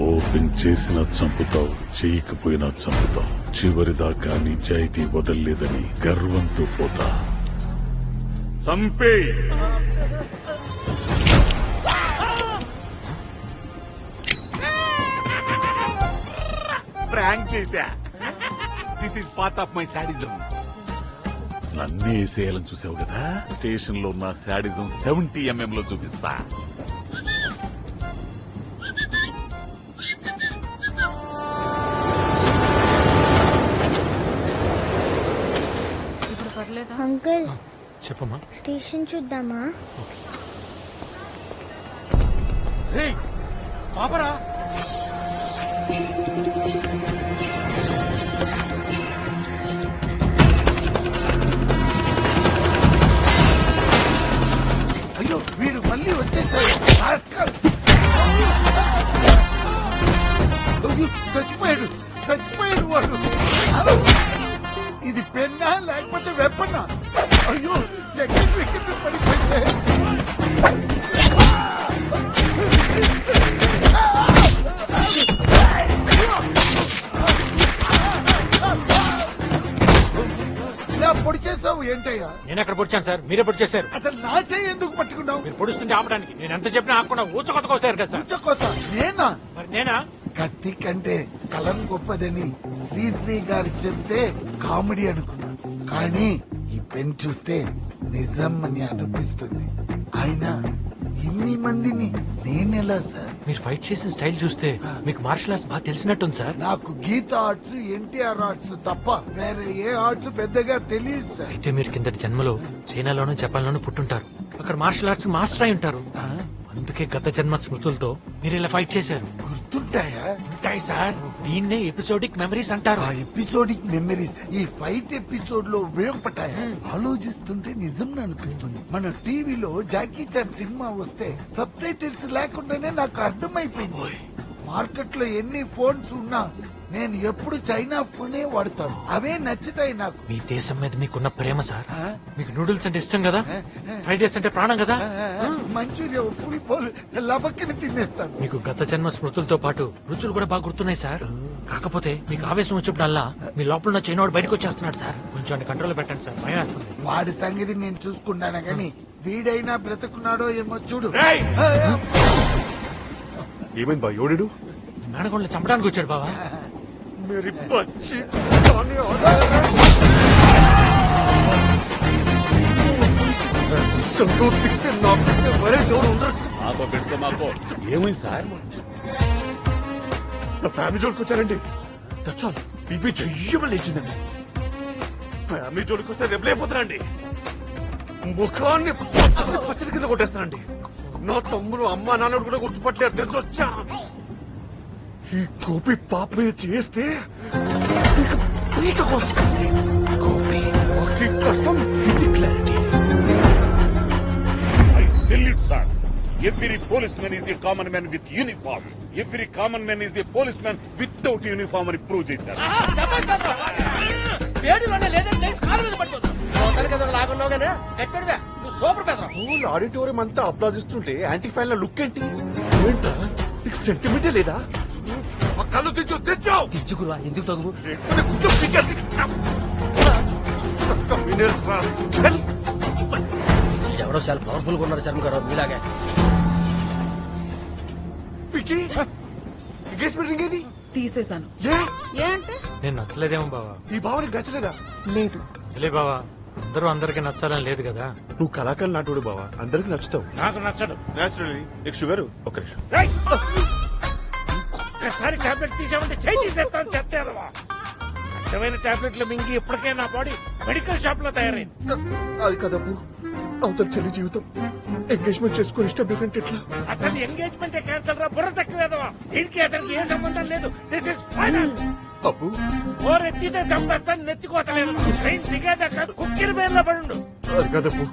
ఓపెన్ చేసినా చంపుతావు, చేయకపోయినా చంపుతావు. చివరిదాకా నిజాయితీ వదల్లేదని గర్వంతో పోతా. చంపే. ప్రాంక్ చేశా. This is part of my sadism. నన్నే వేసేయాలని చూసావు కదా, స్టేషన్ లో ఉన్న శాడిజం 70 mm లో చూపిస్తా. ఇప్పుడు పర్లేదా? అంకుల్ చెప్పమ్మా. స్టేషన్ చూద్దామా? పాపరా అయ్యో వీడు మళ్ళీ వచ్చేసాడు. చచ్చిపోయాడు చచ్చిపోయాడు వాడు. ఇది పెన్నా లేకపోతే వెప్పన్నా? అయ్యో సెకండ్ వికెట్ పడిపోయింది. ఇలా పొడి చేసావు ఏంటయ్యా? నేను ఎక్కడ పొడిచాను సార్, మీరే పొడి చేశారు. అసలు నా చెయ్యి ఎందుకు పట్టుకున్నావు? మీరు పొడుస్తుంటే ఆపడానికి నేను ఎంత చెప్పినా ఆపకుండా ఊచకొత్త కోసారు కదా సార్. ఉచ్చకోత నేనా? మరి నేనా? కత్తి కంటే కలం గొప్పదని శ్రీశ్రీ గారు చెప్తే కామెడీ అనుకున్నా, కానీ ఈ పెన్ చూస్తే నిజం అని అనిపిస్తుంది. ఆయన ఇన్ని మందిని నేనెలా సార్? మీరు ఫైట్ చేసిన స్టైల్ చూస్తే మీకు మార్షల్ ఆర్ట్స్ బాగా తెలిసినట్టుంది సార్. నాకు గీత ఆర్ట్స్, ఎన్టీఆర్ ఆర్ట్స్ తప్ప వేరే ఏ ఆర్ట్స్ పెద్దగా తెలియదు సార్. అయితే మీరు కిందటి జన్మలో చైనాలోనూ జపాన్లోనూ పుట్టుంటారు. అక్కడ మార్షల్ ఆర్ట్స్ మాస్టర్ అయి ఉంటారు. అందుకే గత జన్మ స్మృతులతో మీరు ఇలా ఫైట్ చేశారు. గుర్తుంటాయా? ఉంటాయి సార్. దీన్నే ఎపిసోడిక్ మెమరీస్ అంటారు. ఆ ఎపిసోడిక్ మెమరీస్ ఈ ఫైట్ ఎపిసోడ్ లో ఉపయోగపడ్డాయా? ఆలోచిస్తుంటే నిజం అనిపిస్తుంది. మన టీవీలో జాకీ చాన్ సినిమా వస్తే సబ్ టైటిల్స్ లేకుండానే నాకు అర్థమైపోయింది. మార్కెట్ లో ఎన్ని ఫోన్స్ ఉన్నా నేను ఎప్పుడు చైనా ఫోనే వాడతాను. అవే నచ్చుతాయి నాకు. మీ దేశం మీద మీకున్న ప్రేమ సార్. మీకు నూడిల్స్ అంటే ఇష్టం కదా, ఫ్రైడ్ రైస్ అంటే ప్రాణం కదా. మంచూరియా ఫుల్ పోల్ లబక్కని తినేస్తాను. మీకు గత జన్మ స్మృతులతో పాటు రుచులు కూడా బాగా గుర్తున్నాయి సార్. కాకపోతే మీకు ఆవేశం వచ్చినప్పుడల్లా మీ లోపల ఉన్న చైనాడు బయటకు వచ్చేస్తున్నాడు సార్. కొంచెం కంట్రోల్ పెట్టండి సార్, భయం వేస్తుంది. వాడి సంగతి నేను చూసుకున్నాను గాని వీడైనా బ్రతుకున్నాడో ఏమో చూడు. ఏమైంది బా ఎవడు? మేనగోళ్ళని చంపడానికి వచ్చాడు బావా. मेरी बच्ची ఏమైంది సార్? నా ఫ్యామిలీ జోలికి వచ్చారండి. చాలు బీపీ చెయ్యమని లేచిందండి. ఫ్యామిలీ జోలికి వస్తే రెబలైపోతానండి. ముఖాన్ని పచ్చడి కింద కొట్టేస్తానండి. నా తమ్ముడు అమ్మ నాన్నడు కూడా గుర్తుపట్టలేరు. తెలిసి వచ్చా ఈ గోపి పాప మీద చేస్తే పీక కోస్తుంది. గోపి కోసం ఇది clarity. I salute, sir. Every policeman is a common man with uniform. Every common man is a policeman without uniform అని ప్రూవ్ చేశారు. పేడులోనే లేదని తెలిసి కాలు మీద పడిపోతావు. లాగున్నావు కానీ ఎక్కడివే నువ్వు సూపర్ పెద్దరా. స్కూల్ ఆడిటోరియం అంతా అప్లాజిస్తుంటే యాంటీ ఫ్యాన్ లో లుక్ ఏంటి? ఏంట్రా నీకు సెంటిమెంటే లేదా? ఆ కళ్ళు తెచ్చావు తెచ్చుకురా ఎందుకు తగు ఎవరో చాలా పవర్ఫుల్ గా ఉన్నారు శర్మ గారు మీలాగే. ఎంగేజ్మెంట్ రింగ్ ఏది? తీసేశాను. ఏ అంటే నేను నచ్చలేదేమో బావా. ఈ భావానికి నచ్చలేదా? లేదు. లే బావా, అందరూ అందరికి నచ్చాలని లేదు కదా. నువ్వు కళాకారులు నాటుడు బావా, అందరికి నచ్చుతావు. నాకు నచ్చడు. నేచురల్లీ నీకు షుగర్. ఒక నిమిషం. ఒక్కసారి టాబ్లెట్ తీసామంటే చేయి తీసేస్తాను చెప్తావా. అర్థమైన టాబ్లెట్లు మింగి ఇప్పటికే నా బాడీ మెడికల్ షాప్ లో తయారైంది. అది కదబ్బు, అవతల చెల్లి జీవితం ఎంగేజ్మెంట్ చేసుకుని ఇష్టం లేదంటే ఎట్లా? అసలు ఎంగేజ్మెంట్ క్యాన్సల్ రా, బుర్ర తక్కువేదవా. దీనికి అతనికి ఏ సంబంధం లేదు. This is final. అబ్బు ఓరెత్తితే చంపేస్తాను, నెత్తికోతలేదు. ట్రైన్ దిగేదాకా కుక్కిరి బేర్లో పడుండు. అది కదబ్బు.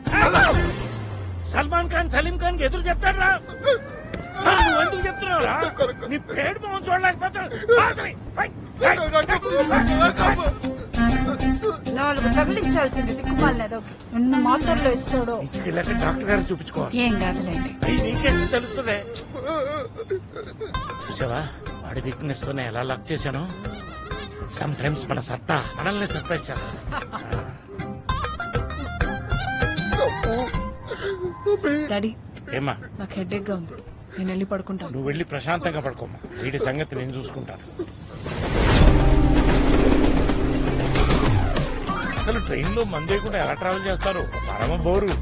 సల్మాన్ ఖాన్ సలీం ఖాన్ కి ఎదురు చెప్తాడు రా. నువ్వు ఎందుకు చెప్తున్నావురా? నీ పేడు మొహం చూడలేకపోతాడు. నాలుగు తగిలించాల్సింది దిక్కుమాలినది ఎన్ని మాత్రల్లో ఇస్తాడో. వెళ్ళాక డాక్టర్ గారికి చూపించుకోవాలి. ఏం కాదులేండి. అయ్యి నీకే తెలుస్తుంది. చూసావా వాడి వీక్నెస్ తోనే ఎలా లాక్ చేశాను. సమ్ టైమ్స్ మన సత్తా మనల్ని సర్ప్రైజ్ చేస్తా. డాడీ ఏమా నాకు హెడేక్ గా ఉంది, నేను వెళ్ళి పడుకుంటాను. నువ్వు వెళ్ళి ప్రశాంతంగా పడుకోమ్మా. వీడి సంగతి నేను చూసుకుంటాను. అసలు ట్రైన్ లో మందే కూడా ఎలా ట్రావెల్ చేస్తారు? పరమ బోరు.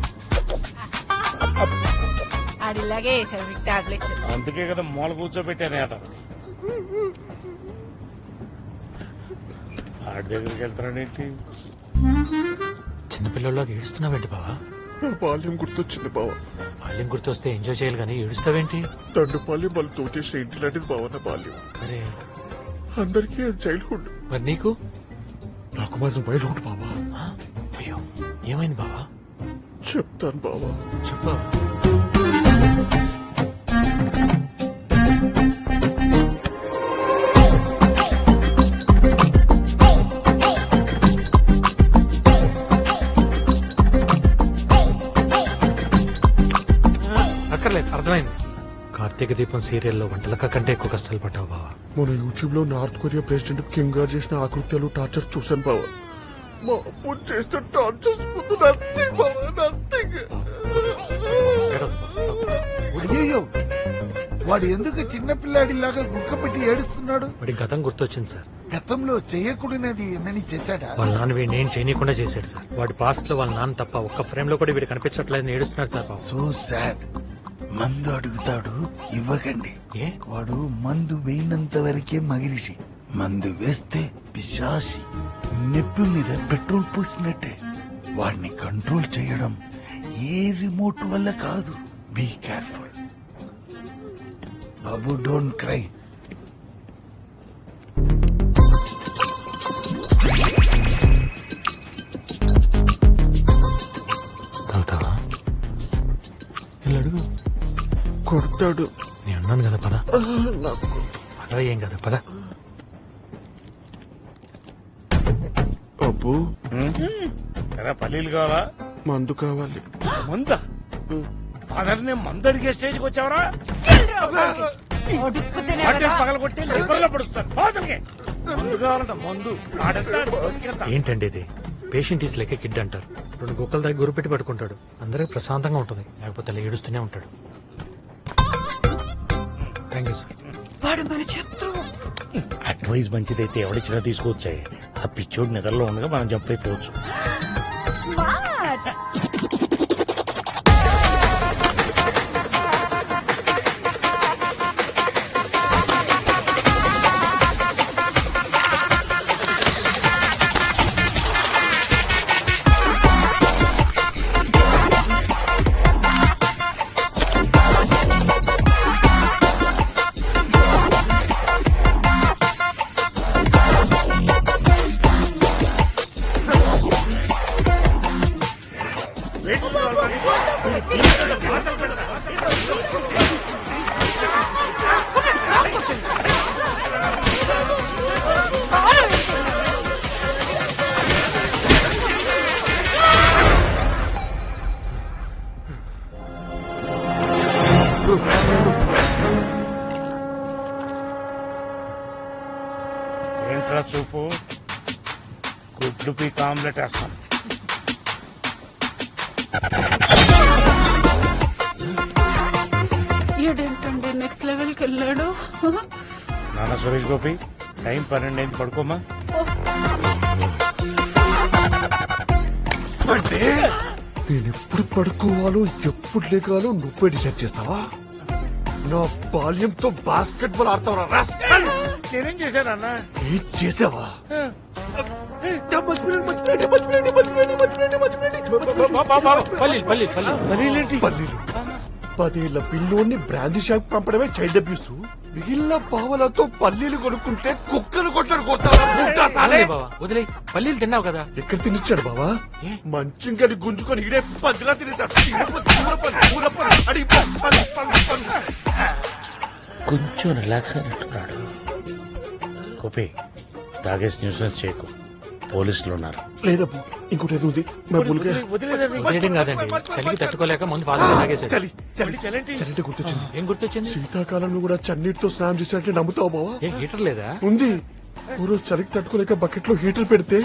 ఆడిలాగే వేసాడు మీకు టాబ్లెట్స్. అందుకే కదా మూల కూర్చోబెట్టాను అతను. ఆడి దగ్గరికి వెళ్తాడేంటి? చిన్నపిల్లల్లోకి ఏడుస్తున్నావేంటి బావా? నా బాల్యం గుర్తొచ్చింది బావ. బాల్యం గుర్తొస్తే ఎంజాయ్ చేయాలి కానీ ఏడుస్తావేంటి? తండ్రి బాల్యం వాళ్ళు తోచేసిన ఇంటి లాంటిది బావ నా బాల్యం. అరే అందరికీ అది చైల్డ్హుడ్, మరి నీకు? నాకు మాత్రం వైల్డ్హుడ్ బావా. అయ్యో ఏమైంది బావా? చెప్తాను బావా. చెప్పు. అక్కర్లేదు, అర్థమైంది. కార్తీక దీపం సీరియల్లో వంటలక కంటే ఎక్కువ కష్టాలు పడ్డావు బావా. మన యూట్యూబ్ లో నార్త్ కొరియా ప్రెసిడెంట్ కిమ్ గారు చేసిన ఆకృత్యాలు టార్చర్ చూశాను బావా. మా అప్పు చేసిన టార్చర్స్ ముందు నథింగ్ బావా, నథింగ్. అయ్యో వాడు ఎందుకు చిన్నపిల్లాడిలాగా గుక్క పెట్టి ఏడుస్తున్నాడు? వాడి గతం గుర్తొచ్చింది సార్. గతంలో చేయకూడనిది ఏమని చేశాడా? వాళ్ళ నాన్న వీడిని ఏం చేయనీయకుండా చేశాడు సార్. వాడి పాస్ట్ లో వాళ్ళ నాన్న తప్ప ఒక్క ఫ్రేమ్ లో కూడా వీడు కనిపించట్లేదని ఏడుస్తున్నాడు సార్ పాపం. So sad. మందు అడుగుతాడు, ఇవ్వకండి. ఏ? వాడు మందు వేయినంత వరకే మగిరిషి, మందు వేస్తే పిశాసి. నెప్పి మీద పెట్రోల్ పోసినట్టే. వాడిని కంట్రోల్ చేయడం ఏ రిమోట్ వల్ల కాదు. బీ కేర్ఫుల్ బాబు, డోంట్ క్రై. తాగుతావా? ఇలా అడుగు. కొడతాడు. నేను అన్నాను కదా పద. నాకు పద, ఏం కదా పద. అబ్బు ఎరా పల్లీలు కావాలా? మందు కావాలి. మంద ఫాదర్నే మందు అడిగే స్టేజ్కి వచ్చావరా? పగల కొట్టి లివర్లో పడుస్తాను. మందు కావాలంట, మందు ఆడేస్తాడు. ఏంటండి ఇది? పేషెంట్ ఈస్ లైక్ కిడ్ అంటారు. రెండు గుక్కల దగ్గర గురు పెట్టి పడుకుంటాడు, అందరికి ప్రశాంతంగా ఉంటుంది. లేకపోతే అలా ఏడుస్తూనే ఉంటాడు. Thank you sir. వాడు మన శత్రువు. అడ్వైస్ మంచిదైతే ఎవడిచ్చినా తీసుకొచ్చాయి. ఆ పిచ్చోడు నిద్రలో ఉండగా మనం జంప్ అయిపోవచ్చు. ఏంట్రా చూపు? గుడ్లు పీక్ ఆమ్లెట్ వేస్తాను. ఏంటండి నెక్స్ట్ లెవెల్ కి వెళ్ళాడు. నాన్న సురేష్ గోపి, టైం 12 అయింది, పడుకోమా. అంటే నేను ఎప్పుడు పడుకోవాలో ఎప్పుడు లేకాలో నువ్వే డిసైడ్ చేస్తావా? నా బాల్యంతో బాస్కెట్ బాల్ ఆడతావరా? నేనేం చేశానన్నా? ఏం చేసావా? పల్లీలు 10 పిల్లోని బ్రాందీ షాప్ పంపడమే చైల్డ్ అబ్యూస్. మిగిలిన పావలతో పల్లీలు కొనుక్కుంటే కుక్కలు కొట్టాడు వదిలే. పల్లీలు తిన్నావు కదా. ఎక్కడ తినిచ్చాడు బావా? మంచిగా గుంజుకొని ఇడే పదిలా తినేశాడు. కొంచెం రిలాక్స్ అయినట్టున్నాడు. గోపి తాగేసి న్యూసెన్స్ చేయకు. పోలీసులు ఉన్నారు. లేదబ్బు ఇంకోటి ఏదో ఉంది మా బుల్గా వదిలేయడం కాదండి, చలికి తట్టుకోలేక ముందు ఫాస్ట్ తాగేసాడు. చలి చలి చలి గుర్తొచ్చింది. ఏం గుర్తొచ్చింది? శీతాకాలంలో కూడా చన్నీటితో స్నానం చేసినట్టే నమ్ముతావు బావా? ఏ హీటర్ లేదా? ఉంది. ఊరు చలికి తట్టుకోలేక బకెట్ లో హీటర్ పెడితే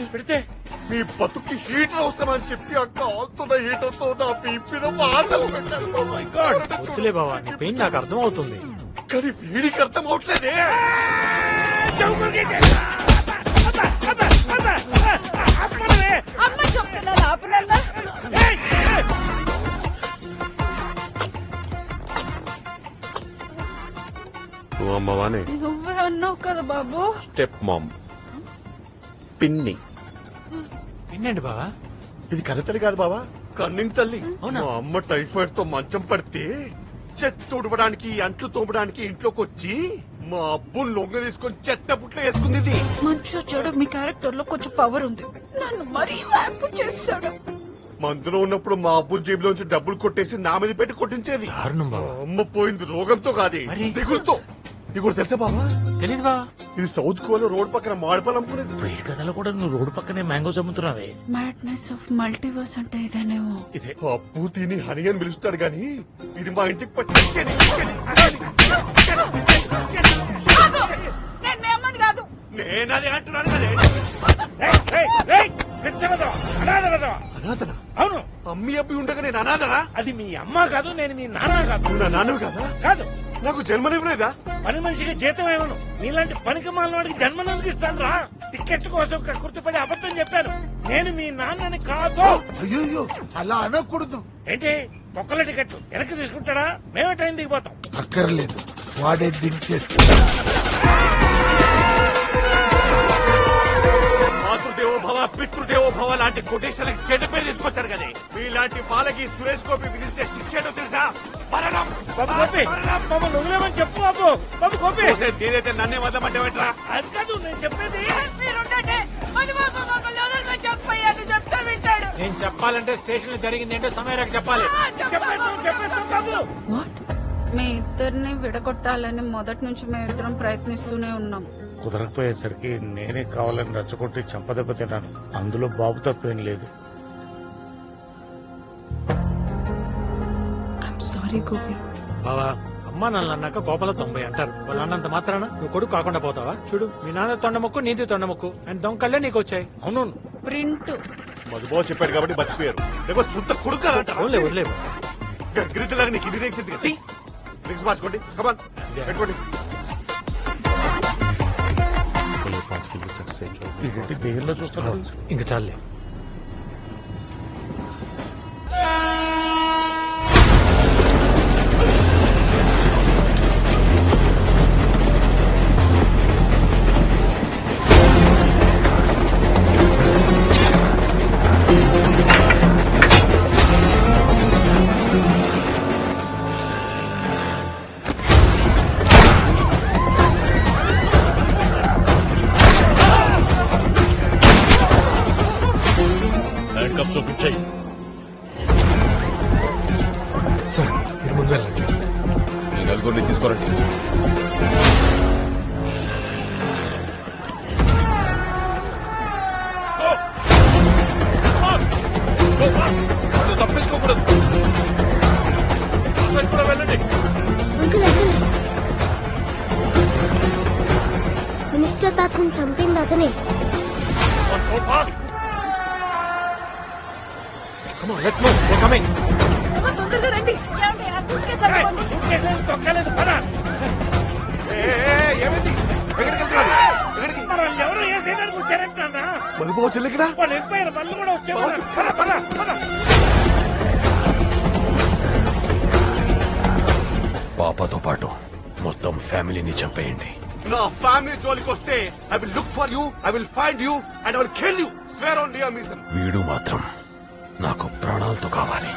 మీ బతుకి హీటర్ వస్తామని చెప్పి ఆ కాలుతున్న హీటర్ తో నా పీపీలో వాతలు పెట్టారు. Oh my God. వద్దులే బావా, నీ పెయిన్ నాకు అర్థం అవుతుంది. కానీ వీడికి అర్థం అవట్లేదే. అమ్మ చెప్తున్నాను ఆపనన్నా. నువ్వు అమ్మవానే నువ్వే అన్నావు కదా బాబు. స్టెప్ మామ్ పిన్ని. పిన్నండి బావా. ఇది కన్నతల్లి కాదు బావా, కన్నింగ్ తల్లి. అవునా? మా అమ్మ టైఫాయిడ్ తో మంచం పడితే చెత్త తుడవడానికి అంట్లు తోమడానికి ఇంట్లోకి వచ్చి మా అబ్బుని లొంగ తీసుకొని చెత్త పుట్లో వేసుకుంది ఇది. మంచు చెడు మీ క్యారెక్టర్ లో కొంచెం పవర్ ఉంది. నన్ను మరీ వ్యాంపు చేస్తాడు. మందులో ఉన్నప్పుడు మా అబ్బు జేబులోంచి డబ్బులు కొట్టేసి నా మీద పెట్టి కొట్టించేది. దారుణం మా బావా. అమ్మ పోయింది రోగంతో కాదే, మరి? దిగులుతో. నీకు కూడా తెలుసా బావా? తెలీదు బావా. ఇది సౌత్ కోలో రోడ్ పక్కన మాడిపాలు అమ్ముకునేది. వేడి కథలో కూడా నువ్వు రోడ్డు పక్కనే మ్యాంగోస్ అమ్ముతున్నావే. మ్యాడ్నెస్ ఆఫ్ మల్టీవర్స్ అంటే ఇదేనేమో. ఇదే అప్పు తిని హని అని పిలుస్తాడు గాని ఇది మా ఇంటికి పట్టించేది. నేను మీ అమ్మని కాదు. నేనది అంటున్నాను కదే. అనాథనా? అవును, అమ్మి అబ్బి ఉండగా నేను అనాథనా? అది మీ అమ్మ కాదు, నేను మీ నాన్న కాదు. నువ్వు నా నాన్నవి కదా? కాదు, నాకు జన్మనివ్వలేదా? పని మనిషికి జీతం ఏమను. నీలాంటి పనికి మాలిన వాడికి జన్మనందుకు ఇస్తాను రా. టికెట్ కోసం గుర్తుపడి అబద్ధం చెప్పాను. నేను మీ నాన్నని కాదు. అయ్యో అలా అనకూడదు. ఏంటి ఒక్కల టికెట్ వెనక్కి తీసుకుంటాడా? మేమే ట్రైన్ దిగిపోతాం. అక్కర్లేదు, వాడే దించేస్తా. మాతృదేవో భవ పితృదేవో భవ లాంటి కొటేషన్లకు చెడ్డ పేరు తీసుకొచ్చారు కదా. మీలాంటి బాలకి సురేష్ గోపి విధించే శిక్ష ఏంటో తెలుసా? మరణం. బాబు గోపి, మమ్మల్ని వదిలేమని చెప్పు బాబు. బాబు గోపి, నేనైతే నన్నే వదలమంటావేట్రా? అది కాదు నేను చెప్పేది. మీరుండే మధుబాబు మమ్మల్ని వదలని చెప్పయ్యాను. చెప్తా వింటాడు. నేను చెప్పాలంటే స్టేషన్ లో జరిగింది ఏంటో సమయానికి చెప్పాలి. చెప్పేస్తాం బాబు. మీ ఇద్దరిని విడగొట్టాలని మొదటి నుంచి మేము ఇద్దరం ప్రయత్నిస్తూనే ఉన్నాం. కుదరకపోయేసరికి నేనే కావాలని రచ్చగొట్టి చంపదెబ్బ తిన్నాను. అందులో బాబు తప్పేం లేదు. సారీ గోపి. బావా, అమ్మా నాన్న అన్నాక కోపంలో 90 అంటారు. వాళ్ళు అన్నంత మాత్రాన నువ్వు కొడుకు కాకుండా పోతావా? చూడు, మీ నాన్న తొండముక్కు, నీది తొండముక్కు అండ్ దొంకళ్ళే నీకు వచ్చాయి. అవును, ప్రింట్ మధుబాబు చెప్పాడు కాబట్టి బతికిపోయారు. లేకపోతే శుద్ధ కొడుకు ఓన్లే వదిలే. గిరిజలాగా నీకు ఇది రేక్స్ ఎందుకు? డ్రింక్స్ మార్చుకోండి. కమాన్ పెట్టుకోండి. ఇదేంటి దేహంలో చూస్తున్నావు? ఇంక చాలే. హ్యాండ్ కప్స్ చూపించాయి. సార్ మీరు ముందు వెళ్ళండి. ఈ నలుగురిని తీసుకోరండి. తప్పించుకోకూడదు. కూడా వెళ్ళండి. మినిస్టర్ తాతను చంపింది అతనే. Come on, let's move. They're coming. తొందరగా రండి. ఏమండి, ఆ సూట్ కేసు అందుకోండి. చూడలేదు, తొక్కలేదు, పద. ఏమైంది? ఎక్కడికి వెళ్తున్నారు? ఎక్కడికి? మరి వాళ్ళు ఎవరు ఏ సైడానికి వచ్చారంటున్నా? మధుబాబు చెల్లెక్కడా? వాళ్ళు వెళ్ళిపోయారు, వాళ్ళు కూడా వచ్చారు. పద, పద, పద. పాపతో పాటు మొత్తం ఫ్యామిలీని చంపేయండి. నా ఫ్యామిలీ జోలికి వస్తే I will look for you, I will find you and I will kill you. Swear on Liam Neeson. వీడు మాత్రం నాకు ప్రాణాలతో కావాలి.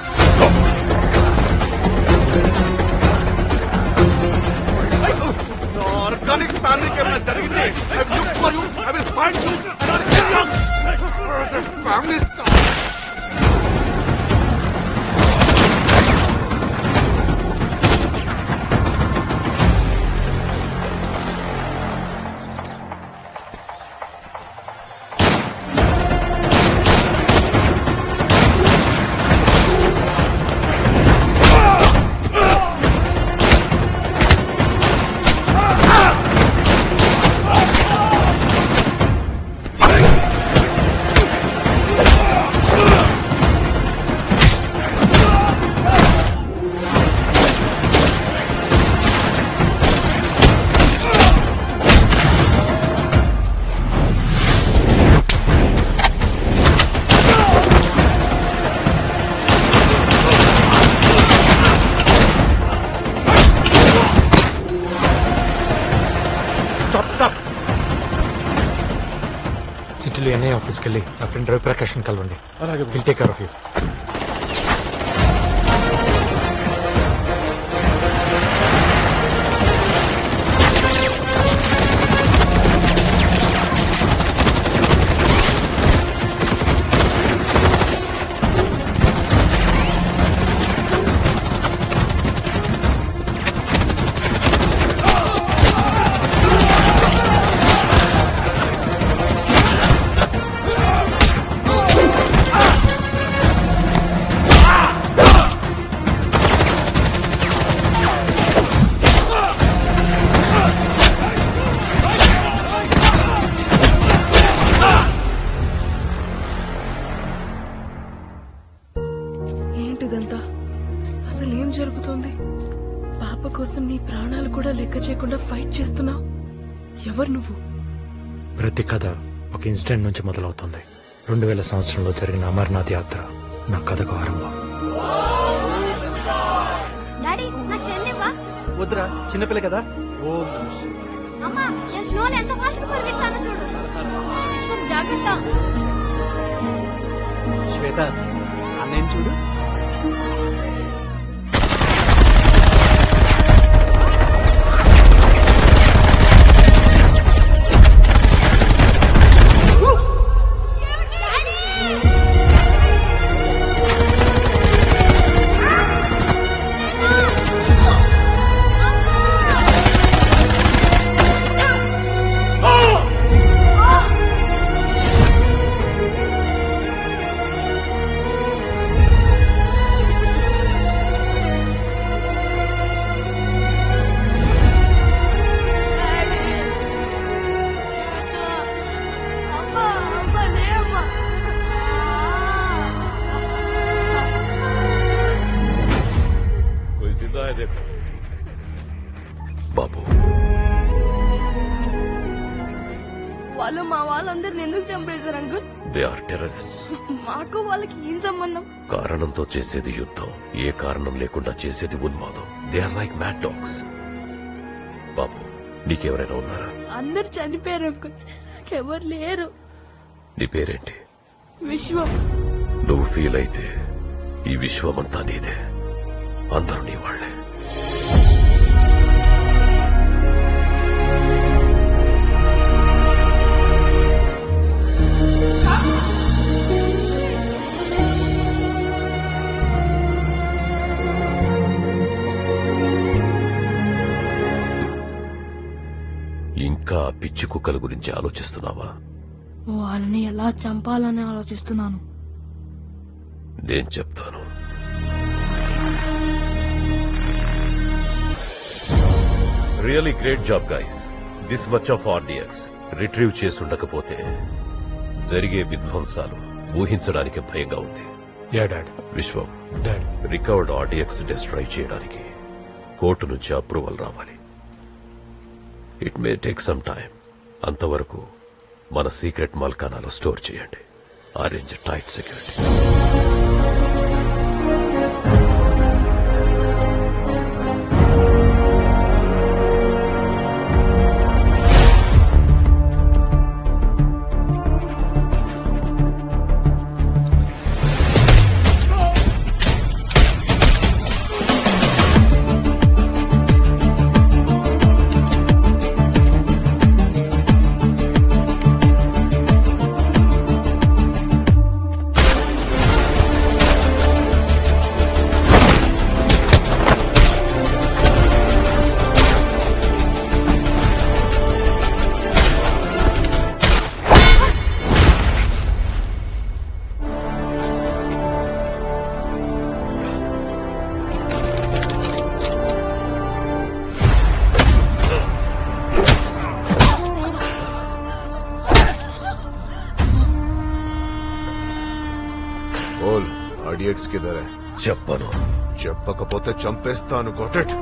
ఆర్గానిక్ ఫ్యామిలీకి ఏమైనా జరిగితే I will look for you, I will find you and I will kill you. Family Chennai ఆఫీస్కి వెళ్ళి నా ఫ్రెండ్ రవిప్రకాష్ కలవండి. Will take care of you. ఏంటిదంతా? అసలు ఏం జరుగుతోంది? పాప కోసం నీ ప్రాణాలు కూడా లెక్క చేయకుండా ఫైట్ చేస్తున్నావు. ఎవరు నువ్వు? ప్రతి కథ ఒక ఇన్సిడెంట్ నుంచి మొదలవుతుంది. 2000 సంవత్సరంలో జరిగిన అమర్నాథ్ యాత్ర నా కథకు ఆరంభం. డాడీ నా చెల్లివా? వద్దురా, చిన్నపిల్ల కదా. అమ్మా నేను స్నోని ఎంత ఫాస్ట్ గా పరిగెత్తానో చూడు. విశ్వం జాగ్రత్త. శ్వేత, అన్నయ్య చూడు. బాబు, వాళ్ళు మా వాళ్ళందరిని ఎందుకు చంపేశారు అంకుల్? They are terrorists. మాకు వాళ్ళకి ఏం సంబంధం? కారణంతో చేసేది యుద్ధం, ఏ కారణం లేకుండా చేసేది ఉన్మాదం. They are like mad dogs. బాబు, నీకెవరైనా ఉన్నారా? అందరు చనిపోయారు అంకుల్, ఎవరు లేరు. నీ పేరేంటి? విశ్వం. నువ్వు ఫీల్ అయితే ఈ విశ్వమంతా నీదే. అందరూ నీ వాళ్లే. ఇంకా పిచ్చి కుక్కల గురించి ఆలోచిస్తున్నావా? వాళ్ళని ఎలా చంపాలని ఆలోచిస్తున్నాను. నేను చెప్తాను. Really great job guys. This much of RDX retrieve చేసుండకపోతే జరిగే విధ్వంసాలు ఊహించడానికి భయంగా ఉంది. Yeah dad. Vishwam, dad, recovered RDX destroy చేయడానికి కోర్టు నుంచి అప్రూవల్ రావాలి. It may take some time. అంతవరకు మన సీక్రెట్ మల్కానాలో స్టోర్ చేయండి. Arrange tight security. ఆర్డియక్స్ కిదర్ చెప్పను. చెప్పకపోతే చంపేస్తాను. Got it.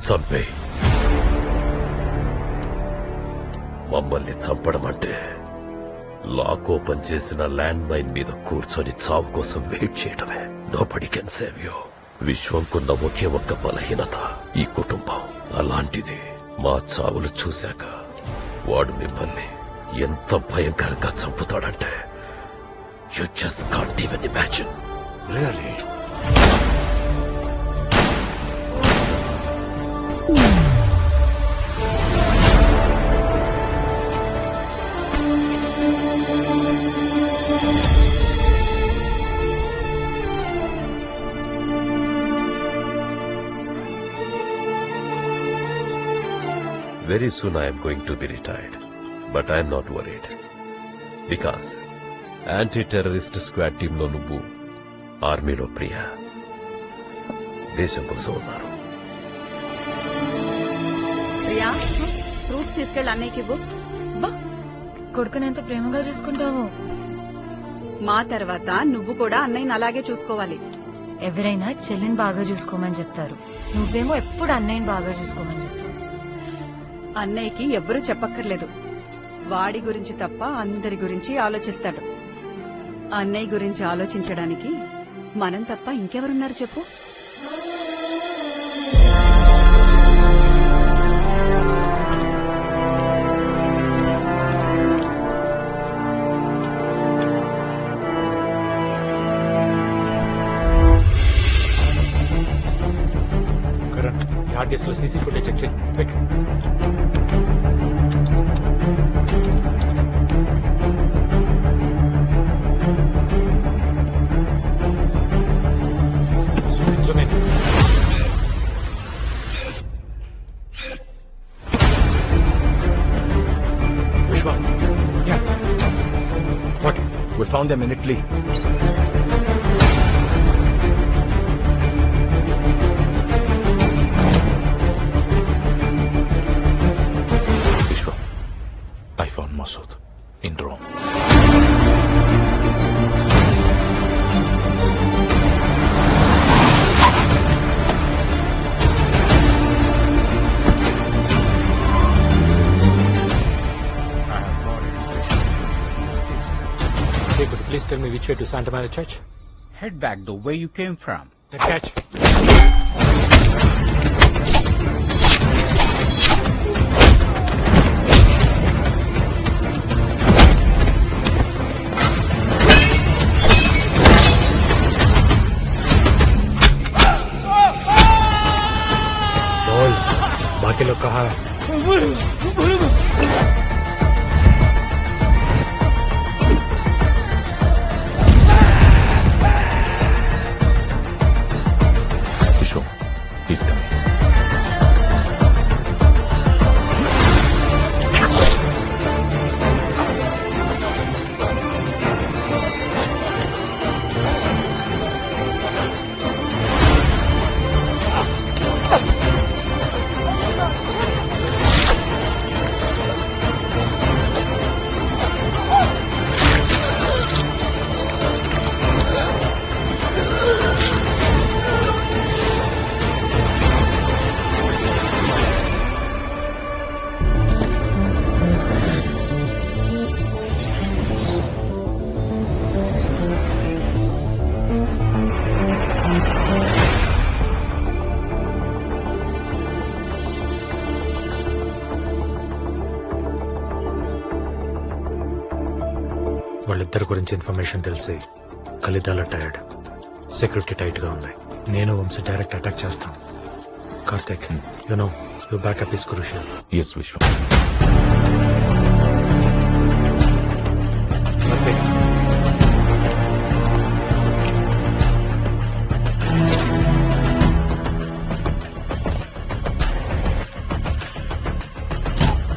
చంపే. మమ్మల్ని చంపడం అంటే లాక్ ఓపెన్ చేసిన ల్యాండ్ మైన్ మీద కూర్చొని చావు కోసం వెయిట్ చేయడమే. Nobody can save you. విశ్వంకున్న ఒకే ఒక్క బలహీనత ఈ కుటుంబం. అలాంటిది మా చావులు చూశాక వాడు మిమ్మల్ని ఎంత భయంకరంగా చంపుతాడంటే you just can't even imagine. Really? Very soon I am going to be retired, but I am not worried. Because anti-terrorist squad టీంలో నువ్వు, ఆర్మీలో ప్రియా దేశం కోసం ఉన్నారు. ప్రియా, ఫ్రూట్స్ తీసుకెళ్ళి అన్నయ్యకి ఇవ్వు. కొడుకుని ఎంత ప్రేమగా చూసుకుంటావు. మా తర్వాత నువ్వు కూడా అన్నయ్యని అలాగే చూసుకోవాలి. ఎవరైనా చెల్లిని బాగా చూసుకోమని చెప్తారు, నువ్వేమో ఎప్పుడు అన్నయ్యని బాగా చూసుకోమని చెప్తావు. అన్నయ్యకి ఎవ్వరూ చెప్పక్కర్లేదు. వాడి గురించి తప్ప అందరి గురించి ఆలోచిస్తాడు. అన్నయ్య గురించి ఆలోచించడానికి మనం తప్ప ఇంకెవరున్నారు చెప్పు? కరణ్, ఈ హార్డ్ డిస్క్ లో సీసీ ఫుటేజ్ చెక్ చేయి. Quick. Zoom in. Vishwa, Yeah. What? we found them in Italy. Vishwa, I found Masood in Rome. Hey, could you please tell me which way to Santa Maria Church? Head back the way you came from. Let's catch. बोल, बाकी लोग कहाँ है? Vishwa, he's coming. వాళ్ళిద్దరి గురించి information తెలిసి కలితాల tired, security tight గా ఉంది. నేను వంశీ డైరెక్ట్ అటాక్ చేస్తాం. Karthik, you know your backup is crucial. Yes, Vishwa. Karthik,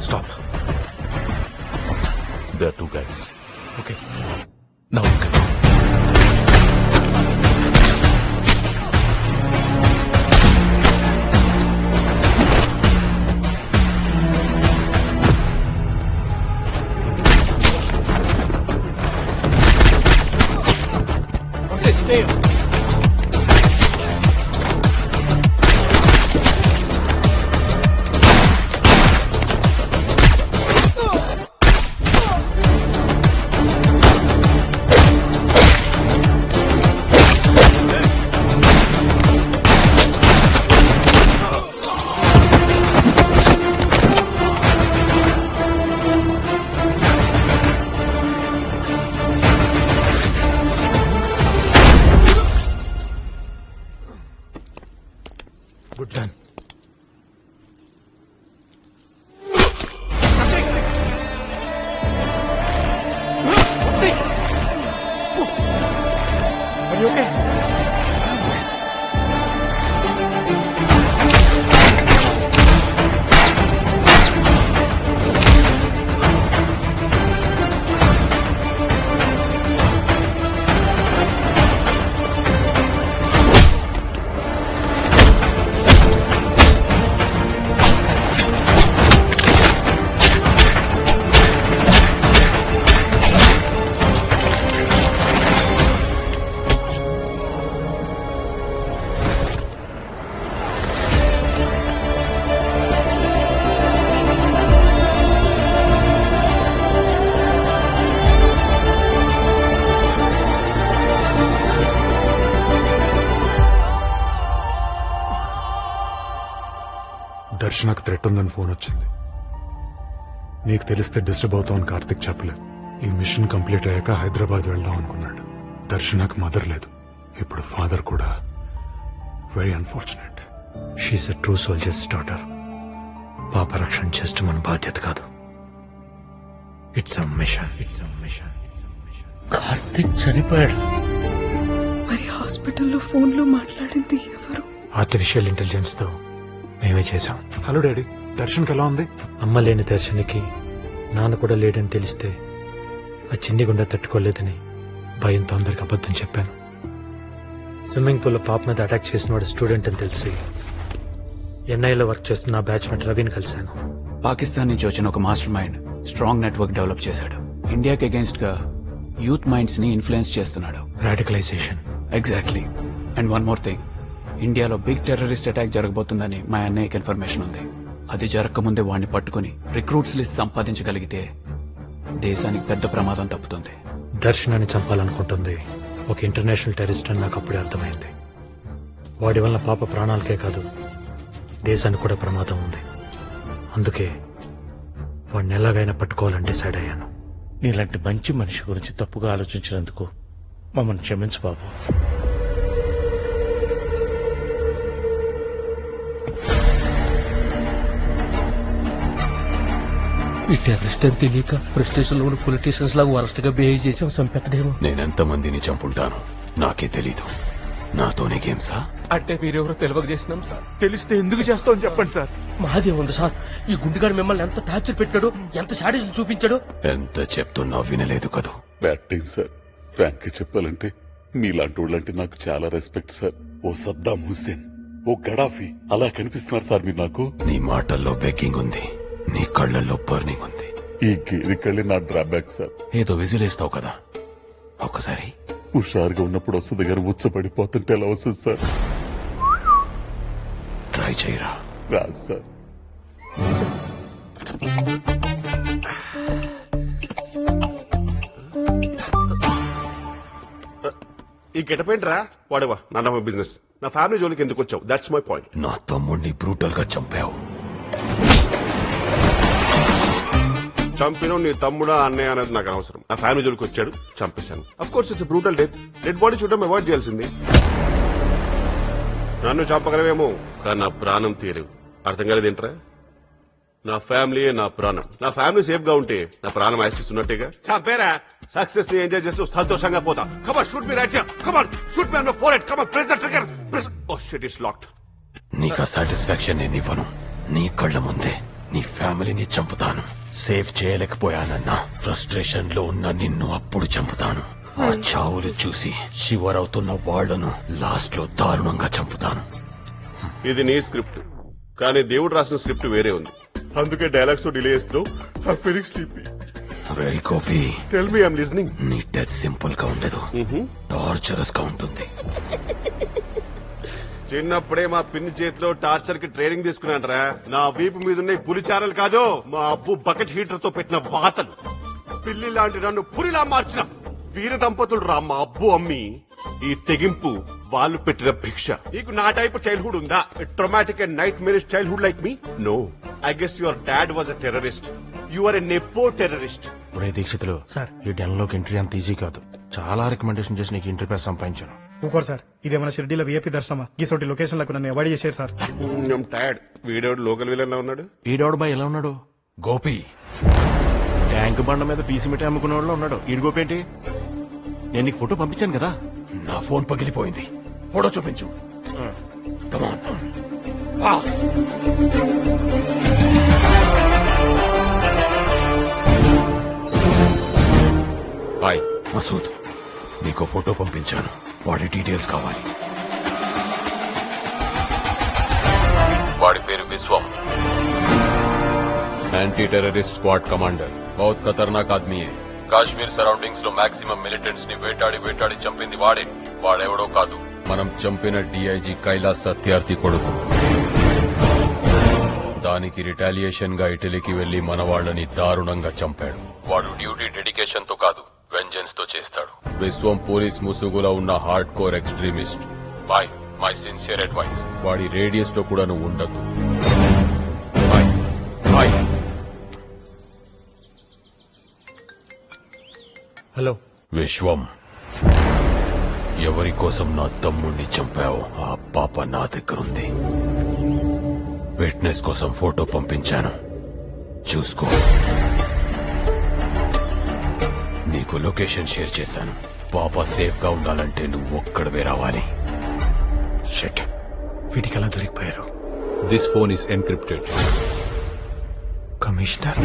Stop. There are two guys. Okay. Now look at me. Vamshi, stay. Okay దర్శనకు థ్రెట్ ఉందని ఫోన్ వచ్చింది. నీకు తెలిస్తే డిస్టర్బ్ అవుతామని కార్తిక్ చెప్పలేదు. ఈ మిషన్ కంప్లీట్ అయ్యాక హైదరాబాద్ వెళ్దాం అనుకున్నాడు. దర్శనకు మదర్ లేదు, ఇప్పుడు ఫాదర్ కూడా. Very unfortunate. She's a true soldiers daughter. పాప రక్షణ జస్ట్ మన బాధ్యత కాదు, ఇట్స్ అ మిషన్. కార్తిక్ చనిపోయాడు. మరి హాస్పిటల్లో ఫోన్లో మాట్లాడింది ఎవరు? ఆర్టిఫిషియల్ ఇంటెలిజెన్స్ తో మేమే చేశాం. హలో డాడీ, దర్శన్కి ఎలా ఉంది? అమ్మ లేని దర్శనకి నాన్న కూడా లేడని తెలిస్తే ఆ చిన్ని గుండె తట్టుకోలేదని భయంతో అందరికి అబద్ధం చెప్పాను. స్విమ్మింగ్ పూల్ లో పాప మీద అటాక్ చేసిన వాడు స్టూడెంట్ అని తెలిసి ఎన్ఐలో వర్క్ చేస్తున్న బ్యాచ్మేట్ రవిని కలిశాను. పాకిస్తాన్ నుంచి వచ్చిన ఒక master mind strong network develop చేశాడు. ఇండియాకి అగేన్స్ట్ గా యూత్ మైండ్స్ ని ఇన్ఫ్లుయెన్స్ చేస్తున్నాడు. Radicalisation. Exactly. And one more thing, ఇండియాలో బిగ్ టెర్రరిస్ట్ అటాక్ జరగబోతుందని మా అన్నయ్యకి ఇన్ఫర్మేషన్ ఉంది. అది జరగకముందే వాడిని పట్టుకుని రిక్రూట్స్ లిస్ట్ సంపాదించగలిగితే దేశానికి పెద్ద ప్రమాదం తప్పుతుంది. దర్శనాన్ని చంపాలనుకుంటుంది ఒక ఇంటర్నేషనల్ టెర్రరిస్ట్ అని నాకు అప్పుడే అర్థమైంది. వాడి వల్ల పాప ప్రాణాలకే కాదు దేశానికి కూడా ప్రమాదం ఉంది. అందుకే వాడిని ఎలాగైనా పట్టుకోవాలని డిసైడ్ అయ్యాను. నీలాంటి మంచి మనిషి గురించి తప్పుగా ఆలోచించినందుకు మమ్మల్ని క్షమించు బాబు. ఈ టెర్రరిస్ట్ అని తెలియక ప్రెస్టేషన్ లో పొలిటీషియన్స్ లాగా వరస్ట్ గా బిహేవ్ చేసాం. సంపెత్తడేమో. నేనెంత మందిని చంపుంటాను నాకే తెలీదు. నాతోనే గేమ్సా? అంటే మీరెవరో తెలియక చేసినాం సార్. తెలిస్తే ఎందుకు చేస్తావు చెప్పండి సార్. మాదే ఉంది సార్. ఈ గుండెగాడు మిమ్మల్ని ఎంత టార్చర్ పెట్టాడు, ఎంత శాడిజం చూపించాడు. ఎంత చెప్తున్నా వినలేదు కదూ. Batting sir. ఫ్రాంక్ గా చెప్పాలంటే మీలాంటి వాళ్ళంటే నాకు చాలా రెస్పెక్ట్ సార్. ఓ సద్దాం హుస్సేన్, ఓ గడాఫీ అలా కనిపిస్తున్నారు సార్ మీరు నాకు. నీ మాటల్లో బెగ్గింగ్ ఉంది, నీ కళ్ళల్లో బర్నింగ్ ఉంది. ఈ గేరి కళ్ళే నా డ్రాబ్యాక్ సార్. ఏదో విజిలేస్తావు కదా, ఒకసారి హుషారుగా ఉన్నప్పుడు వస్తుంది గారు ఉచ్చబడిపోతుంటే ఎలా వస్తుంది సార్? ట్రై చేయరా. రాదు సార్. ఈ గెటపేంట్రా వాడేవా నా బిజినెస్. నా ఫ్యామిలీ జోలికి ఎందుకు వచ్చావు? That's my point. నా తమ్ముడిని బ్రూటల్ గా చంపావు. చంపిన నీ తమ్ముడా అన్నయ్య అనేది నాకు అవసరం. నా ఫ్యామిలీ జోలికి వచ్చాడు, చంపేశాను. Of course it's brutal death. Dead body చూడడం అవాయిడ్ చేయాల్సింది. నన్ను చంపగలవేమో కానీ నా ప్రాణం తీరేవు. అర్థం కాలేదేంట్రా? నా ఫ్యామిలీయే నా ప్రాణం. నా ఫ్యామిలీ సేఫ్ గా ఉంటే నా ప్రాణం ఆశిస్తున్నట్టేగా. చంపేరా, సక్సెస్ ని ఎంజాయ్ చేస్తూ సంతోషంగా పోతా. Come on, shoot me right here. Come on, shoot me on my forehead. Come on, press the trigger. Press. Oh shit, it's locked. నీకా సాటిస్ఫాక్షన్ నేనివ్వను. నీ కళ్ళ ముందే నీ ఫ్యామిలీని చంపుతాను. సేవ్ చేయలేకపోయానన్న ఫ్రస్ట్రేషన్ లో ఉన్న నిన్ను అప్పుడు చంపుతాను. ఆ చావులు చూసి శివరవుతున్న వాళ్లను లాస్ట్ లో దారుణంగా చంపుతాను. ఇది నీ స్క్రిప్ట్, కానీ దేవుడు రాసిన స్క్రిప్ట్ వేరే ఉంది. అందుకే డైలాగ్స్ తో డిలే చేస్తున్నావు. I feeling sleepy. రేయ్ Gopi, tell me, I'm listening. నీ డెత్ సింపుల్ గా ఉండదు, టార్చరస్ గా ఉంటుంది. చిన్నప్పుడే మా పిన్ని చేతిలో టార్చర్ కి ట్రైనింగ్ తీసుకున్నానరా. నా వీపు మీద ఉన్న పులిచారలు కాదు, మా అబ్బు బకెట్ హీటర్ తో పెట్టిన వాతలు. పిల్లి లాంటి నన్ను పులిలా మార్చిన వీర దంపతులు రా మా అబ్బు అమ్మి. ఈ తెగింపు వాళ్ళు పెట్టిన భిక్ష. నీకు నా టైప్ చైల్డ్హుడ్ ఉందా? Traumatic and nightmare childhood like me? No. I guess your dad was a terrorist. You are a nepo terrorist. ఒరే దీక్షితులు సార్, ఈ డెన్ లోకి ఎంట్రీ అంత ఈజీ కాదు. చాలా రికమెండేషన్ చేసి నీకు ఇంటర్ పేరు సంపాదించాను. ఊకోరు సార్, ఇదేమన్నా షిర్డీలో విఐపి దర్శనమా? గీసోటి లొకేషన్ లకు నన్ను అవాయిడ్ చేశారు సార్. టైర్డ్. వీడోడు లోకల్ విలన్ ఉన్నాడు. ఈడోడు బాయ్ ఎలా ఉన్నాడు? గోపి ట్యాంక్ బండ మీద పీసి మిఠాయి అమ్ముకునే వాళ్ళు ఉన్నాడు. ఈడు గోపేంటి? నేను నీకు ఫోటో పంపించాను కదా. నా ఫోన్ పగిలిపోయింది. ఫోటో చూపించు. కమాన్. హాయ్ మసూద్, నీకు ఫోటో పంపించాను. వాడి డీటెయిల్స్ కావాలి. వాడి పేరు Vishwam, anti terrorist squad commander. బహుత్ ఖతర్నాక్ ఆద్మీ హై. కాశ్మీర్ సరౌండింగ్స్ లో మాక్సిమం మిలిటెంట్స్ ని వేటాడి చంపింది వాడే. వాడెవడో కాదు, మనం చంపిన డిఐజీ కైలాస్ సత్యార్థి కొడుకు. దానికి రిటాలియేషన్ గా ఇటలీకి వెళ్లి మన వాళ్ళని దారుణంగా చంపాడు. వాడు డ్యూటీ డెడికేషన్ తో కాదు, వెంజెన్స్ తో చేస్తాడు. విశ్వం పోలీస్ ముసుగులో ఉన్న hard core extremist. My sincere advice, వాడి రేడియస్ లో కూడా నువ్వు ఉండద్దు. హలో విశ్వం, ఎవరి కోసం నా తమ్ముణ్ణి చంపావు ఆ పాప నా దగ్గరుంది. విట్నెస్ కోసం ఫోటో పంపించాను, చూసుకో. నీకు లొకేషన్ షేర్ చేశాను. పాప సేఫ్ గా ఉండాలంటే నువ్వు ఒక్కడవే రావాలి. షట్, వీటికి ఎలా దొరికిపోయారు? This phone is encrypted. Commissioner,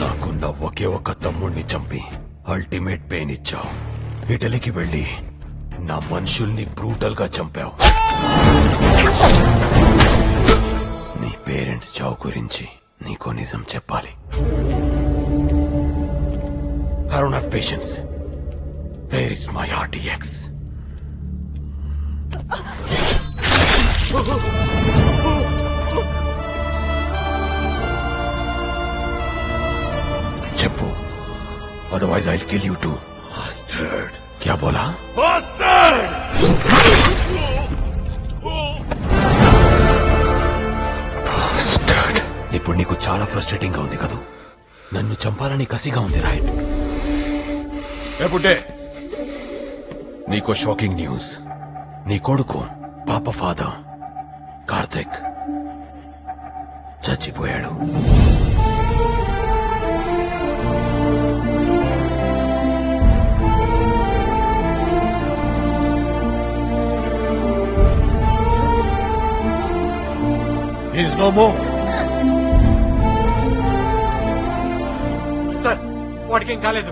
నాకున్న ఒకే ఒక్క తమ్ముణ్ణి చంపి అల్టిమేట్ పెయిన్ ఇచ్చావు. ఇటలీకి వెళ్లి నా మనుషుల్ని బ్రూటల్ గా చంపావు. నీ పేరెంట్స్ చావు గురించి నీకో నిజం చెప్పాలి. I don't have patience. Where is my RTX? చెప్పు, otherwise I'll kill you too. Bastard. क्या बोला? Bastard! Bastard. ఇప్పుడు నీకు చాలా ఫ్రస్ట్రేటింగ్ గా ఉంది కదూ? నన్ను చంపాలని కసిగా ఉంది, రైట్? ఎప్పుడే నీకో షాకింగ్ న్యూస్. నీ కొడుకు పాప ఫాదర్ కార్తిక్ చచ్చిపోయాడు. He's no more. సార్, వాడికేం కాలేదు.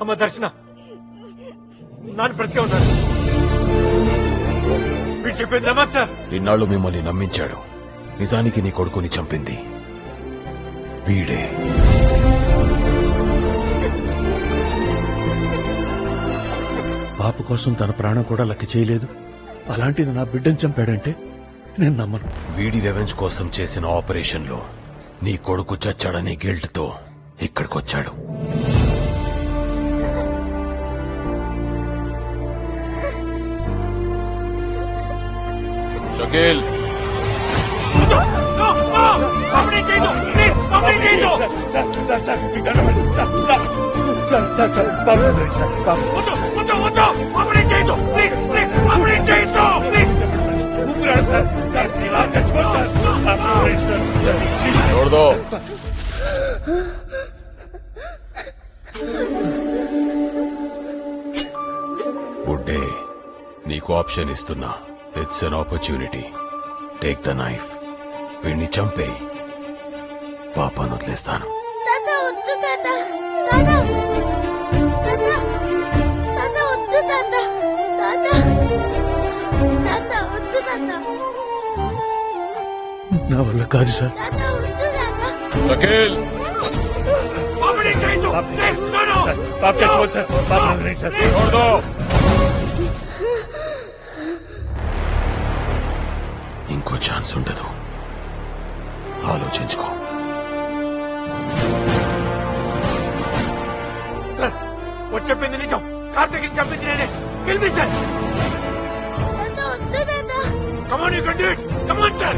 అమ్మ దర్శన, నాన్న బ్రతికే ఉన్నాడు. వీడు చెప్పింది నమ్మదు సార్. ఇన్నాళ్ళు మిమ్మల్ని నమ్మించాడు. నిజానికి నీ కొడుకుని చంపింది వీడే. పాప కోసం తన ప్రాణం కూడా లెక్క చేయలేదు. అలాంటిది నా బిడ్డను చంపాడంటే నేను నమ్మను. వీడి రెవెంజ్ కోసం చేసిన ఆపరేషన్ లో నీ కొడుకు చచ్చాడనే గిల్ట్ తో ఇక్కడికొచ్చాడు. షకీల్, छोड़ दो. బుడ్డే, నీకు ఆప్షన్ ఇస్తున్నా. It's an opportunity. Take the knife. వీడిని చంపేయి. పాపాను వదిలేస్తాను. తాత వద్దు తాత. తాత తాత తాత వద్దు తాత. తాత తాత వద్దు తాత. నా వల్ల కాదు సార్. తాత వద్దు తాత. షకీల్, छोड़ दो. ఇంకో ఛాన్స్ ఉండదు. ఆలోచించుకో. సార్, వాడు చెప్పింది నిజం. కార్తీక్ చెప్పింది నేనే. గెలిపి sir. Come on, you can do it. Come on, sir.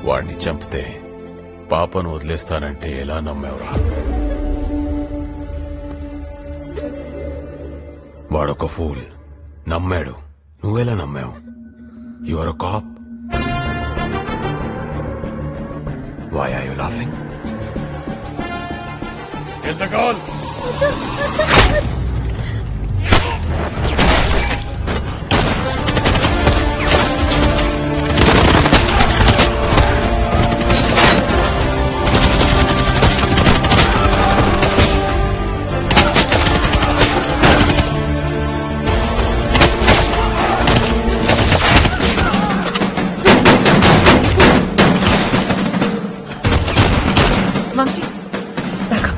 వాడిని చంపితే పాపను వదిలేస్తానంటే ఎలా నమ్మేవరా? వాడొక ఫూల్, నమ్మాడు. నువ్వెలా నమ్మావు? Your a cop. Why are you laughing? Get the gun! Vamshi back up.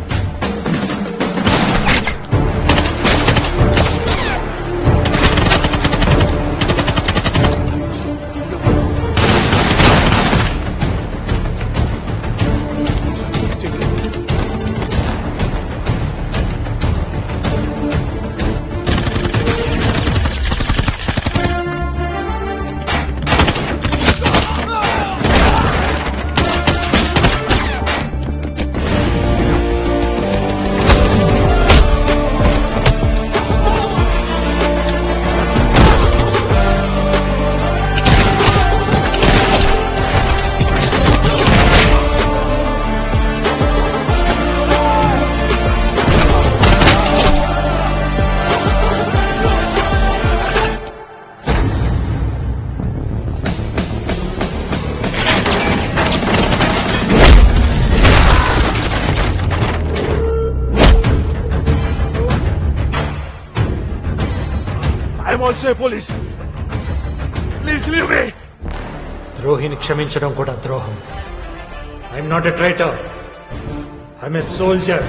I'm also a police. Please leave me. ద్రోహిని క్షమించడం కూడా ద్రోహం. I'm not a traitor, I'm a soldier.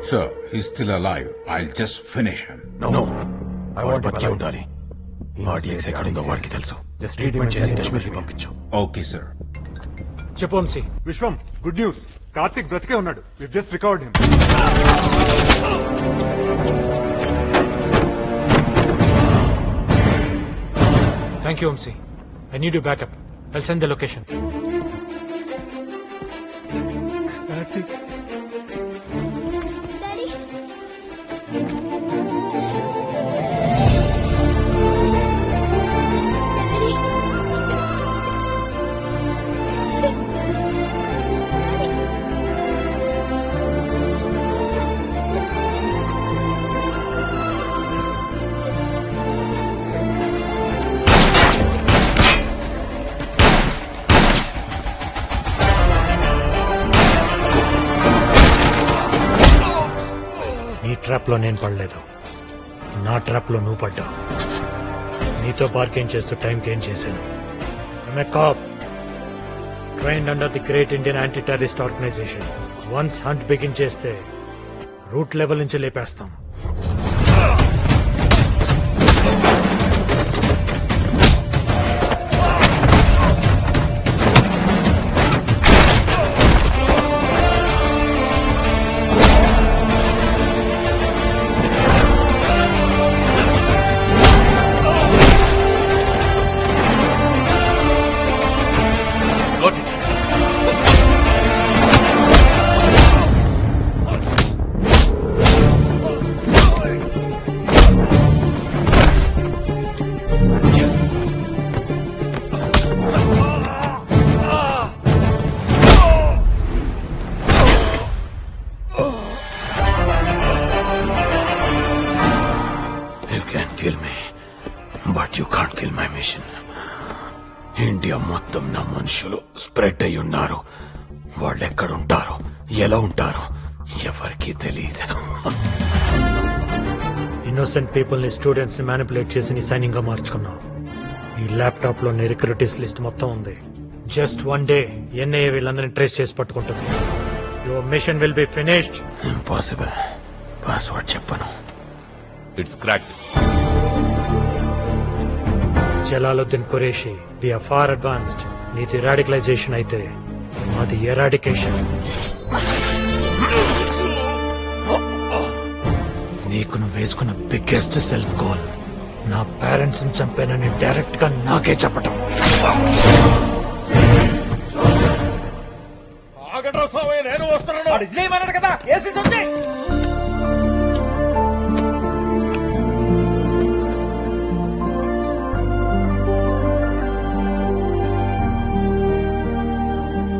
Sir, he's still alive. I'll just finish him. No. వాడు బతికే ఉండాలి. Audience ఎక్కడుందో వాడికి తెలుసు. ట్రీట్మెంట్ చేసి కాశ్మీర్కి పంపించు. Okay, sir. చెప్పు వంశీ. Vishwam, good news. కార్తిక్ బ్రతికే ఉన్నాడు. We just recovered him. Thank you Vamsi. I need you backup. I'll send the location. Trap లో నేను పడలేదు, నా ట్రాప్ లో నువ్వు పడ్డావు. నీతో బార్గెన్ చేస్తూ టైం గెయిన్ చేశాను. I'm a cop trained under the great Indian anti terrorist organisation. Once hunt begin చేస్తే రూట్ లెవెల్ నుంచి లేపేస్తాం. Kill my mission. ఇండియా మొత్తం నా మనుషులు స్ప్రెడ్ అయి ఉన్నారు. వాళ్ళు ఎక్కడుంటారో ఎలా ఉంటారో ఎవరికీ తెలియదు. ఇన్నోసెంట్ పీపుల్ ని స్టూడెంట్స్ ని మ్యానిపులేట్ చేసి నీ సైనింగ్ గా మార్చుకున్నావు. ఈ ల్యాప్టాప్ లో నీ రిక్రూటీస్ లిస్ట్ మొత్తం ఉంది. జస్ట్ వన్ డే ఎన్ఐఏ వీళ్ళందరినీ ట్రేస్ చేసి పట్టుకుంటుంది. Your mission will be finished. Impossible. Password చెప్పను. It's cracked. Jalaluddin Qureshi we're far advanced. నీది రాడికలైజేషన్ అయితే మాది ఎరాడికేషన్. నీకు నువ్వు వేసుకున్న బిగ్గెస్ట్ సెల్ఫ్ గోల్ నా పేరెంట్స్ ని చంపానని డైరెక్ట్ గా నాకే చెప్పటం. ఆగడ్రా స్వామి, నేను వస్తున్నాను కదా.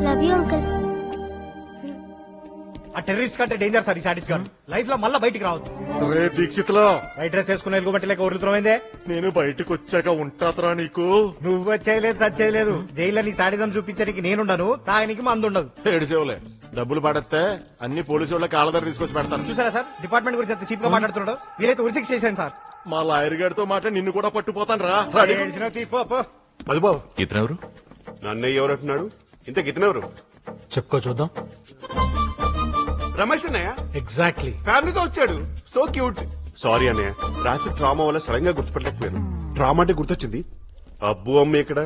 Love you uncle. ఆ టెర్రరిస్ట్ కంటే డేంజర్ సార్ ఈ సాటిస్ గారు. లైఫ్ లో మళ్ళా బయటికి రావద్దు. రే దీక్షిత్లో, వైట్ డ్రెస్ వేసుకుని ఎలుగుబట్టి లేక ఊరుతున్నమైందే. నేను బయటకు వచ్చాక ఉంటాతరా నీకు. నువ్వు వచ్చేయలేదు, సచ్చేయలేదు. జైల్లో నీ సాడిజం చూపించడానికి నేనుండను, తాగనికి మందు ఉండదు. ఏడుసేవులే, డబ్బులు పడేస్తే అన్ని పోలీసు వాళ్ళ కాళ్ళ దగ్గర తీసుకొచ్చి పెడతాను. చూసారా సార్, డిపార్ట్మెంట్ గురించి ఎంత చీప్ గా మాట్లాడుతున్నాడు. వీలైతే ఉరిశిక్ష చేశాను సార్. మా లాయర్ గారితో మాట నిన్ను కూడా పట్టుపోతాను రా. అది బాబు, ఇతనెవరు? నన్నయ్య ఎవరు అంటున్నాడు? ఇంతకు ఇతనెవరు? చెప్పుకో చూద్దాం. రమేష్ అన్నయ్య ఎగ్జాక్ట్లీ. ఫ్యామిలీతో వచ్చాడు. So cute. సారీ అన్నయ్య, రాత్రి ట్రామా వల్ల సడన్ గా గుర్తుపట్టలేకపోయాను. ట్రామా అంటే గుర్తొచ్చింది. అబ్బు అమ్మ ఇక్కడ